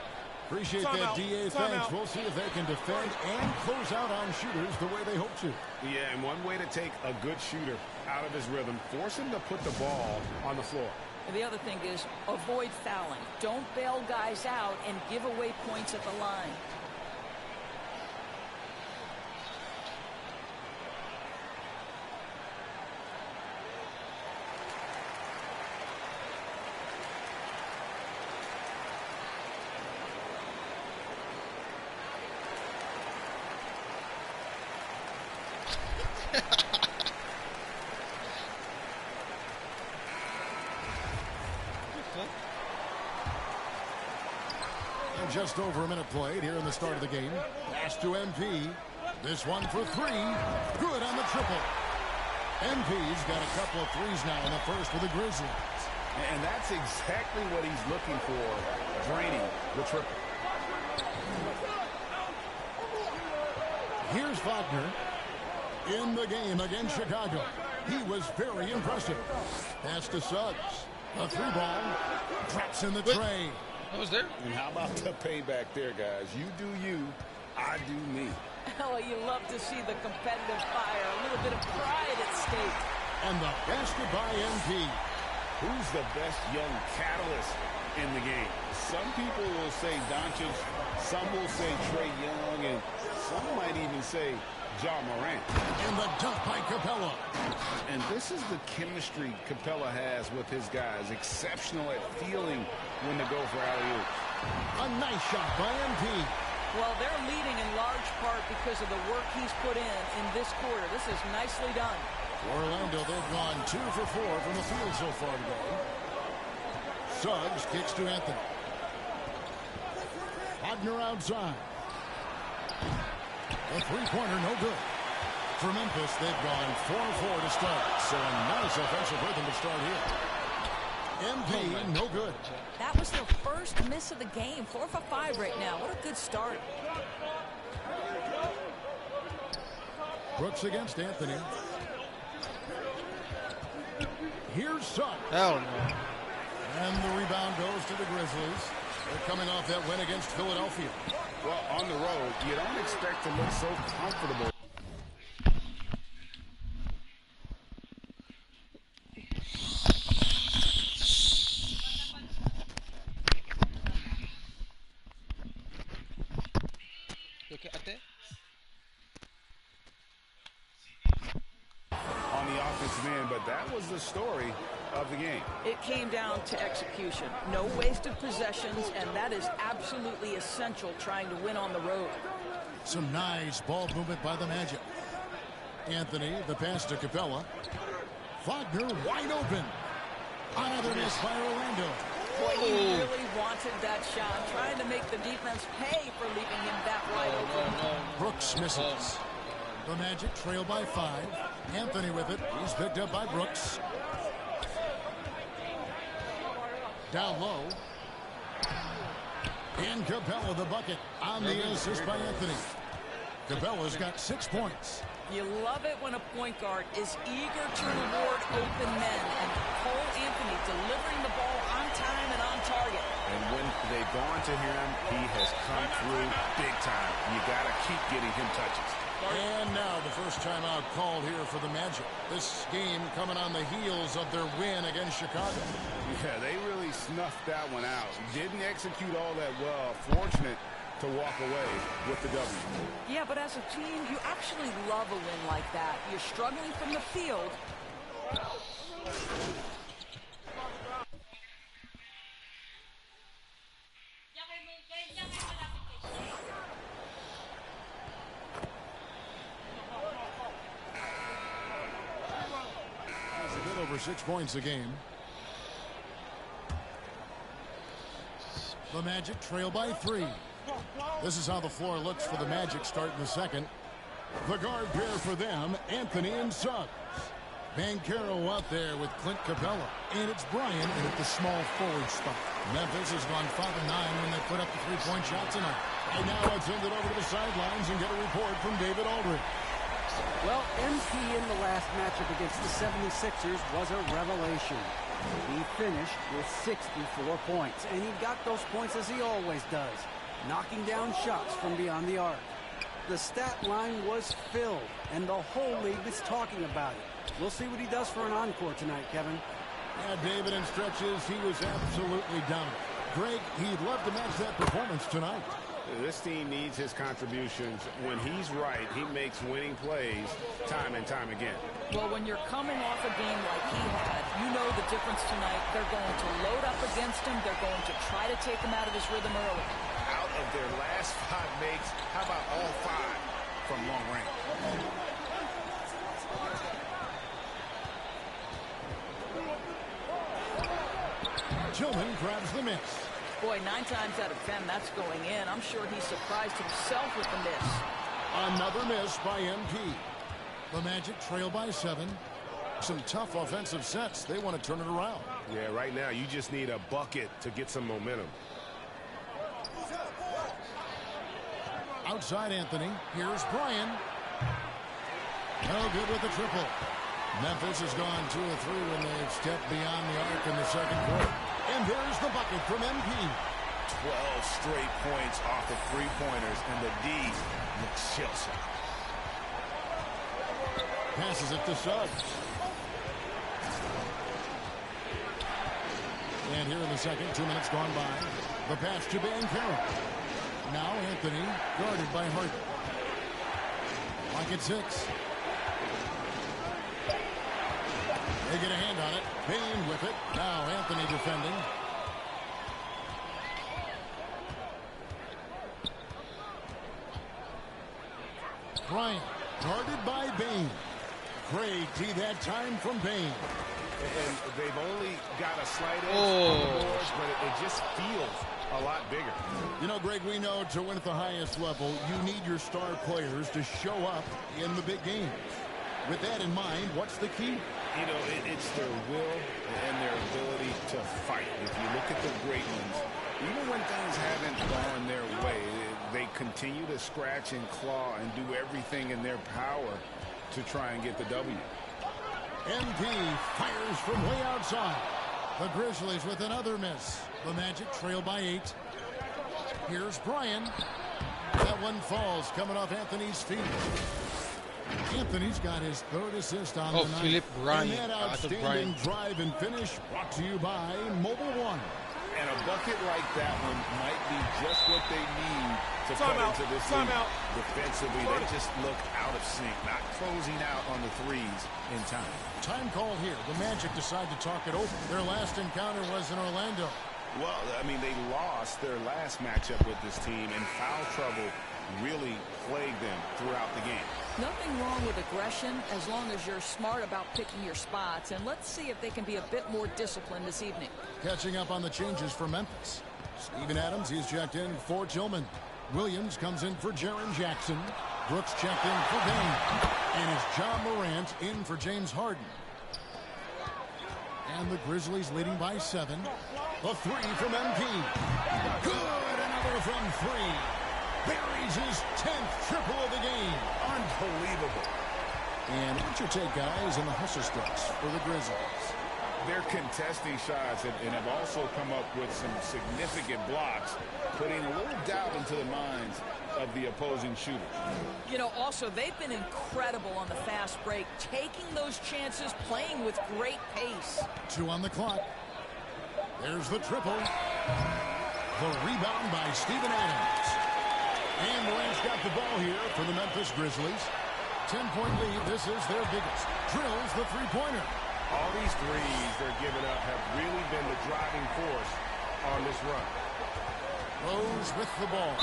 Appreciate that, DA. Thanks. We'll see if they can defend and close out on shooters the way they hope to. Yeah, and one way to take a good shooter out of his rhythm, force him to put the ball on the floor. And the other thing is avoid fouling. Don't bail guys out and give away points at the line. Just over a minute played here in the start of the game. Pass to MP. This one for three. Good on the triple. MP's got a couple of threes now in the first for the Grizzlies. And that's exactly what he's looking for, draining the triple. Here's Wagner in the game against Chicago. He was very impressive. Pass to Suggs. A three ball. Drops in the tray. What was there? And how about the payback there, guys? You do you, I do me. Oh, you love to see the competitive fire. A little bit of pride at stake. And the basket by MP. Who's the best young catalyst in the game? Some people will say Doncic, some will say Trae Young, and some might even say Ja Morant. And the dunk by Capella. And this is the chemistry Capella has with his guys. Exceptional at feeling when to go for alley-oop. A nice shot by MP. Well, they're leading in large part because of the work he's put in this quarter. This is nicely done. Orlando, they've gone 2 for 4 from the field so far today. Suggs kicks to Anthony. Wagner outside. A three-pointer, no good. For Memphis, they've gone 4-4 to start. So a nice offensive rhythm to start here. MP, no good. That was their first miss of the game. 4 for 5 right now. What a good start. Brooks against Anthony. Here's Suggs. Hell no. And the rebound goes to the Grizzlies. They're coming off that win against Philadelphia. Well, on the road, you don't expect to look so comfortable. On the offensive end, but that was the story of the game. It came down to execution. No wasted possessions, and that is absolutely essential trying to win on the road. Some nice ball movement by the Magic. Anthony, the pass to Capella. Wagner wide open. Another miss by Orlando. Boy, he really wanted that shot, trying to make the defense pay for leaving him that wide open. Brooks misses. The Magic trail by 5. Anthony with it. He's picked up by Brooks. Down low. And Capella the bucket on the assist by Anthony. Capella's got 6 points. You love it when a point guard is eager to reward open men, and Cole Anthony delivering the ball on time and on target. And when they've gone to him, he has come through big time. You got to keep getting him touches. And now the first timeout called here for the Magic. This game coming on the heels of their win against Chicago. Yeah, they really snuffed that one out. Didn't execute all that well. Fortunate to walk away with the W. Yeah, but as a team, you actually love a win like that. You're struggling from the field. over 6 points a game. The Magic trail by 3. This is how the floor looks for the Magic starting the second. The guard pair for them, Anthony and Suggs. Banchero out there with Clint Capella. And it's Bryant in at the small forward spot. Memphis has gone 5-9 when they put up the three-point shot tonight. And now let's send it over to the sidelines and get a report from David Aldridge. Well, MP in the last matchup against the 76ers was a revelation. He finished with 64 points, and he got those points as he always does, knocking down shots from beyond the arc. The stat line was filled, and the whole league is talking about it. We'll see what he does for an encore tonight, Kevin. Yeah, David, in stretches, he was absolutely dominant. Greg, he'd love to match that performance tonight. This team needs his contributions. When he's right, he makes winning plays time and time again. Well, when you're coming off a game like he had, you know the difference tonight. They're going to load up against him. They're going to try to take him out of his rhythm early. Out of their last 5 makes, how about all 5 from long range? Tillman grabs the miss. Boy, 9 times out of 10, that's going in. I'm sure he surprised himself with the miss. Another miss by MP. The Magic trail by 7. Some tough offensive sets. They want to turn it around. Yeah, right now you just need a bucket to get some momentum. Outside Anthony. Here's Bryan. No good with the triple. Memphis has gone 2 of 3 when they've stepped beyond the arc in the second quarter. And there's the bucket from MP. 12 straight points off of three-pointers, and the D looks shell-shocked. Passes it to Suggs. And here in the second, 2 minutes gone by. The pass to Banchero. Now Anthony, guarded by Harden. Lock at 6. They get a hand on it. Bane with it. Now Anthony defending. Bryant, guarded by Bane. Great D that time from Bane. And they've only got a slight edge on the boards, but it just feels a lot bigger. You know, Greg, we know to win at the highest level, you need your star players to show up in the big games. With that in mind, what's the key? You know, it's their will and their ability to fight. If you look at the great ones, even when things haven't gone their way, they continue to scratch and claw and do everything in their power to try and get the W. MP fires from way outside. The Grizzlies with another miss. The Magic trail by 8. Here's Bryan. That one falls coming off Anthony's feet. Anthony's got his 3rd assist on the night. Philip Bryan. And that outstanding drive and finish brought to you by Mobile One. And a bucket like that one might be just what they need to cut into this league. Defensively, they just look out of sync, not closing out on the threes in time. Time call here. The Magic decide to talk it over. Their last encounter was in Orlando. Well, I mean, they lost their last matchup with this team, and foul trouble really plagued them throughout the game. Nothing wrong with aggression as long as you're smart about picking your spots. And let's see if they can be a bit more disciplined this evening. Catching up on the changes for Memphis. Steven Adams, he's checked in for Tillman. Williams comes in for Jaren Jackson. Brooks checked in for Bane. And it's John Morant in for James Harden. And the Grizzlies leading by 7. A 3 from MP. Good, another from 3. Buries his 10th triple of the game. Unbelievable. And what's your take, guys, in the hustle stretch for the Grizzlies? They're contesting shots and have also come up with some significant blocks, putting a little doubt into the minds of the opposing shooters. You know, also, they've been incredible on the fast break, taking those chances, playing with great pace. 2 on the clock. There's the triple. The rebound by Steven Adams. And Morant's got the ball here for the Memphis Grizzlies. 10-point lead. This is their biggest. Drills the three-pointer. All these threes they're giving up have really been the driving force on this run. Rose with the ball.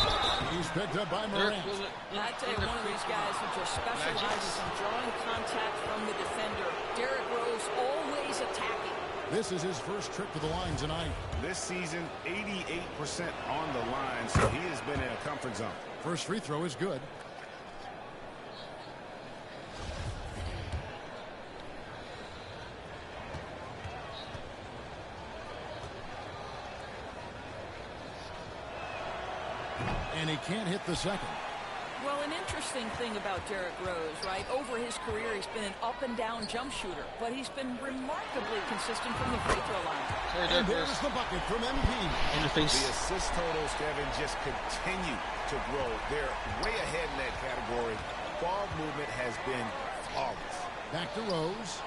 He's picked up by Morant. I tell you, one of these guys who just specializes in drawing contact from the defender. Derrick Rose always at This is his first trip to the line tonight. This season, 88% on the line, so he has been in a comfort zone. First free throw is good. And he can't hit the second. Well, an interesting thing about Derrick Rose, right? Over his career, he's been an up-and-down jump shooter, but he's been remarkably consistent from the free throw line. And there's the bucket from MP. In your face. The assist totals, Kevin, just continue to grow. They're way ahead in that category. Ball movement has been flawless. Back to Rose.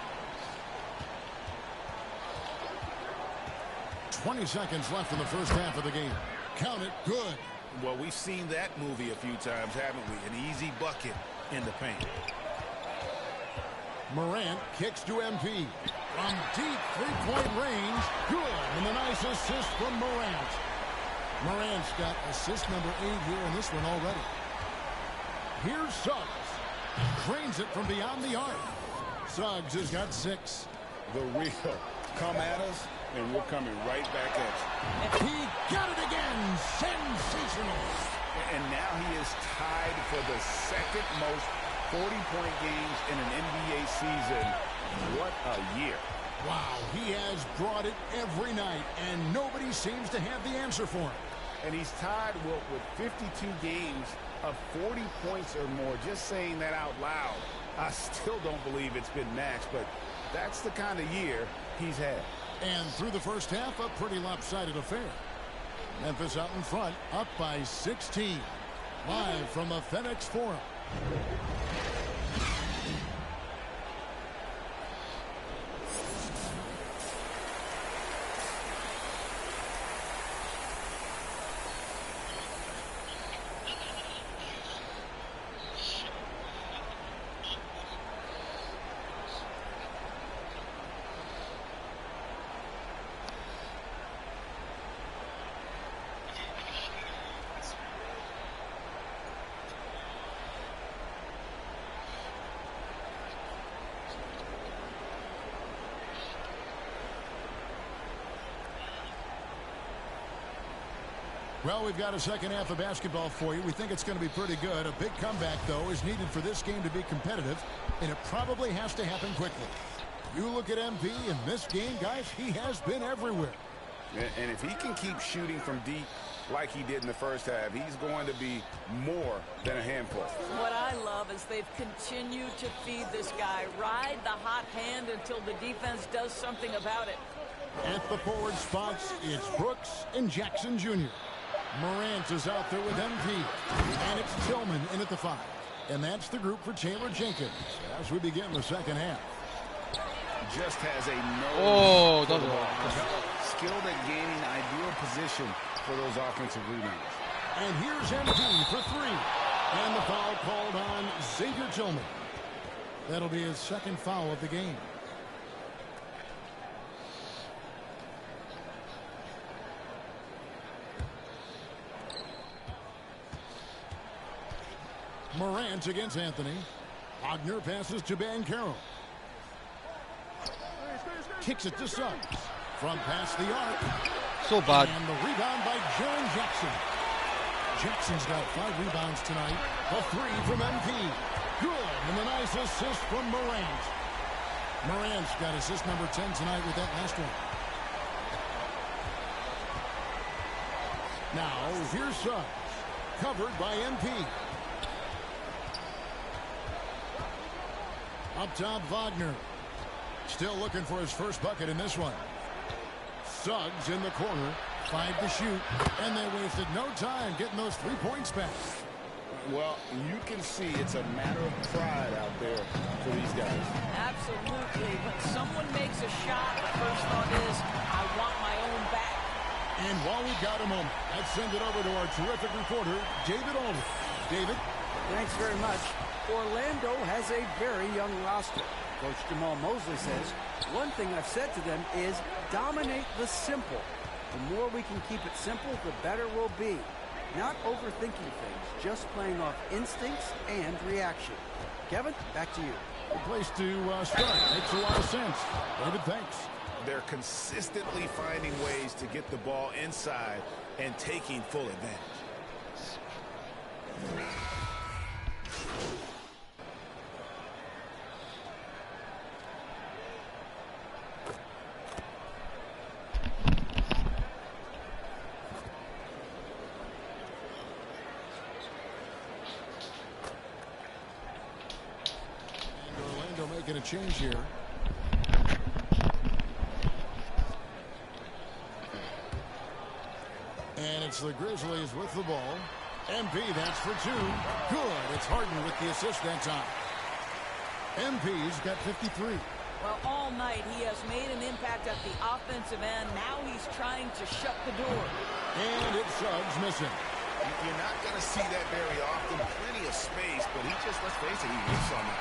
20 seconds left in the first half of the game. Count it. Good. Well, we've seen that movie a few times, haven't we? An easy bucket in the paint. Morant kicks to MP. From deep three-point range. Good. And a nice assist from Morant. Morant's got assist number 8 here in this one already. Here's Suggs. Cranes it from beyond the arc. Suggs has got 6. The real. Come at us, and we're coming right back at you. He got it again. Sensational. And now he is tied for the second most 40-point games in an NBA season. What a year. Wow, he has brought it every night, and nobody seems to have the answer for him. And he's tied with 52 games of 40 points or more. Just saying that out loud, I still don't believe it's been matched, but that's the kind of year he's had. And through the first half, a pretty lopsided affair. Memphis out in front, up by 16. Live from the FedEx Forum. Well, we've got a second half of basketball for you. We think it's going to be pretty good. A big comeback, though, is needed for this game to be competitive, and it probably has to happen quickly. You look at MP in this game, guys, he has been everywhere. And if he can keep shooting from deep like he did in the first half, he's going to be more than a handful. What I love is they've continued to feed this guy, ride the hot hand until the defense does something about it. At the forward spots, it's Brooks and Jackson Jr. Morant is out there with MP. And it's Tillman in at the 5. And that's the group for Taylor Jenkins as we begin the second half. Just has a nose. Skilled at gaining ideal position for those offensive rebounds. And here's MP for 3. And the foul called on Xavier Tillman. That'll be his second foul of the game. Morant against Anthony. Wagner passes to Banchero. Kicks it to Suggs. From past the arc. So bad. And the rebound by Jaren Jackson. Jackson's got 5 rebounds tonight. A 3 from MP. Good. And a nice assist from Morant. Morant's got assist number 10 tonight with that last one. Now, here's Suggs. Covered by MP. Up top, Wagner. Still looking for his first bucket in this one. Suggs in the corner. 5 to shoot. And they wasted no time getting those 3 points back. Well, you can see it's a matter of pride out there for these guys. Absolutely. When someone makes a shot, the first thought is, I want my own back. And while we've got a moment, let's send it over to our terrific reporter, David Aldridge. David? Thanks very much. Orlando has a very young roster. Coach Jamal Mosley says, one thing I've said to them is dominate the simple. The more we can keep it simple, the better we'll be. Not overthinking things, just playing off instincts and reaction. Kevin, back to you. Good place to start. Makes a lot of sense. David, thanks. They're consistently finding ways to get the ball inside and taking full advantage. Making a change here. And it's the Grizzlies with the ball. MP, that's for two. Good. It's Harden with the assist that time. MP's got 53. Well, all night he has made an impact at the offensive end. Now he's trying to shut the door. And it's Suggs missing. You're not going to see that very often. Plenty of space, but he just, let's face it, he whiffs on it.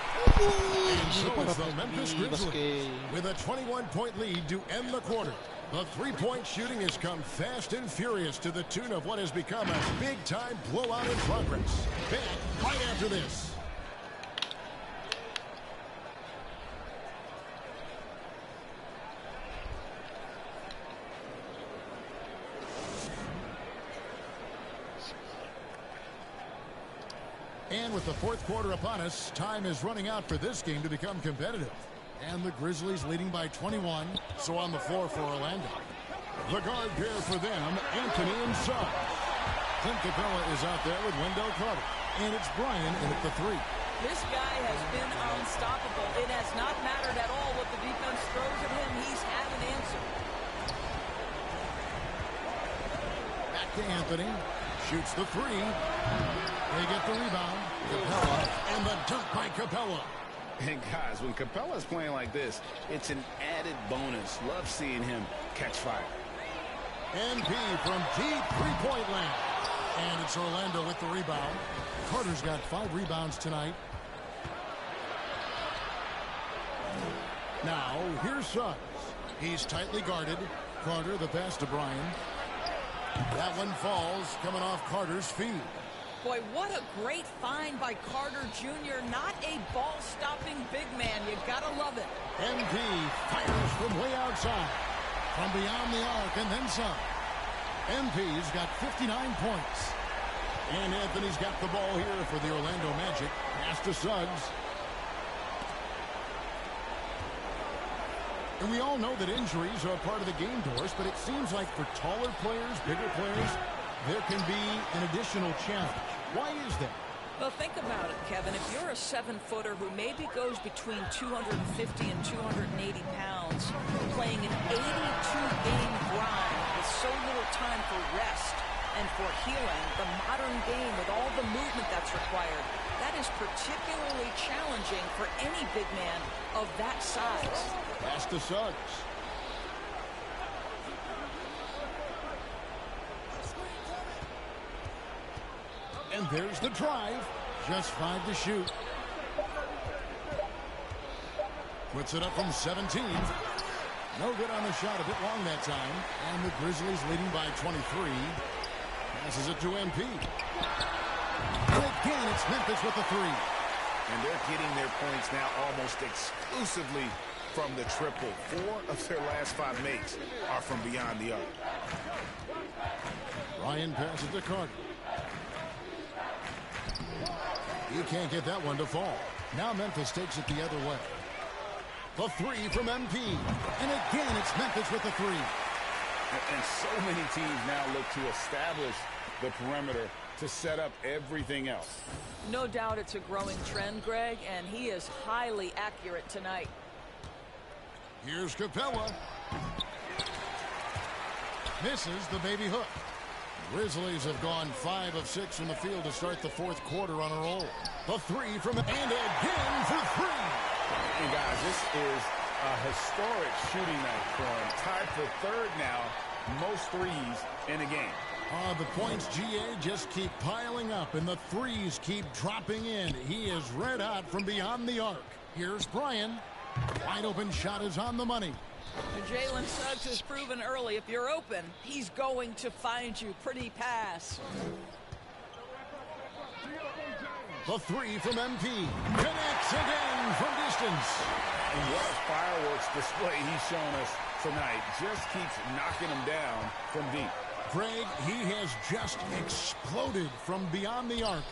And so it's the Memphis Grizzlies with a 21-point lead to end the quarter. The three-point shooting has come fast and furious to the tune of what has become a big-time blowout in progress. Back right after this. And with the fourth quarter upon us, time is running out for this game to become competitive. And the Grizzlies leading by 21, so on the floor for Orlando. The guard pair for them, Anthony and Suggs. Clint Capella is out there with Wendell Carter. And it's Brian in at the three. This guy has been unstoppable. It has not mattered at all what the defense throws at him. He's had an answer. Back to Anthony. Shoots the three. They get the rebound. Capella and the dunk by Capella. And guys, when Capella's playing like this, it's an added bonus. Love seeing him catch fire. MP from deep three-point land. And it's Orlando with the rebound. Carter's got 5 rebounds tonight. Now, here's Suggs. He's tightly guarded. Carter, the pass to Brian. That one falls, coming off Carter's feet. Boy, what a great find by Carter Jr. Not a ball-stopping big man. You gotta love it. MP fires from way outside. From beyond the arc and then some. MP's got 59 points. And Anthony's got the ball here for the Orlando Magic. Pass to Suggs. And we all know that injuries are part of the game, Doris, but it seems like for taller players, bigger players, there can be an additional challenge. Why is that? Well, think about it, Kevin. If you're a 7-footer who maybe goes between 250 and 280 pounds, playing an 82-game grind with so little time for rest and for healing, the modern game with all the movement that's required, that is particularly challenging for any big man of that size. Pass to Suggs. And there's the drive. Just 5 to shoot. Puts it up from 17. No good on the shot. A bit long that time. And the Grizzlies leading by 23. Passes it to MP. And again, it's Memphis with the three. And they're getting their points now almost exclusively from the triple. 4 of their last 5 makes are from beyond the arc. Ryan passes to Carter. He can't get that one to fall. Now Memphis takes it the other way. The three from MP. And again, it's Memphis with the three. And so many teams now look to establish the perimeter to set up everything else. No doubt it's a growing trend, Greg, and he is highly accurate tonight. Here's Capella. Misses the baby hook. Grizzlies have gone 5 of 6 from the field to start the fourth quarter on a roll. The three from and again for 3. And guys, this is a historic shooting night for him. Tied for 3rd now, most threes in a game. The points, GA, just keep piling up, and the threes keep dropping in. He is red hot from beyond the arc. Here's Brian. Wide open shot is on the money. Jalen Suggs has proven early, if you're open, he's going to find you. Pretty pass. The three from MP. Connects again from distance. And what a fireworks display he's shown us tonight just keeps knocking them down from deep. Greg, he has just exploded from beyond the arc.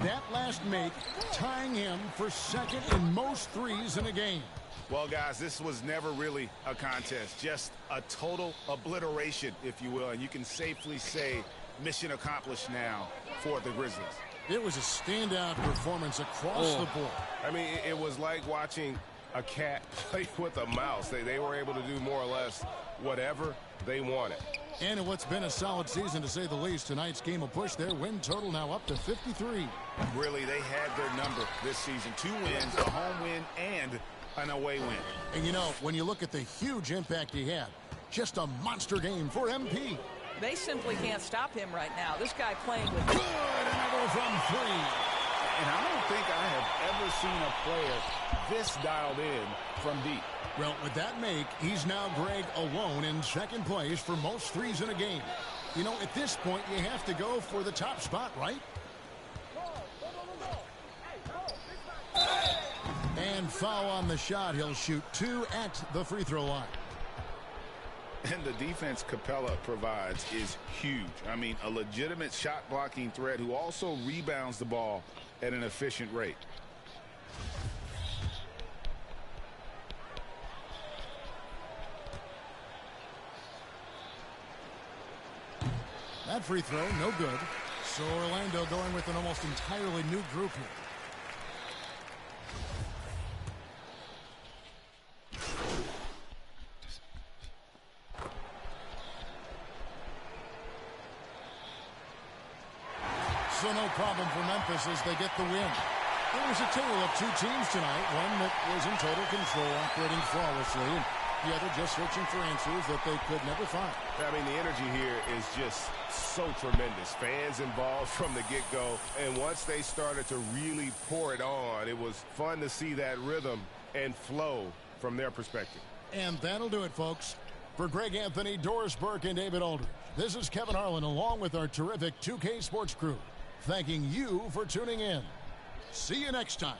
That last make tying him for second in most threes in a game. Well, guys, this was never really a contest, just a total obliteration, if you will, and you can safely say mission accomplished now for the Grizzlies. It was a standout performance across the board. I mean, it was like watching a cat play with a mouse. They were able to do more or less whatever they wanted. And in what's been a solid season, to say the least, tonight's game will push their win total now up to 53. Really, they had their number this season. 2 wins, a home win, and an away win. And you know, when you look at the huge impact he had, just a monster game for MP. They simply can't stop him right now. This guy playing with... Good, another from 3. And I don't think I have ever seen a player this dialed in from deep. Well, with that make, he's now, Greg, alone in second place for most threes in a game. You know, at this point, you have to go for the top spot, right? And foul on the shot. He'll shoot 2 at the free throw line. And the defense Capella provides is huge. I mean, a legitimate shot blocking threat who also rebounds the ball at an efficient rate. That free throw, no good. So Orlando going with an almost entirely new group here. So no problem for Memphis as they get the win. It was a tale of 2 teams tonight. One that was in total control, operating flawlessly, and the other just searching for answers that they could never find. I mean, the energy here is just so tremendous. Fans involved from the get-go, and once they started to really pour it on, it was fun to see that rhythm and flow from their perspective. And that'll do it, folks. For Greg Anthony, Doris Burke, and David Aldridge, this is Kevin Harlan along with our terrific 2K Sports crew, thanking you for tuning in. See you next time.